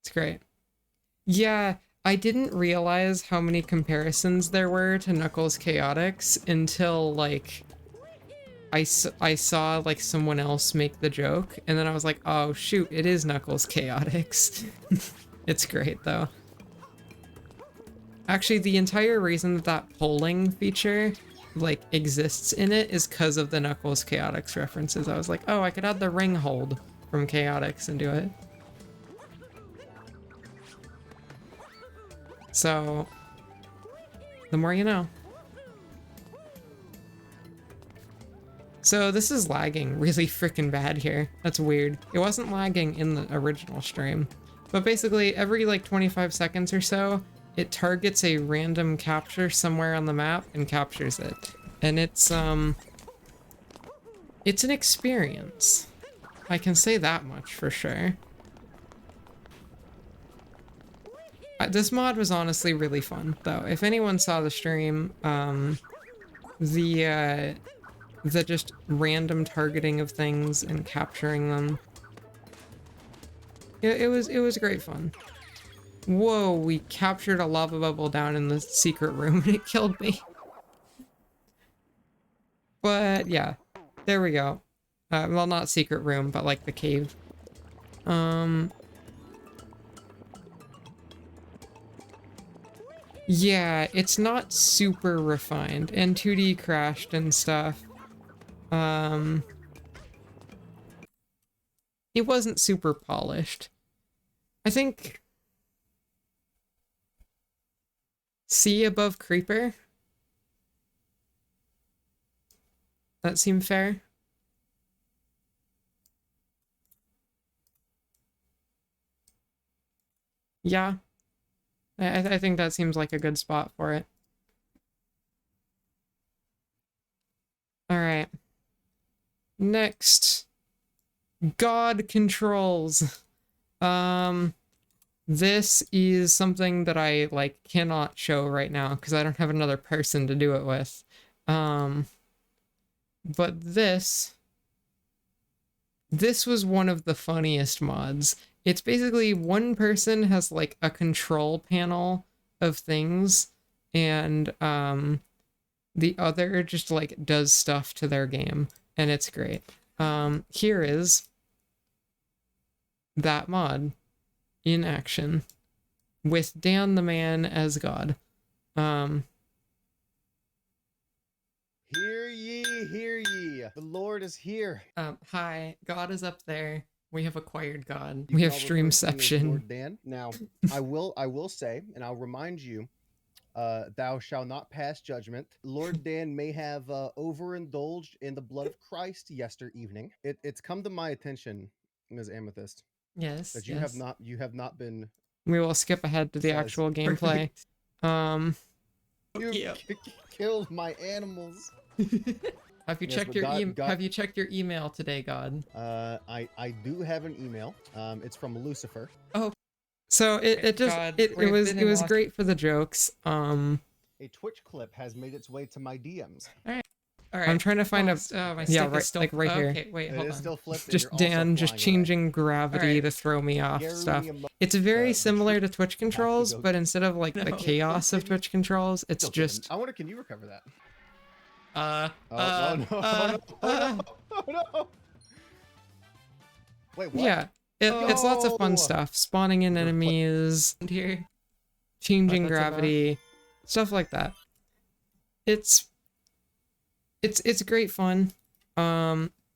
It's great. Yeah, I didn't realize how many comparisons there were to Knuckles Chaotix until like I saw like someone else make the joke, and then I was like, oh shoot, it is Knuckles Chaotix. It's great though. Actually, the entire reason that that polling feature like exists in it is because of the Knuckles Chaotix references. I was like, oh, I could add the ring hold from Chaotix and do it. So, the more you know. So this is lagging really freaking bad here. That's weird. It wasn't lagging in the original stream. But basically, every like 25 seconds or so, it targets a random capture somewhere on the map and captures it. And it's an experience. I can say that much for sure. This mod was honestly really fun, though. If anyone saw the stream, the just random targeting of things and capturing them, it was great fun. Whoa, we captured a lava bubble down in the secret room and it killed me. But yeah, there we go. Well, not secret room, but like the cave. Yeah, it's not super refined and 2D crashed and stuff. It wasn't super polished. I think C above Creeper. That seemed fair. Yeah. I think that seems like a good spot for it. Alright. Next. God controls. This is something that I, like, cannot show right now because I don't have another person to do it with. But this was one of the funniest mods. It's basically one person has like a control panel of things and the other just like does stuff to their game and it's great. Here is that mod in action with Dan the Man as God. Hear ye, hear ye. The Lord is here. Hi, God is up there. We have acquired God. You We can have all refer to me as Streamception. Lord Dan. Now, I will say, and I'll remind you, thou shalt not pass judgment. Lord Dan may have overindulged in the blood of Christ yester evening. It's come to my attention, Ms. Amethyst, Yes, that yes. you have not been. We will skip ahead to the Says actual gameplay. You Yeah. killed my animals. Have you Yes, checked but your God- Have you checked your email today, God? I do have an email. It's from Lucifer. So it just God, it we've was been it was watching- great for the jokes. A Twitch clip has made its way to my DMs. All right. I'm trying to find Pause. a My yeah stick right is still like right here. Okay, wait, It hold is on. still flipped. and Just you're also Dan just flying away. changing gravity Alright. to throw me off Gary stuff. Emo- It's very the similar to trick Twitch controls, go- but instead of like the No. chaos of Can you- Twitch controls, it's Don't get him. just I wonder. Can you recover that? uh Oh no! Oh no! Oh no! Wait, what? yeah. It's lots of fun Yo! stuff. Spawning in They're pla- enemies, Here. changing What that's about? gravity, stuff like that. It's great fun.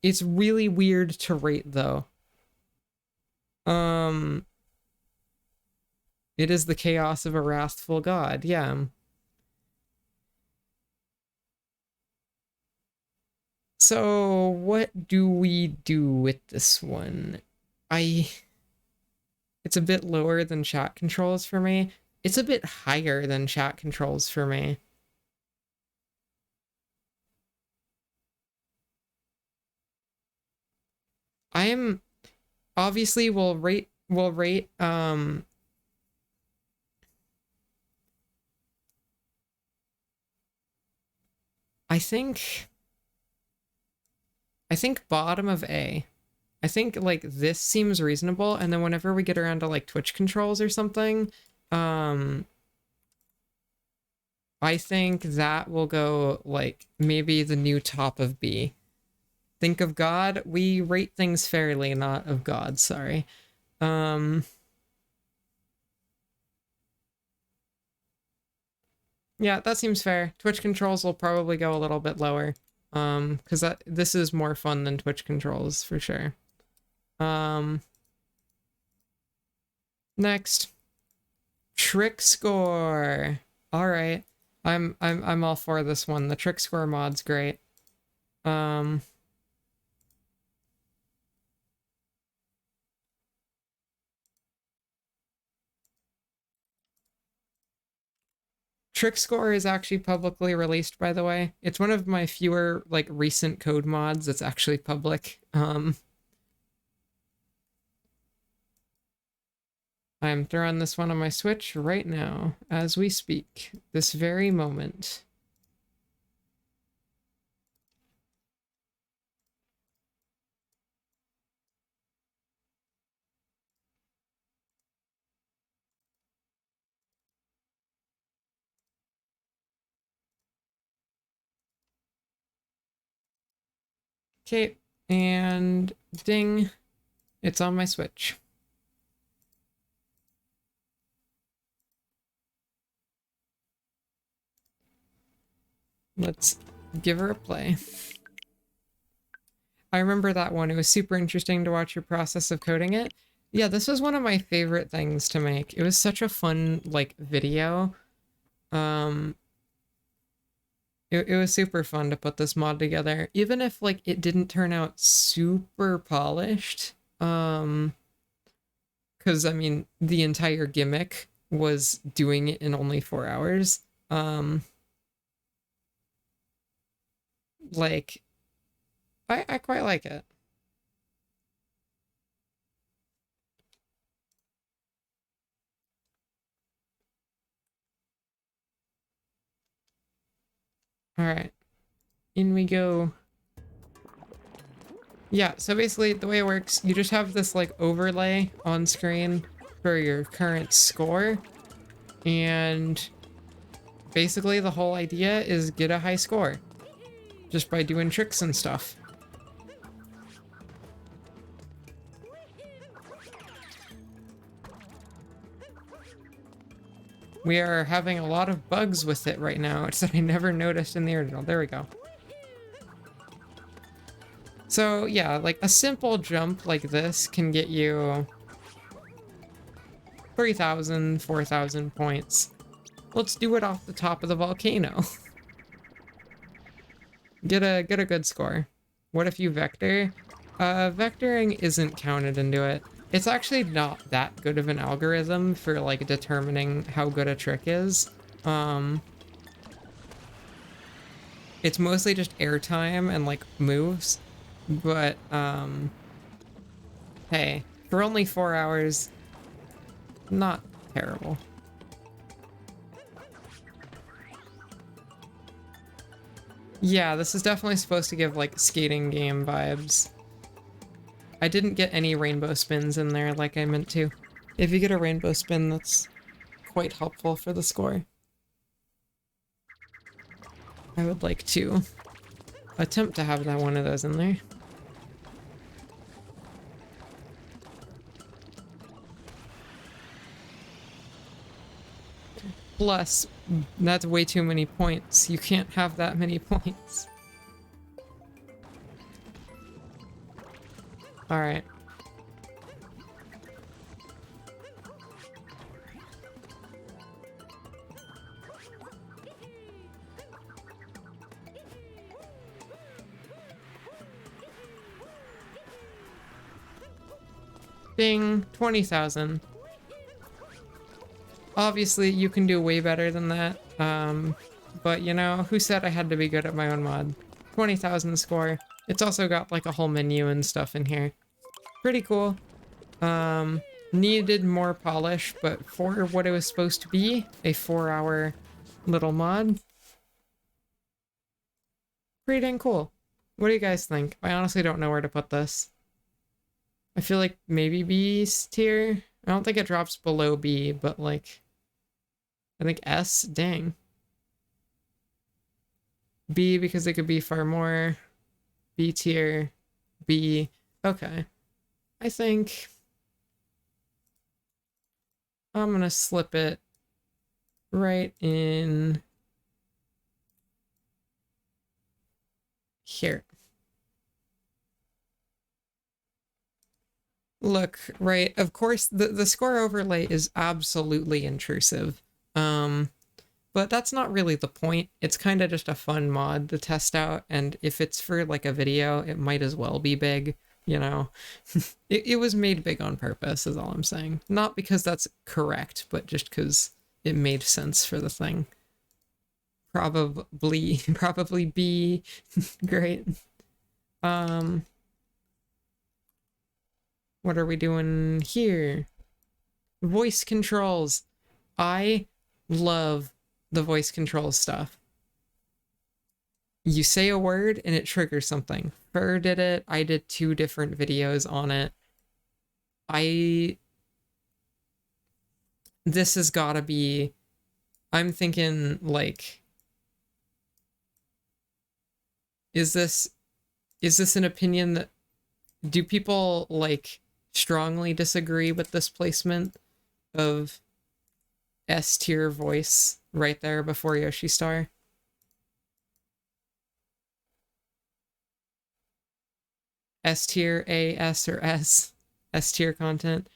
It's really weird to rate though. It is the chaos of a wrathful god. Yeah. So what do we do with this one? It's a bit lower than chat controls for me. It's a bit higher than chat controls for me. I am obviously we'll rate I think bottom of A. I think like this seems reasonable, and then whenever we get around to like Twitch controls or something, I think that will go like maybe the new top of B. Think of God. We rate things fairly, not of God, sorry. Yeah, that seems fair. Twitch controls will probably go a little bit lower. Because this is more fun than Twitch controls for sure. Next. Trick score. Alright. I'm all for this one. The trick score mod's great. Trick score is actually publicly released, by the way. It's one of my fewer like recent code mods that's actually public. I'm throwing this one on my Switch right now as we speak, this very moment. Okay, and ding, it's on my Switch. Let's give her a play. I remember that one. It was super interesting to watch your process of coding it. Yeah, this was one of my favorite things to make. It was such a fun, like, video. It was super fun to put this mod together, even if, like, it didn't turn out super polished. Because, I mean, the entire gimmick was doing it in only 4 hours. Like, I quite like it. All right, in we go. Yeah, so basically the way it works, you just have this like overlay on screen for your current score. And basically the whole idea is get a high score just by doing tricks and stuff. We are having a lot of bugs with it right now. It's that I never noticed in the original. There we go. So yeah, like a simple jump like this can get you 3,000, 4,000 points. Let's do it off the top of the volcano. Get a good score. What if you vector? Vectoring isn't counted into it. It's actually not that good of an algorithm for like determining how good a trick is. It's mostly just airtime and like moves, but hey, for only 4 hours, not terrible. Yeah, this is definitely supposed to give like skating game vibes. I didn't get any rainbow spins in there like I meant to. If you get a rainbow spin, that's quite helpful for the score. I would like to attempt to have that one of those in there. Plus, that's way too many points. You can't have that many points. All right. Ding, 20,000. Obviously, you can do way better than that. But you know, who said I had to be good at my own mod? 20,000 score. It's also got like a whole menu and stuff in here. Pretty cool. Needed more polish, but for what it was supposed to be, a 4-hour little mod. Pretty dang cool. What do you guys think? I honestly don't know where to put this. I feel like maybe B tier. I don't think it drops below B, but like, I think S, dang. B because it could be far more. B tier, B, okay. I think I'm gonna slip it right in here. Look, right, of course, the score overlay is absolutely intrusive. But that's not really the point. It's kind of just a fun mod to test out, and if it's for like a video, it might as well be big, you know? It was made big on purpose, is all I'm saying. Not because that's correct, but just because it made sense for the thing. Probably B. Great. What are we doing here? Voice controls. I love the voice control stuff. You say a word and it triggers something. Fur did it. I did 2 different videos on it. This has gotta be, I'm thinking like, is this is this an opinion that, do people like strongly disagree with this placement of S tier voice right there before Yoshi Star? S tier, A, S, or S? S tier content.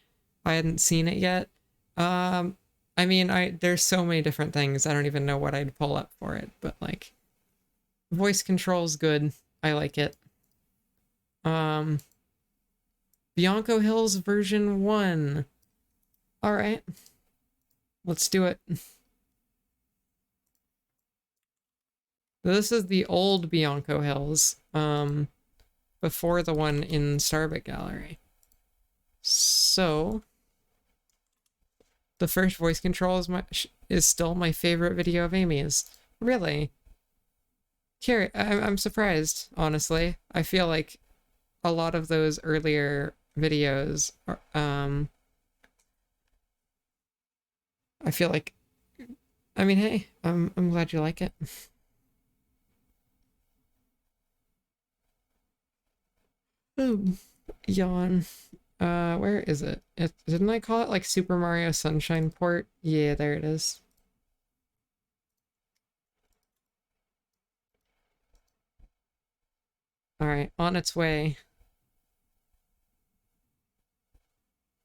I hadn't seen it yet. I mean, there's so many different things. I don't even know what I'd pull up for it, but like, voice control's good. I like it. Bianco Hills version 1. All right, let's do it. This is the old Bianco Hills, before the one in Starbit Gallery. So, the first voice control is still my favorite video of Amy's. Really? I'm surprised, honestly. I feel like a lot of those earlier videos are, I feel like, I mean, hey, I'm glad you like it. Oh, yawn. Where is it? Didn't I call it like Super Mario Sunshine Port? Yeah, there it is. Alright, on its way.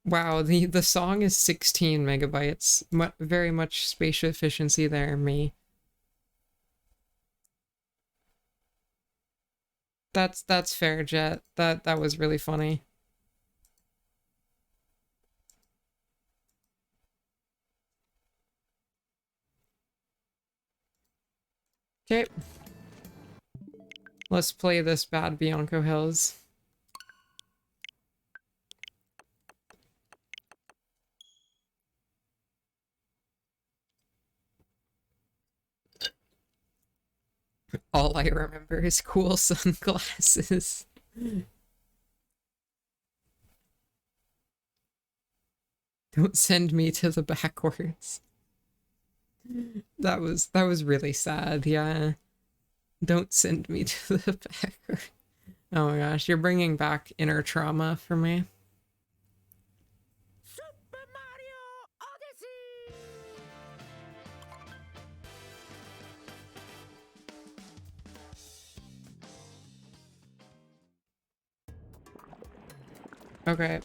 Wow, the song is 16 megabytes. Very much spatial efficiency there, me. That's fair, Jet. That was really funny. Okay. Let's play this bad Bianco Hills. All I remember is cool sunglasses. Don't send me to the backwards. That was really sad, yeah. Don't send me to the backwards. Oh my gosh, you're bringing back inner trauma for me. Super Mario Odyssey! Okay.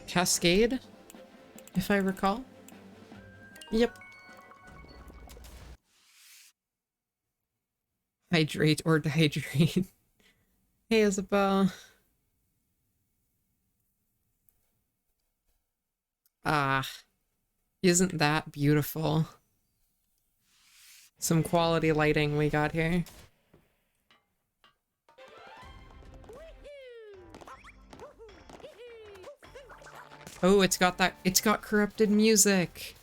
Cascade, if I recall. Yep. Hydrate or dehydrate. Hey, Isabel. Ah, isn't that beautiful? Some quality lighting we got here. Oh, it's got corrupted music.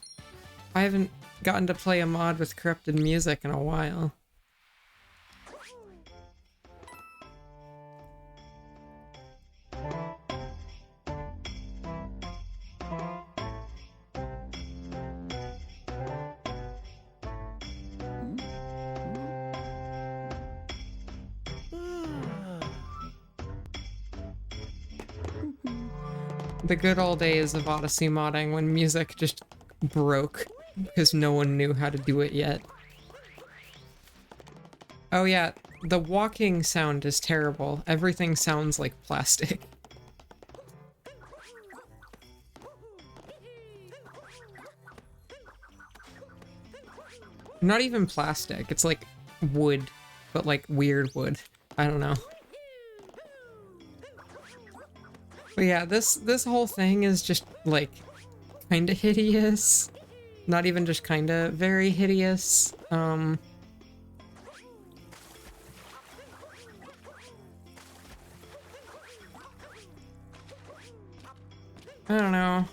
I haven't gotten to play a mod with corrupted music in a while. The good old days of Odyssey modding when music just broke because no one knew how to do it yet. Oh yeah, the walking sound is terrible. Everything sounds like plastic. Not even plastic, it's like wood, but like weird wood. I don't know. But yeah, this whole thing is just like kinda hideous. Not even just kinda, very hideous. I don't know.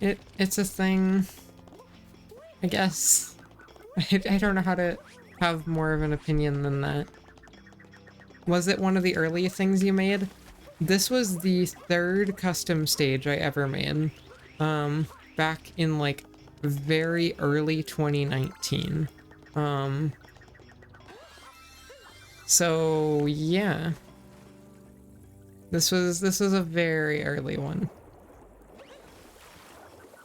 It's a thing, I guess. I don't know how to have more of an opinion than that. Was it one of the early things you made? This was the third custom stage I ever made. Back in like very early 2019. So yeah. This was a very early one.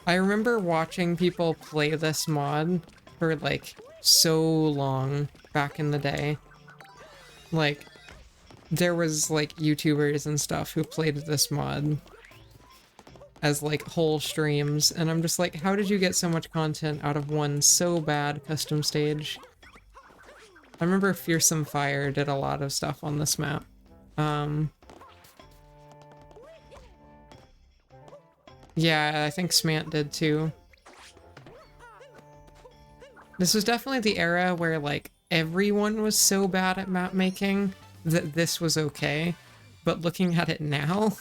I remember watching people play this mod for like so long back in the day. Like there was like YouTubers and stuff who played this mod as like whole streams, and I'm just like, how did you get so much content out of one so bad custom stage? I remember Fearsome Fire did a lot of stuff on this map. Yeah, I think Smant did too. This was definitely the era where like everyone was so bad at map making that this was okay, but looking at it now,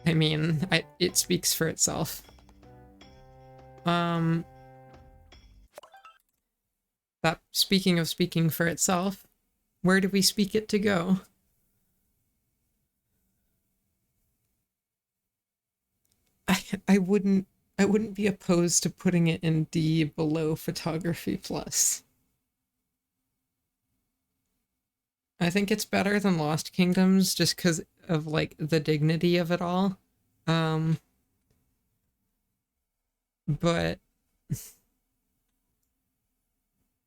I mean, it speaks for itself. That speaking of speaking for itself, where do we speak it to go? I wouldn't be opposed to putting it in D below Photography Plus. I think it's better than Lost Kingdoms just because of like the dignity of it all. But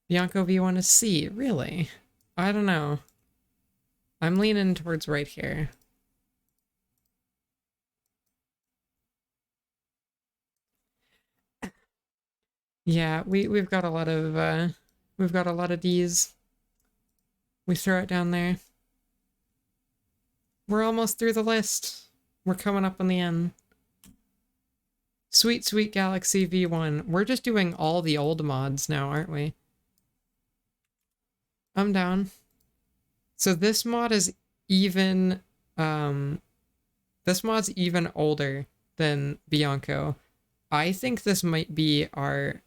Bianco V1 is C, really? I don't know. I'm leaning towards right here. Yeah, we've got a lot of D's. We throw it down there. We're almost through the list. We're coming up on the end. Sweet, sweet Galaxy V1. We're just doing all the old mods now, aren't we? I'm down. So this mod is even, this mod's even older than Bianco. I think this might be our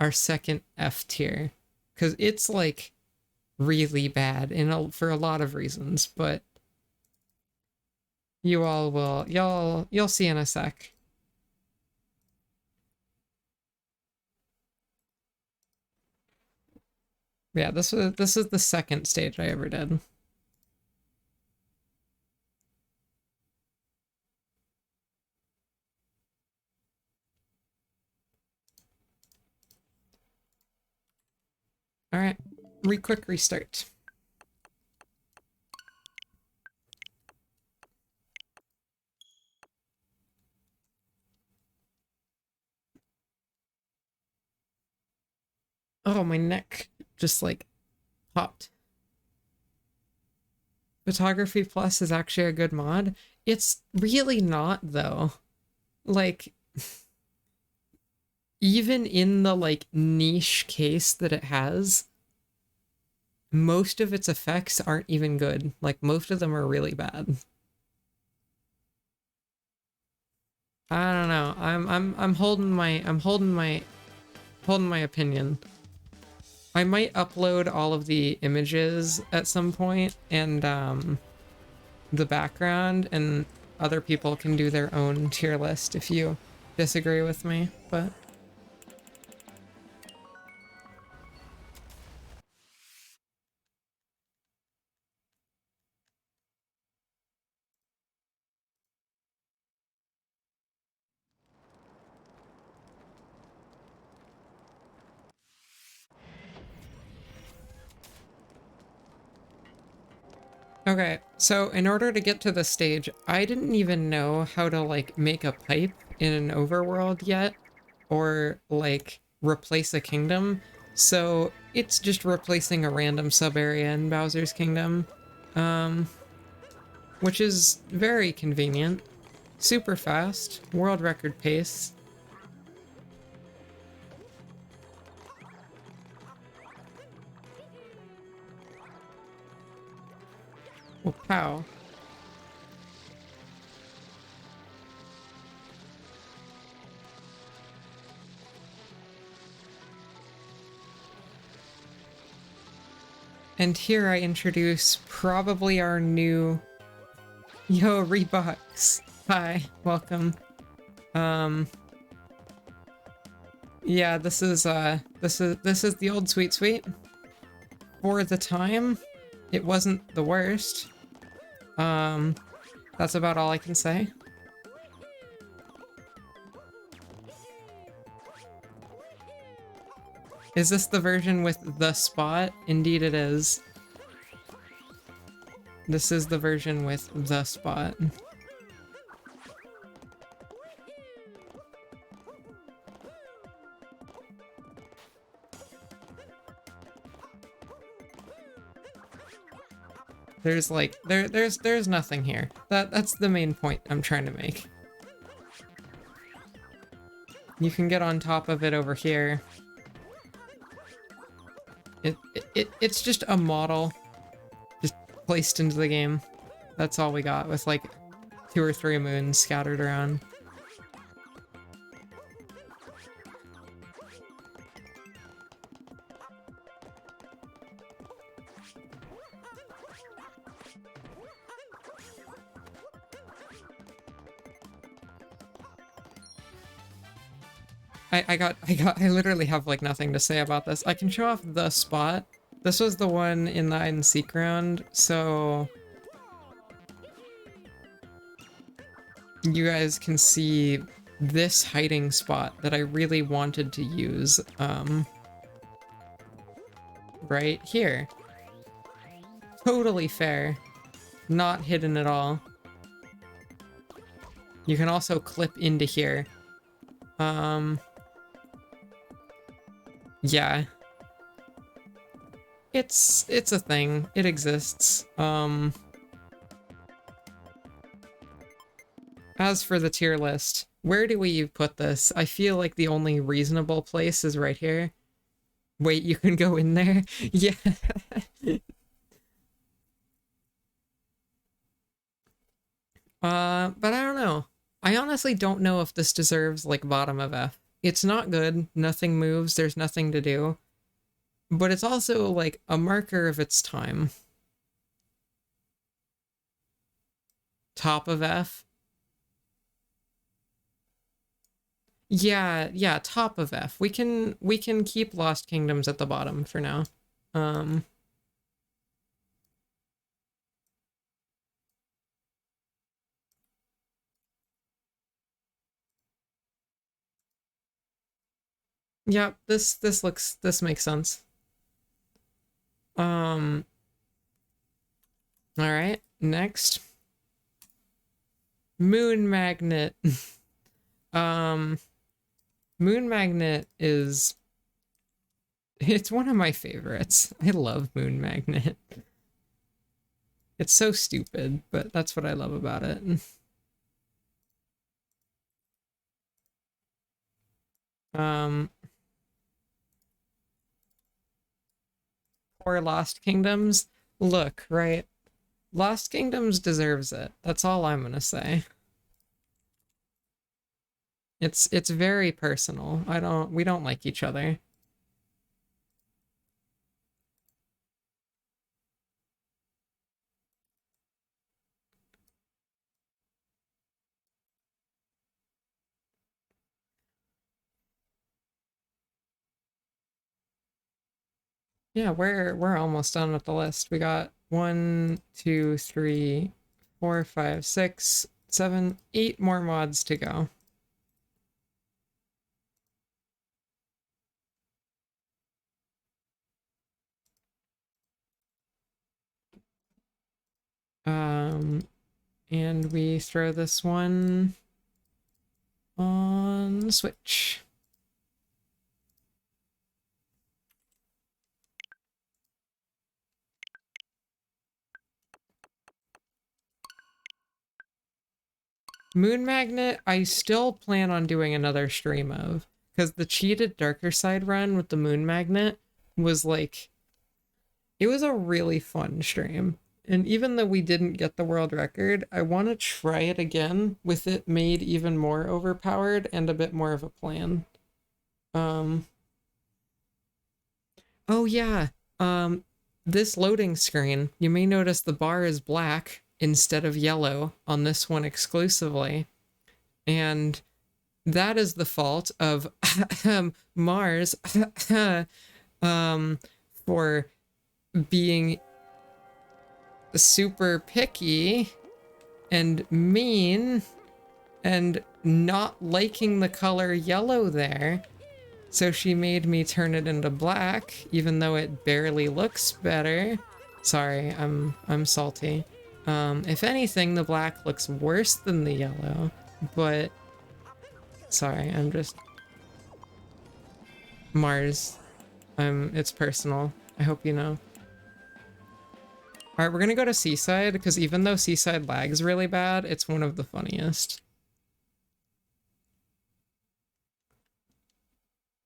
second F tier, because it's like really bad for a lot of reasons, but you all will, you'll see in a sec. Yeah, this is the second stage I ever did. All right, quick restart. Oh, my neck just like popped. Photography Plus is actually a good mod. It's really not though. Like, even in the like niche case that it has, most of its effects aren't even good. Like most of them are really bad. I don't know. I'm holding my opinion. I might upload all of the images at some point and the background, and other people can do their own tier list if you disagree with me, but okay, so in order to get to the stage, I didn't even know how to like make a pipe in an overworld yet, or like replace a kingdom. So it's just replacing a random sub area in Bowser's Kingdom, which is very convenient, super fast, world record pace. Well, pow. And here I introduce probably our new... Yo, Reeboks. Hi, welcome. Yeah, this is the old Sweet Sweet. For the time, it wasn't the worst. That's about all I can say. Is this the version with the spot? Indeed it is. This is the version with the spot. There's like, there's nothing here. That's the main point I'm trying to make. You can get on top of it over here. It's just a model just placed into the game. That's all we got, with like 2 or 3 moons scattered around. I literally have like nothing to say about this. I can show off the spot. This was the one in the hide and seek round, so you guys can see this hiding spot that I really wanted to use, right here. Totally fair. Not hidden at all. You can also clip into here. Yeah. It's a thing. It exists. As for the tier list, where do we put this? I feel like the only reasonable place is right here. Wait, you can go in there? Yeah. But I don't know. I honestly don't know if this deserves, like, bottom of F. It's not good, nothing moves, there's nothing to do. But it's also, like, a marker of its time. Top of F? Yeah, top of F. We can keep Lost Kingdoms at the bottom for now. Yeah, this makes sense. All right, next. Moon Magnet. Moon Magnet is... It's one of my favorites. I love Moon Magnet. It's so stupid, but that's what I love about it. Poor Lost Kingdoms. Look, right? Lost Kingdoms deserves it. That's all I'm gonna say. It's very personal. We don't like each other. Yeah, we're almost done with the list. We got 1, 2, 3, 4, 5, 6, 7, 8 more mods to go. And we throw this one on the Switch. Moon Magnet, I still plan on doing another stream of, because the cheated Darker Side run with the Moon Magnet was like, it was a really fun stream. And even though we didn't get the world record, I want to try it again with it made even more overpowered and a bit more of a plan. Oh yeah, this loading screen, you may notice the bar is black instead of yellow on this one exclusively. And that is the fault of Mars for being super picky and mean and not liking the color yellow there. So she made me turn it into black, even though it barely looks better. Sorry, I'm salty. If anything, the black looks worse than the yellow, but sorry, I'm just Mars. It's personal. I hope you know. All right, we're gonna go to Seaside because even though Seaside lags really bad, it's one of the funniest.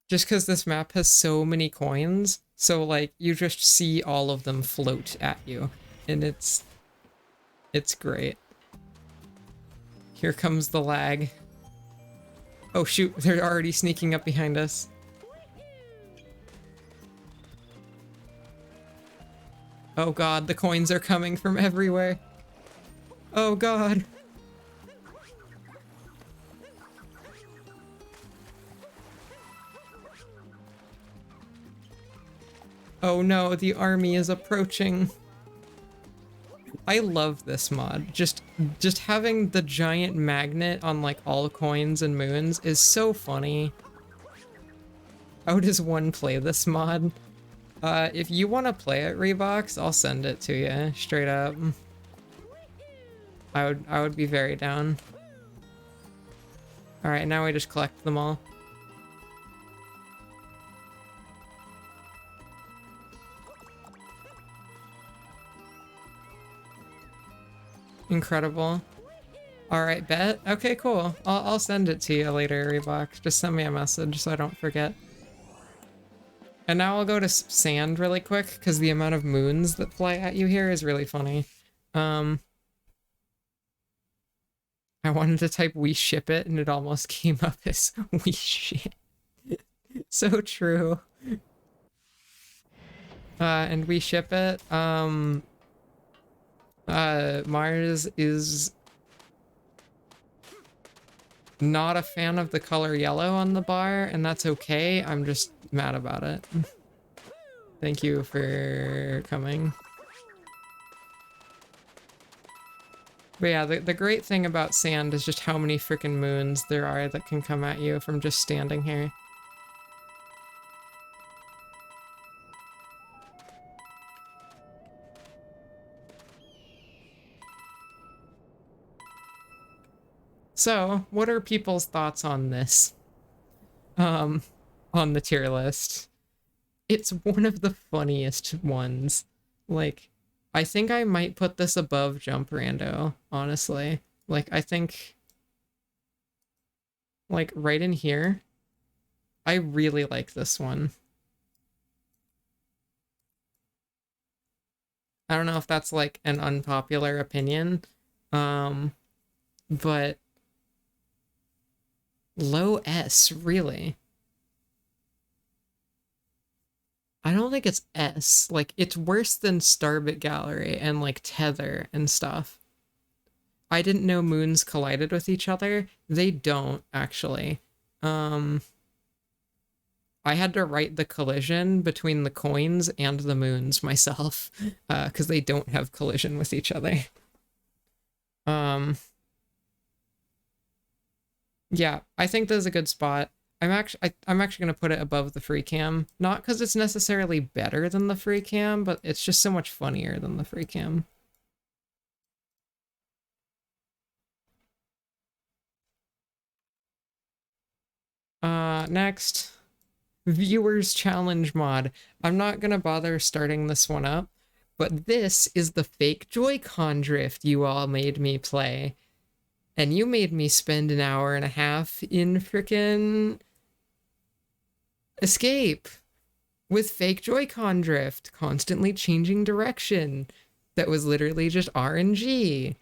Just because this map has so many coins, so like you just see all of them float at you, and it's great. Here comes the lag. Oh shoot, they're already sneaking up behind us. Oh god, the coins are coming from everywhere. Oh god. Oh no, the army is approaching. I love this mod. Just having the giant magnet on like all coins and moons is so funny. How does one play this mod? If you want to play it, Reebox, I'll send it to you, straight up. I would be very down. Alright, now we just collect them all. Incredible. Alright, bet. Okay, cool. I'll send it to you later, Reebok. Just send me a message so I don't forget. And now I'll go to sand really quick, because the amount of moons that fly at you here is really funny. I wanted to type we ship it, and it almost came up as we shit. So true. And we ship it. Mars is not a fan of the color yellow on the bar, and that's okay. I'm just mad about it. Thank you for coming. But yeah, the great thing about sand is just how many freaking moons there are that can come at you from just standing here. So, what are people's thoughts on this? On the tier list. It's one of the funniest ones. Like, I think I might put this above Jump Rando, honestly. Like, I think, like, right in here, I really like this one. I don't know if that's, like, an unpopular opinion, but low S, really? I don't think it's S. Like, it's worse than Starbit Gallery and, like, Tether and stuff. I didn't know moons collided with each other. They don't, actually. I had to write the collision between the coins and the moons myself, because they don't have collision with each other. Yeah, I think this is a good spot. I'm actually gonna put it above the free cam, not because it's necessarily better than the free cam, but it's just so much funnier than the free cam. Next, viewers challenge mod. I'm not gonna bother starting this one up, but this is the fake Joy-Con drift you all made me play, and you made me spend an hour and a half in frickin' Escape with fake Joy-Con drift, constantly changing direction. That was literally just RNG.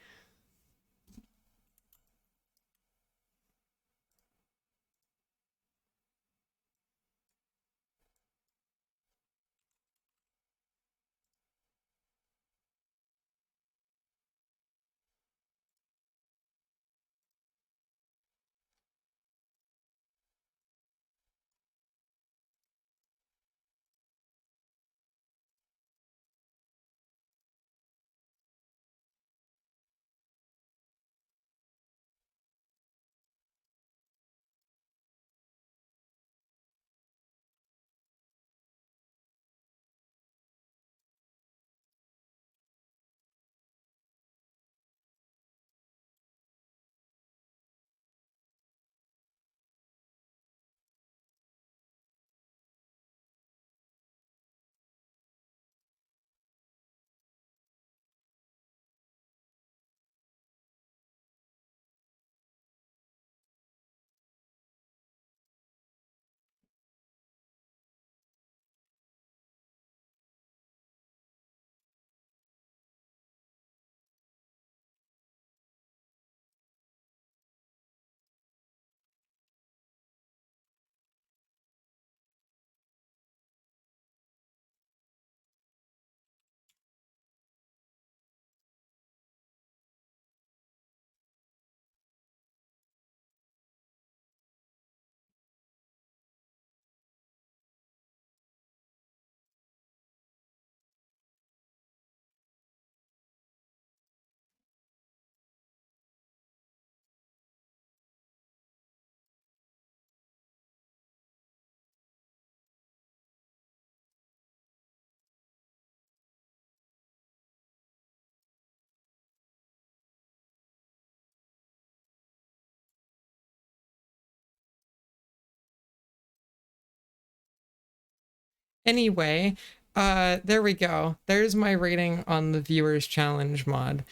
Anyway, there we go. There's my rating on the viewers challenge mod.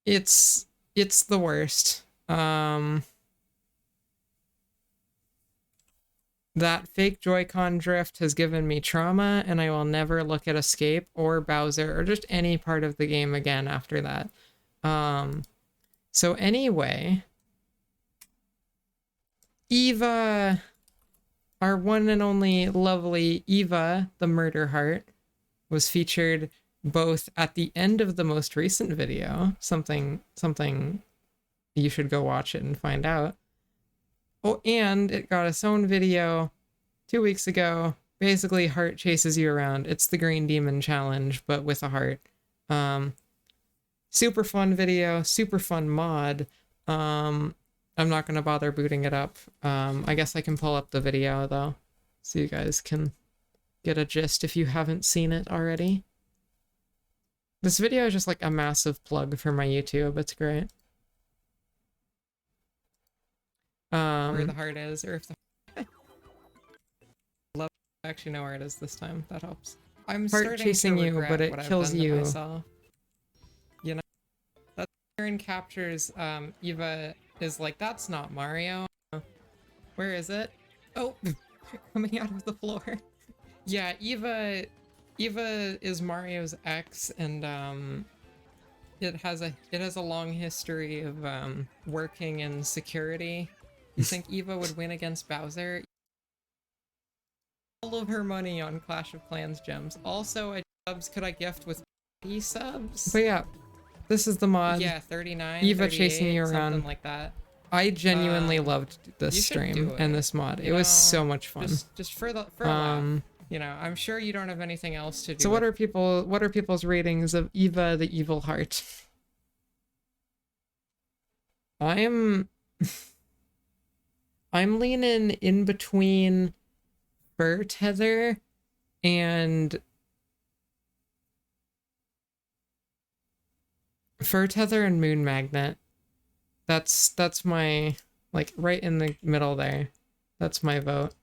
It's the worst. That fake Joy-Con drift has given me trauma, and I will never look at Escape or Bowser or just any part of the game again after that. So anyway, Eva, our one and only lovely Eva, the murder heart, was featured both at the end of the most recent video, something you should go watch it and find out. Oh, and it got its own video 2 weeks ago. Basically, heart chases you around. It's the Green Demon Challenge, but with a heart. Super fun video, super fun mod. I'm not gonna bother booting it up. I guess I can pull up the video though, so you guys can get a gist if you haven't seen it already. This video is just like a massive plug for my YouTube. It's great. Where the heart is, or if the love, I actually know where it is this time. That helps. I'm heart starting chasing to you, regret but it what I've kills done to you. myself. You know, that Aaron captures. Eva is like, that's not Mario. Where is it? Oh, coming out of the floor. Yeah, Eva is Mario's ex, and it has a long history of working in security. You think Eva would win against Bowser? All of her money on Clash of Clans gems. Also, subs could I gift with subs? But yeah, this is the mod. Yeah, 39. Eva chasing you around, something like that. I genuinely loved this stream and this mod. It was so much fun. Just for a laugh. You know, I'm sure you don't have anything else to do. So what are people's ratings of Eva the Evil Heart? I'm leaning in between Fur Tether and Moon Magnet. That's my, like, right in the middle there. That's my vote.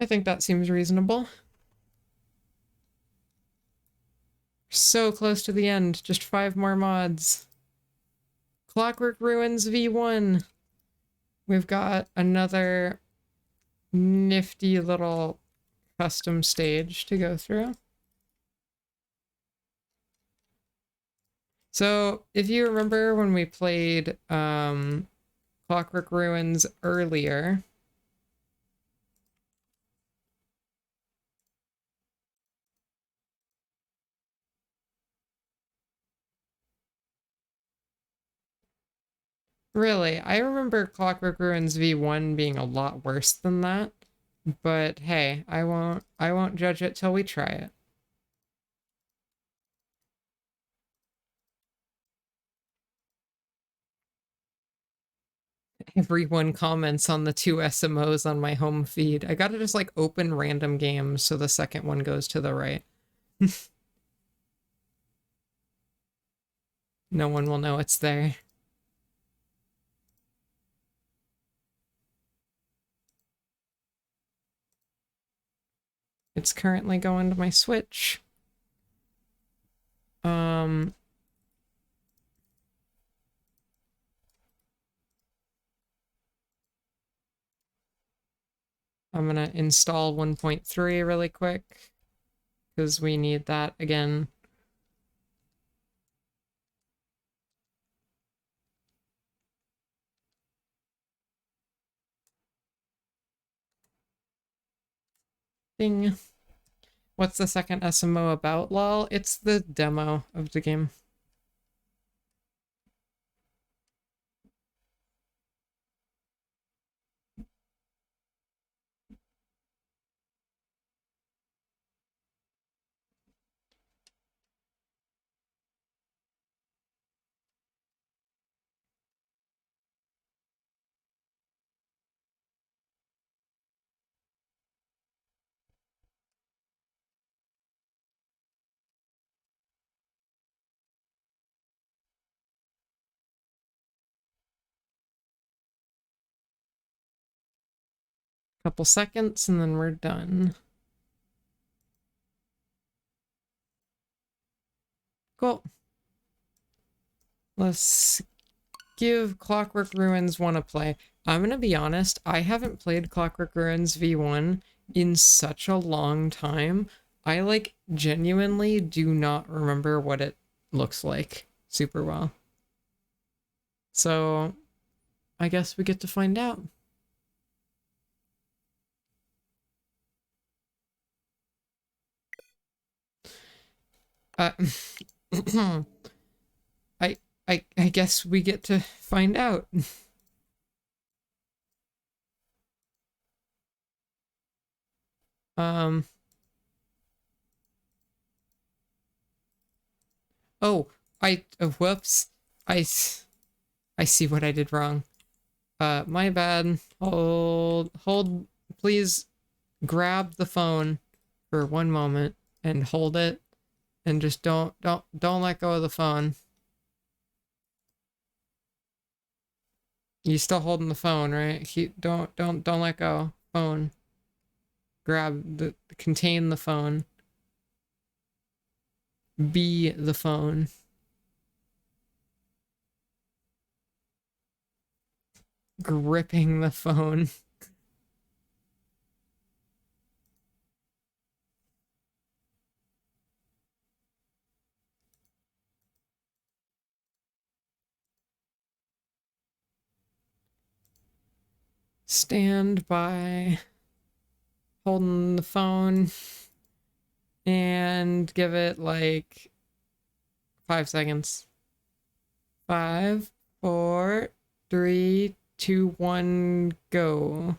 I think that seems reasonable. So close to the end. Just 5 more mods. Clockwork Ruins V1. We've got another nifty little custom stage to go through. So if you remember when we played Clockwork Ruins earlier, really, I remember Clockwork Ruins V1 being a lot worse than that. But hey, I won't judge it till we try it. Everyone comments on the 2 SMOs on my home feed. I gotta just like open random games so the second one goes to the right. No one will know it's there. It's currently going to my Switch. I'm gonna install 1.3 really quick because we need that again. Ding. What's the second SMO about, lol? It's the demo of the game. Couple seconds and then we're done. Cool. Let's give Clockwork Ruins one a play. I'm gonna be honest, I haven't played Clockwork Ruins V1 in such a long time. I like genuinely do not remember what it looks like super well. So I guess we get to find out. I guess we get to find out. Oh, whoops. I see what I did wrong. My bad. Hold, please grab the phone for one moment and hold it and just don't let go of the phone. You still holding the phone, right? Don't let go. Phone. Contain the phone. Be the phone. Gripping the phone. Stand by. Holding the phone. And give it like 5 seconds. 5, 4, 3, 2, 1, go.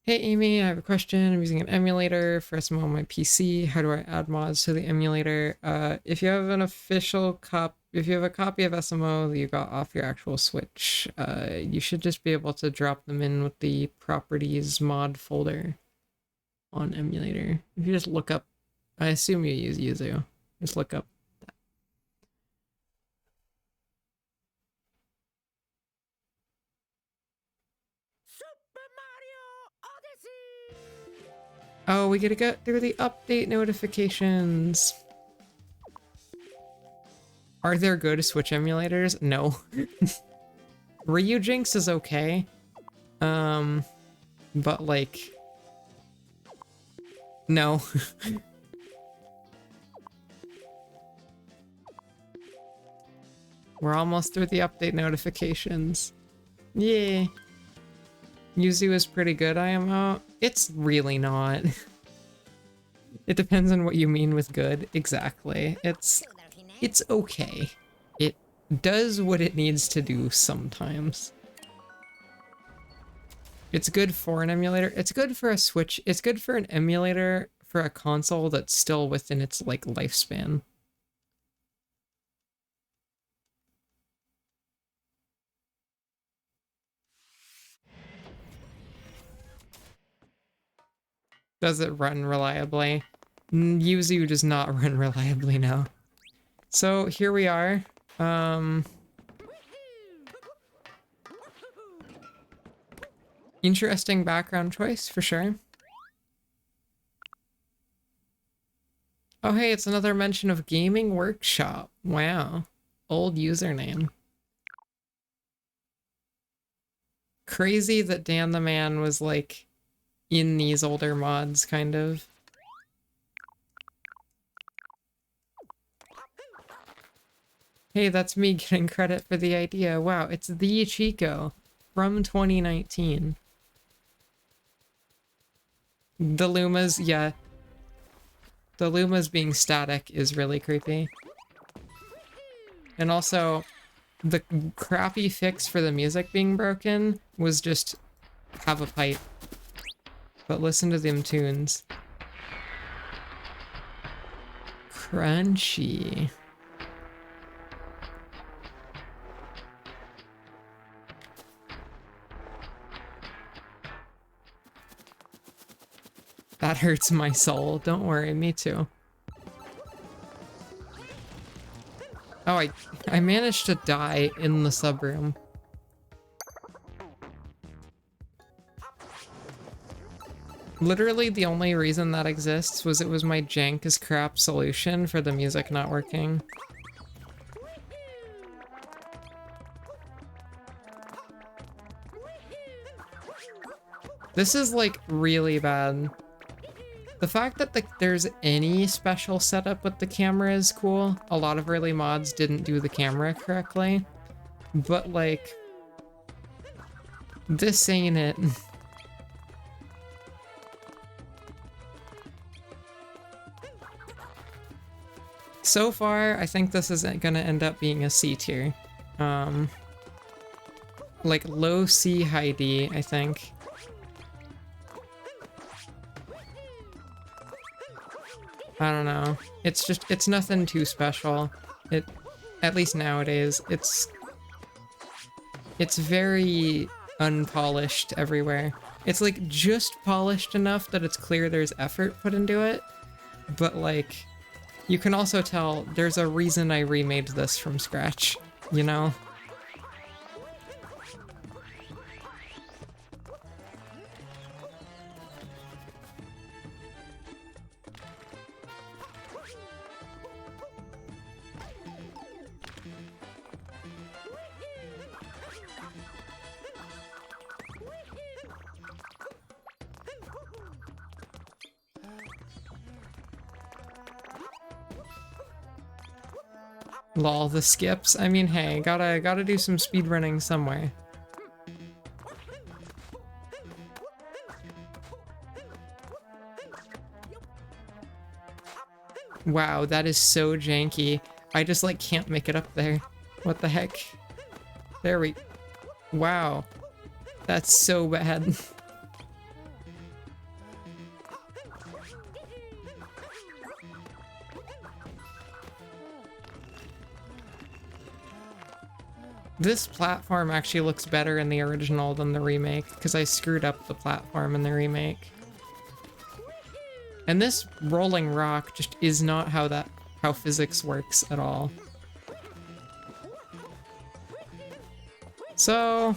Hey Amy, I have a question. I'm using an emulator for SMO on my PC. How do I add mods to the emulator? If you have an official if you have a copy of SMO that you got off your actual Switch, you should just be able to drop them in with the properties mod folder on emulator. If you just look up, I assume you use Yuzu. Just look up that. Super Mario Odyssey! Oh, we gotta get through the update notifications. Are there good Switch emulators? No. Ryujinx is okay. But like, no. We're almost through the update notifications. Yay. Yuzu is pretty good, IMO. It's really not. It depends on what you mean with good. Exactly. It's okay. It does what it needs to do sometimes. It's good for an emulator. It's good for a Switch. It's good for an emulator for a console that's still within its like lifespan. Does it run reliably? Yuzu does not run reliably now. So here we are. Interesting background choice for sure. Oh hey, it's another mention of Gaming Workshop. Wow. Old username. Crazy that Dan the Man was like in these older mods, kind of. Hey, that's me getting credit for the idea. Wow, it's the Chico from 2019. The Lumas, yeah. The Lumas being static is really creepy. And also, the crappy fix for the music being broken was just have a pipe. But listen to them tunes. Crunchy. That hurts my soul. Don't worry, me too. Oh, I managed to die in the subroom. Literally the only reason that exists was it was my jank as crap solution for the music not working. This is like really bad. The fact that there's any special setup with the camera is cool. A lot of early mods didn't do the camera correctly, but like, this ain't it. So far, I think this is gonna end up being a C tier. Like low C, high D, I think. I don't know. It's just, it's nothing too special. At least nowadays, it's very unpolished everywhere. It's like just polished enough that it's clear there's effort put into it, but like, you can also tell there's a reason I remade this from scratch, you know? Lol, the skips. I mean, hey, gotta do some speedrunning somewhere. Wow, that is so janky. I just like can't make it up there. What the heck? There we... Wow. That's so bad. This platform actually looks better in the original than the remake, because I screwed up the platform in the remake. And this rolling rock just is not how physics works at all. So,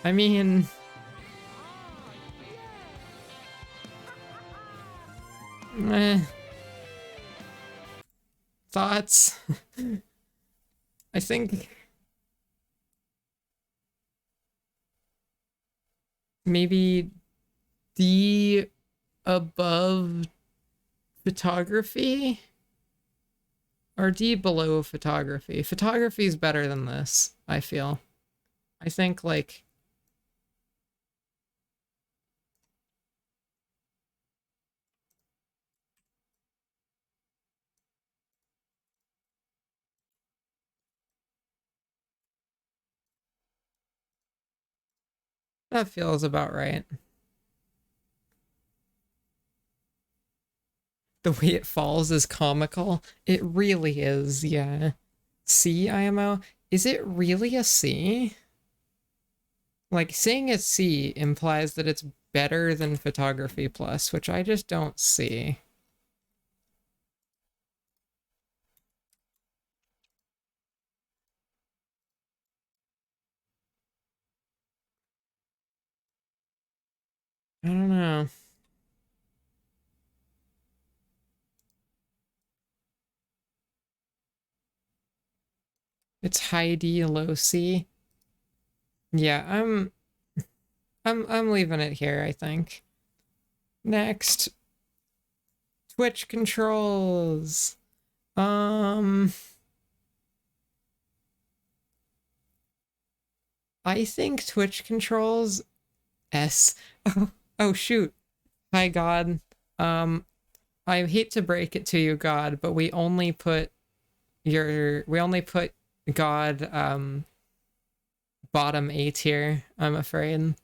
I mean... Thoughts? I think... maybe D above photography? Or D below photography? Photography is better than this, I feel. I think, like... that feels about right. The way it falls is comical. It really is, yeah. C, IMO? Is it really a C? Like, saying it's C implies that it's better than Photography Plus, which I just don't see. I don't know. It's high D, low C. Yeah, I'm leaving it here, I think. Next. Twitch controls. I think Twitch controls S. Oh shoot. Hi God. I hate to break it to you, God, but we only put God bottom A tier, I'm afraid.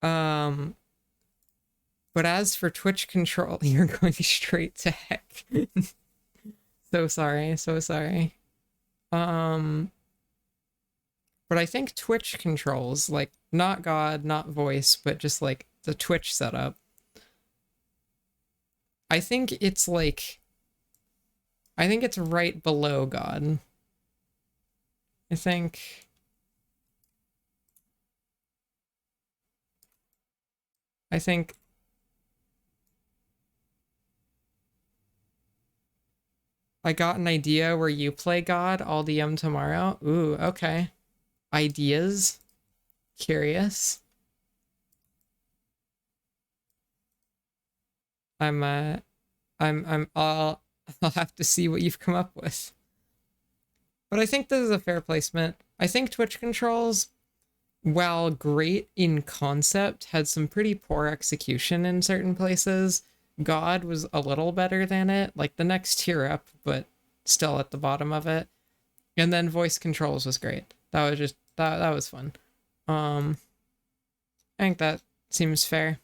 But as for Twitch control, you're going straight to heck. So sorry, so sorry. But I think Twitch controls, like, not God, not voice, but just, like, the Twitch setup. I think it's, like... I think it's right below God. I think... I think I got an idea where you play God. I'll DM tomorrow. Ooh, okay. Ideas. Curious. I'll I'll have to see what you've come up with. But I think this is a fair placement. I think Twitch controls, while great in concept, had some pretty poor execution in certain places. God was a little better than it, like the next tier up, but still at the bottom of it. And then voice controls was great. That was just that was fun. I think that seems fair.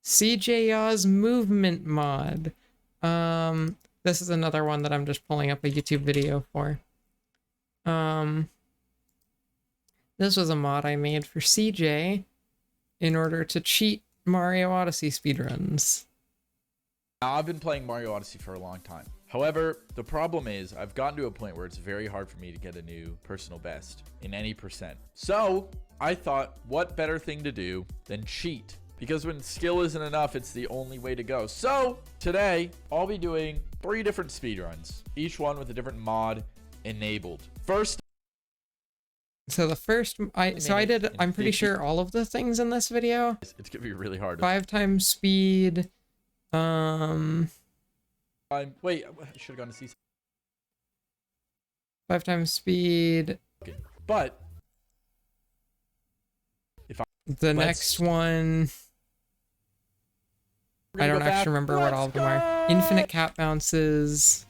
CJ's movement mod. This is another one that I'm just pulling up a YouTube video for. This was a mod I made for CJ in order to cheat Mario Odyssey speedruns. Now, I've been playing Mario Odyssey for a long time. However, the problem is I've gotten to a point where it's very hard for me to get a new personal best in any percent. So I thought, what better thing to do than cheat? Because when skill isn't enough, it's the only way to go. So today I'll be doing 3 different speedruns, each one with a different mod enabled. First, so the first, I'm pretty sure all of the things in this video. it's gonna be really hard. 5 times speed. Wait, I should have gone to see. 5 times speed. But The next one, I don't actually remember what all of them are. Infinite cap bounces.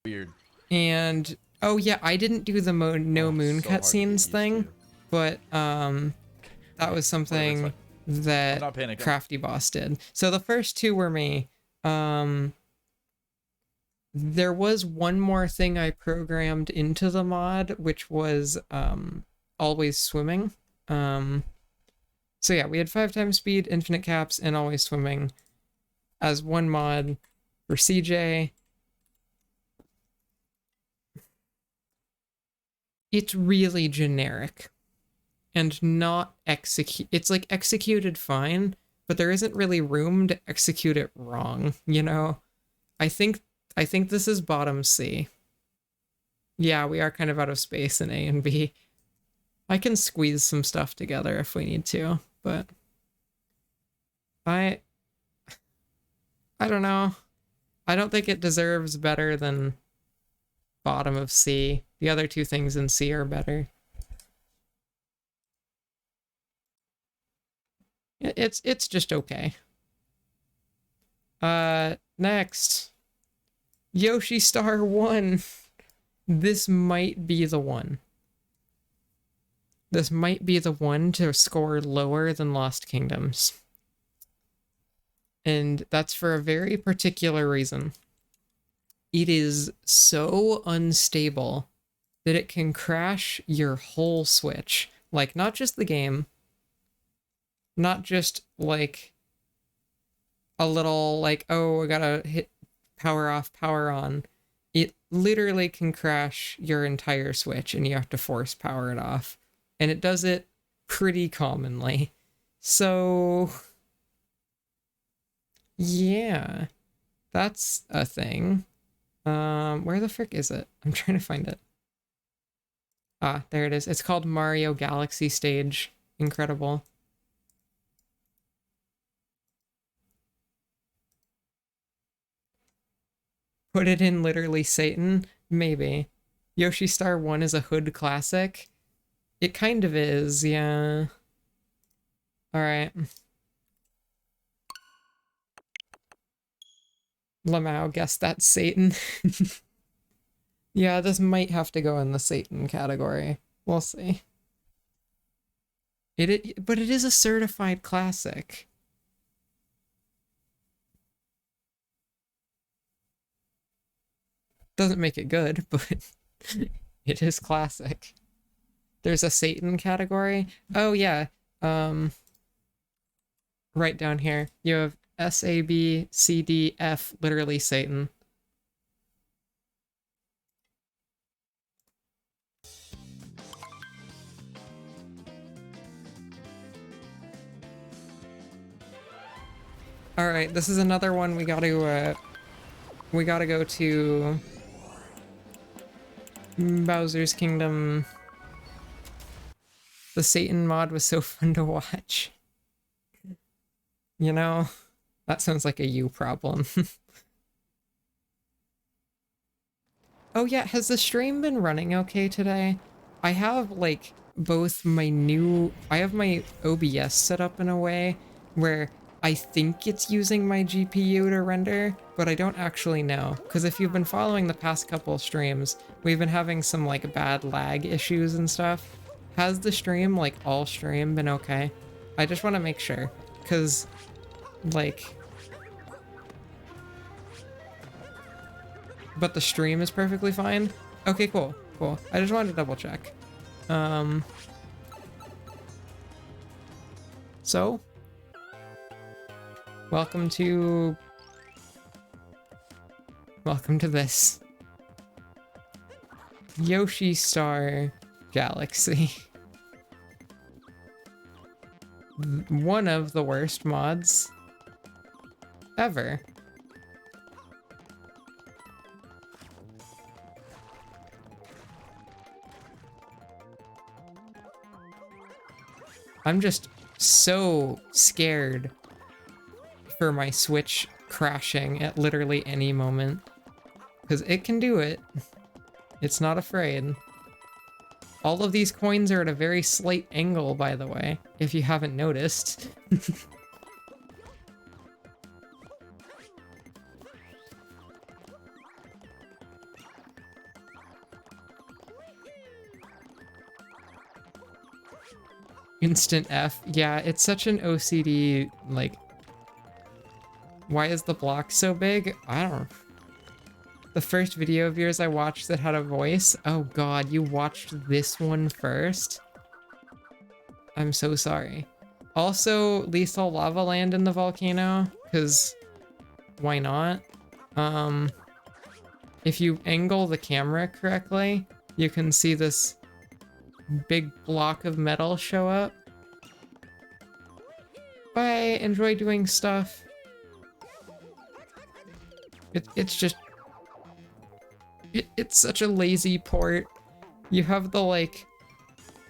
Weird. And oh yeah, I didn't do the no moon so hard to get cutscenes used thing, to. but that was something I'm that not panicking. Crafty Boss did. So the first 2 were me. There was one more thing I programmed into the mod, which was always swimming. So yeah, we had 5 times speed, infinite caps, and always swimming as one mod for CJ. It's really generic and not it's like executed fine, but there isn't really room to execute it wrong, you know? I think this is bottom C. Yeah, we are kind of out of space in A and B. I can squeeze some stuff together if we need to, but I don't know. I don't think it deserves better than bottom of C. The other 2 things in C are better. It's just okay. Next. Yoshi Star 1. This might be the one. This might be the one to score lower than Lost Kingdoms. And that's for a very particular reason. It is so unstable that it can crash your whole Switch. Like, not just the game. Not just, like, a little, like, oh, I gotta hit power off, power on. It literally can crash your entire Switch and you have to force power it off. And it does it pretty commonly. So, yeah, that's a thing. Where the frick is it? I'm trying to find it. Ah, there it is. It's called Mario Galaxy Stage. Incredible. Put it in literally Satan? Maybe. Yoshi Star 1 is a hood classic? It kind of is, yeah. Alright. Lamau guessed that's Satan. Yeah, this might have to go in the Satan category. We'll see. But it is a certified classic. Doesn't make it good, but it is classic. There's a Satan category. Oh yeah. Right down here. You have S, A, B, C, D, F, literally Satan. All right, this is another one we gotta go to Bowser's Kingdom. The Satan mod was so fun to watch. You know, that sounds like a you problem. Oh yeah, has the stream been running okay today? I have like both I have my OBS set up in a way where I think it's using my GPU to render, but I don't actually know. Because if you've been following the past couple streams, we've been having some like bad lag issues and stuff. Has the stream, like all stream, been okay? I just want to make sure, because like... But the stream is perfectly fine? Okay, cool, cool. I just wanted to double check. So, welcome to this Yoshi Star Galaxy. One of the worst mods ever. I'm just so scared for my Switch crashing at literally any moment. Because it can do it. It's not afraid. All of these coins are at a very slight angle, by the way, if you haven't noticed. Instant F. Yeah, it's such an OCD, like... Why is the block so big? I don't know. The first video of yours I watched that had a voice? Oh god, you watched this one first? I'm so sorry. Also, lethal lava land in the volcano, because why not? If you angle the camera correctly, you can see this big block of metal show up. I enjoy doing stuff. It's just... It's such a lazy port. You have the, like...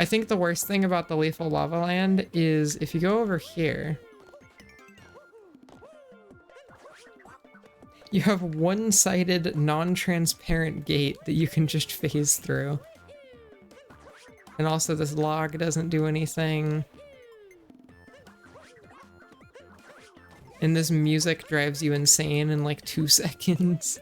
I think the worst thing about the Lethal Lava Land is if you go over here... You have one-sided, non-transparent gate that you can just phase through. And also this log doesn't do anything. And this music drives you insane in like 2 seconds.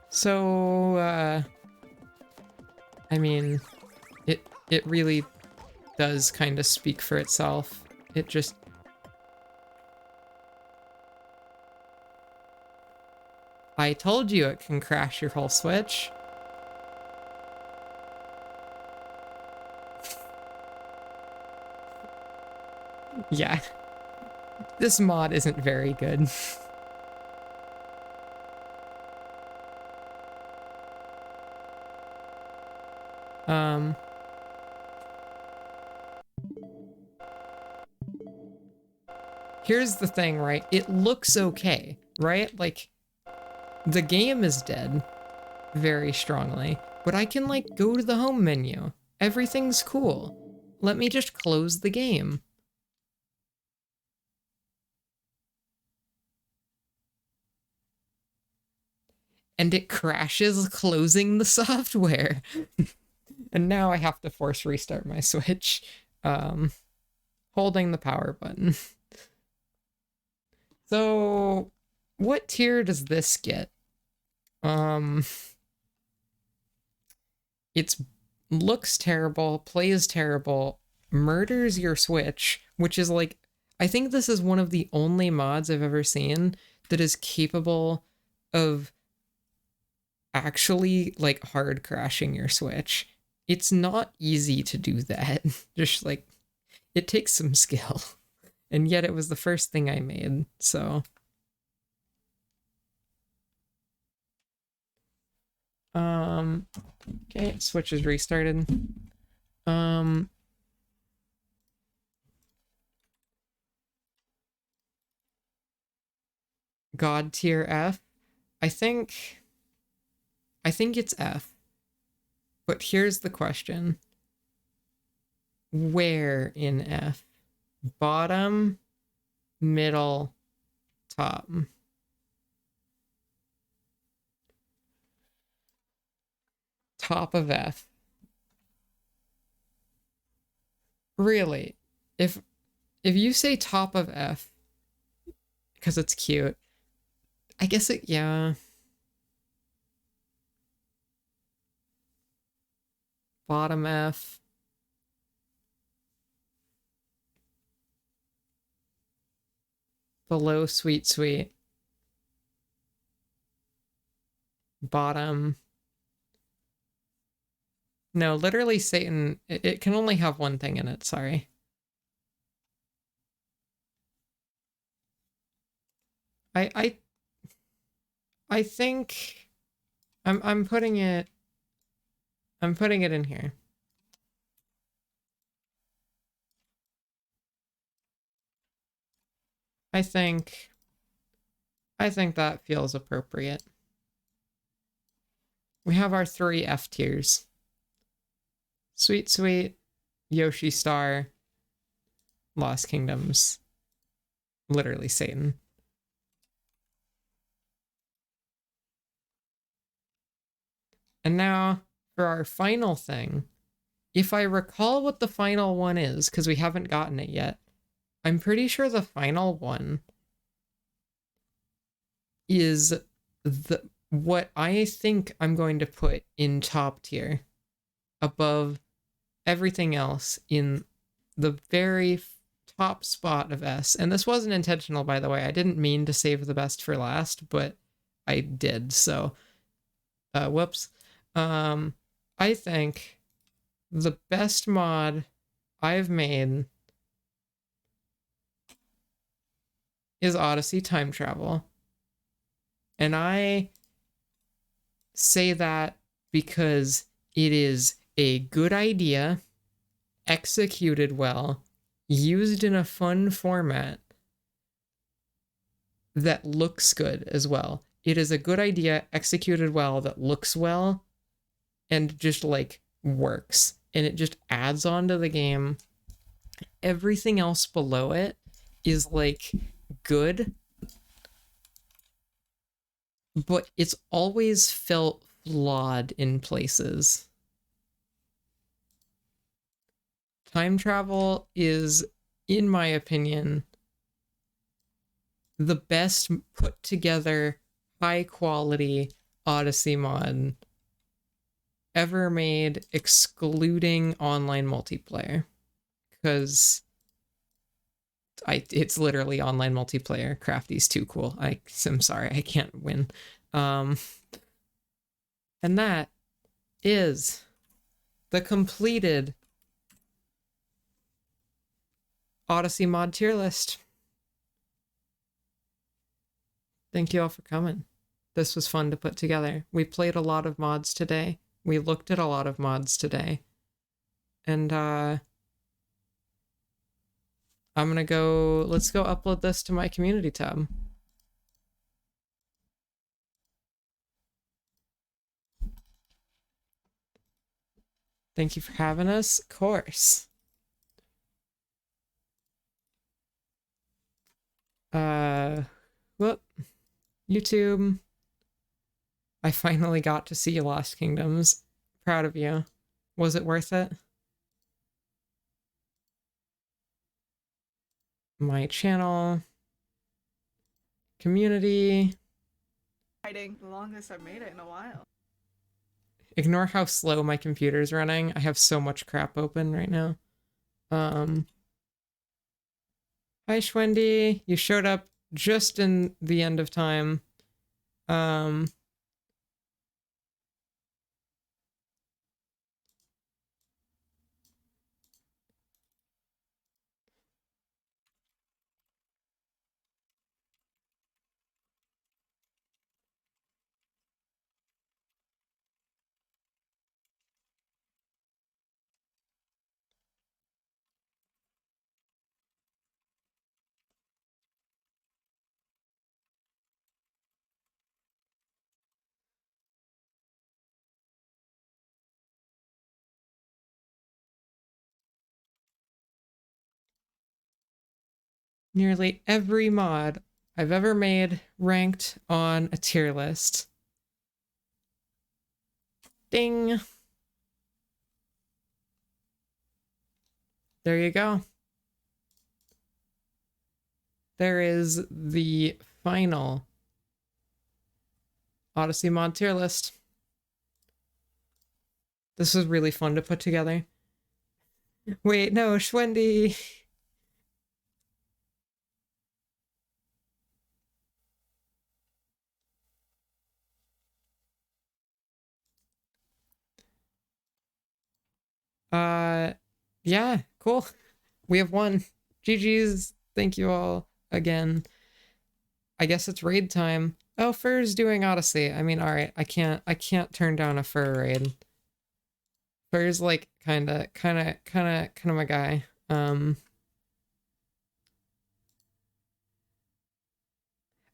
So, I mean, it really does kind of speak for itself. It just... I told you it can crash your whole Switch. Yeah. This mod isn't very good. Here's the thing, right? It looks okay, right? Like, the game is dead very strongly, but I can, like, go to the home menu. Everything's cool. Let me just close the game. And it crashes closing the software. And now I have to force restart my Switch, holding the power button. So, what tier does this get? It looks terrible, plays terrible, murders your Switch, which is like, I think this is one of the only mods I've ever seen that is capable of actually, like, hard crashing your Switch. It's not easy to do that. Just, like, it takes some skill. And yet it was the first thing I made, so. Okay, Switch is restarted. God tier F. I think it's F. But here's the question. Where in F? Bottom, middle, top. Top of F. Really? If you say top of F, because it's cute, I guess it, yeah. Bottom F. Below sweet sweet. Bottom. No, literally Satan, it can only have one thing in it, sorry. I think I'm putting it in here. I think that feels appropriate. We have our 3 F tiers. Sweet Sweet, Yoshi Star, Lost Kingdoms. Literally Satan. And now for our final thing. If I recall what the final one is, because we haven't gotten it yet, I'm pretty sure the final one is what I think I'm going to put in top tier above everything else in the very top spot of S. And this wasn't intentional, by the way. I didn't mean to save the best for last, but I did. So, whoops. I think the best mod I've made is Odyssey Time Travel. And I say that because it is a good idea, executed well, used in a fun format that looks good as well. It is a good idea, executed well, that looks well, and just like works. And it just adds on to the game. Everything else below it is like good, but it's always felt flawed in places. Time travel is, in my opinion, the best put together, high quality Odyssey mod ever made, excluding online multiplayer. Because it's literally online multiplayer. Crafty's too cool. I'm sorry, I can't win. And that is the completed Odyssey mod tier list. Thank you all for coming. This was fun to put together. We played a lot of mods today. We looked at a lot of mods today. And I'm gonna go, let's go upload this to my community tab. Thank you for having us. Of course. Whoop. YouTube. I finally got to see Lost Kingdoms. Proud of you. Was it worth it? My channel. Community. The longest I've made it in a while. Ignore how slow my computer's running. I have so much crap open right now. Hi, Schwendy. You showed up just in the end of time. nearly every mod I've ever made ranked on a tier list. Ding. There you go. There is the final Odyssey mod tier list. This was really fun to put together. Wait, no, Schwendy. Yeah, cool. We have won. GG's. Thank you all again. I guess it's raid time. Oh, Fur's doing Odyssey. I mean, all right. I can't turn down a Fur raid. Fur's like kind of my guy.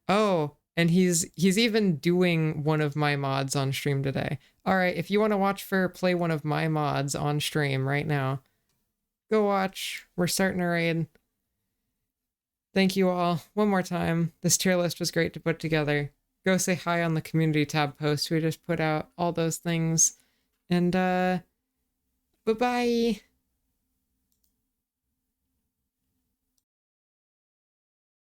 Oh, and he's even doing one of my mods on stream today. All right, if you want to watch Fur play one of my mods on stream right now, go watch. We're starting a raid. Thank you all one more time. This tier list was great to put together. Go say hi on the community tab post. We just put out all those things. And bye-bye.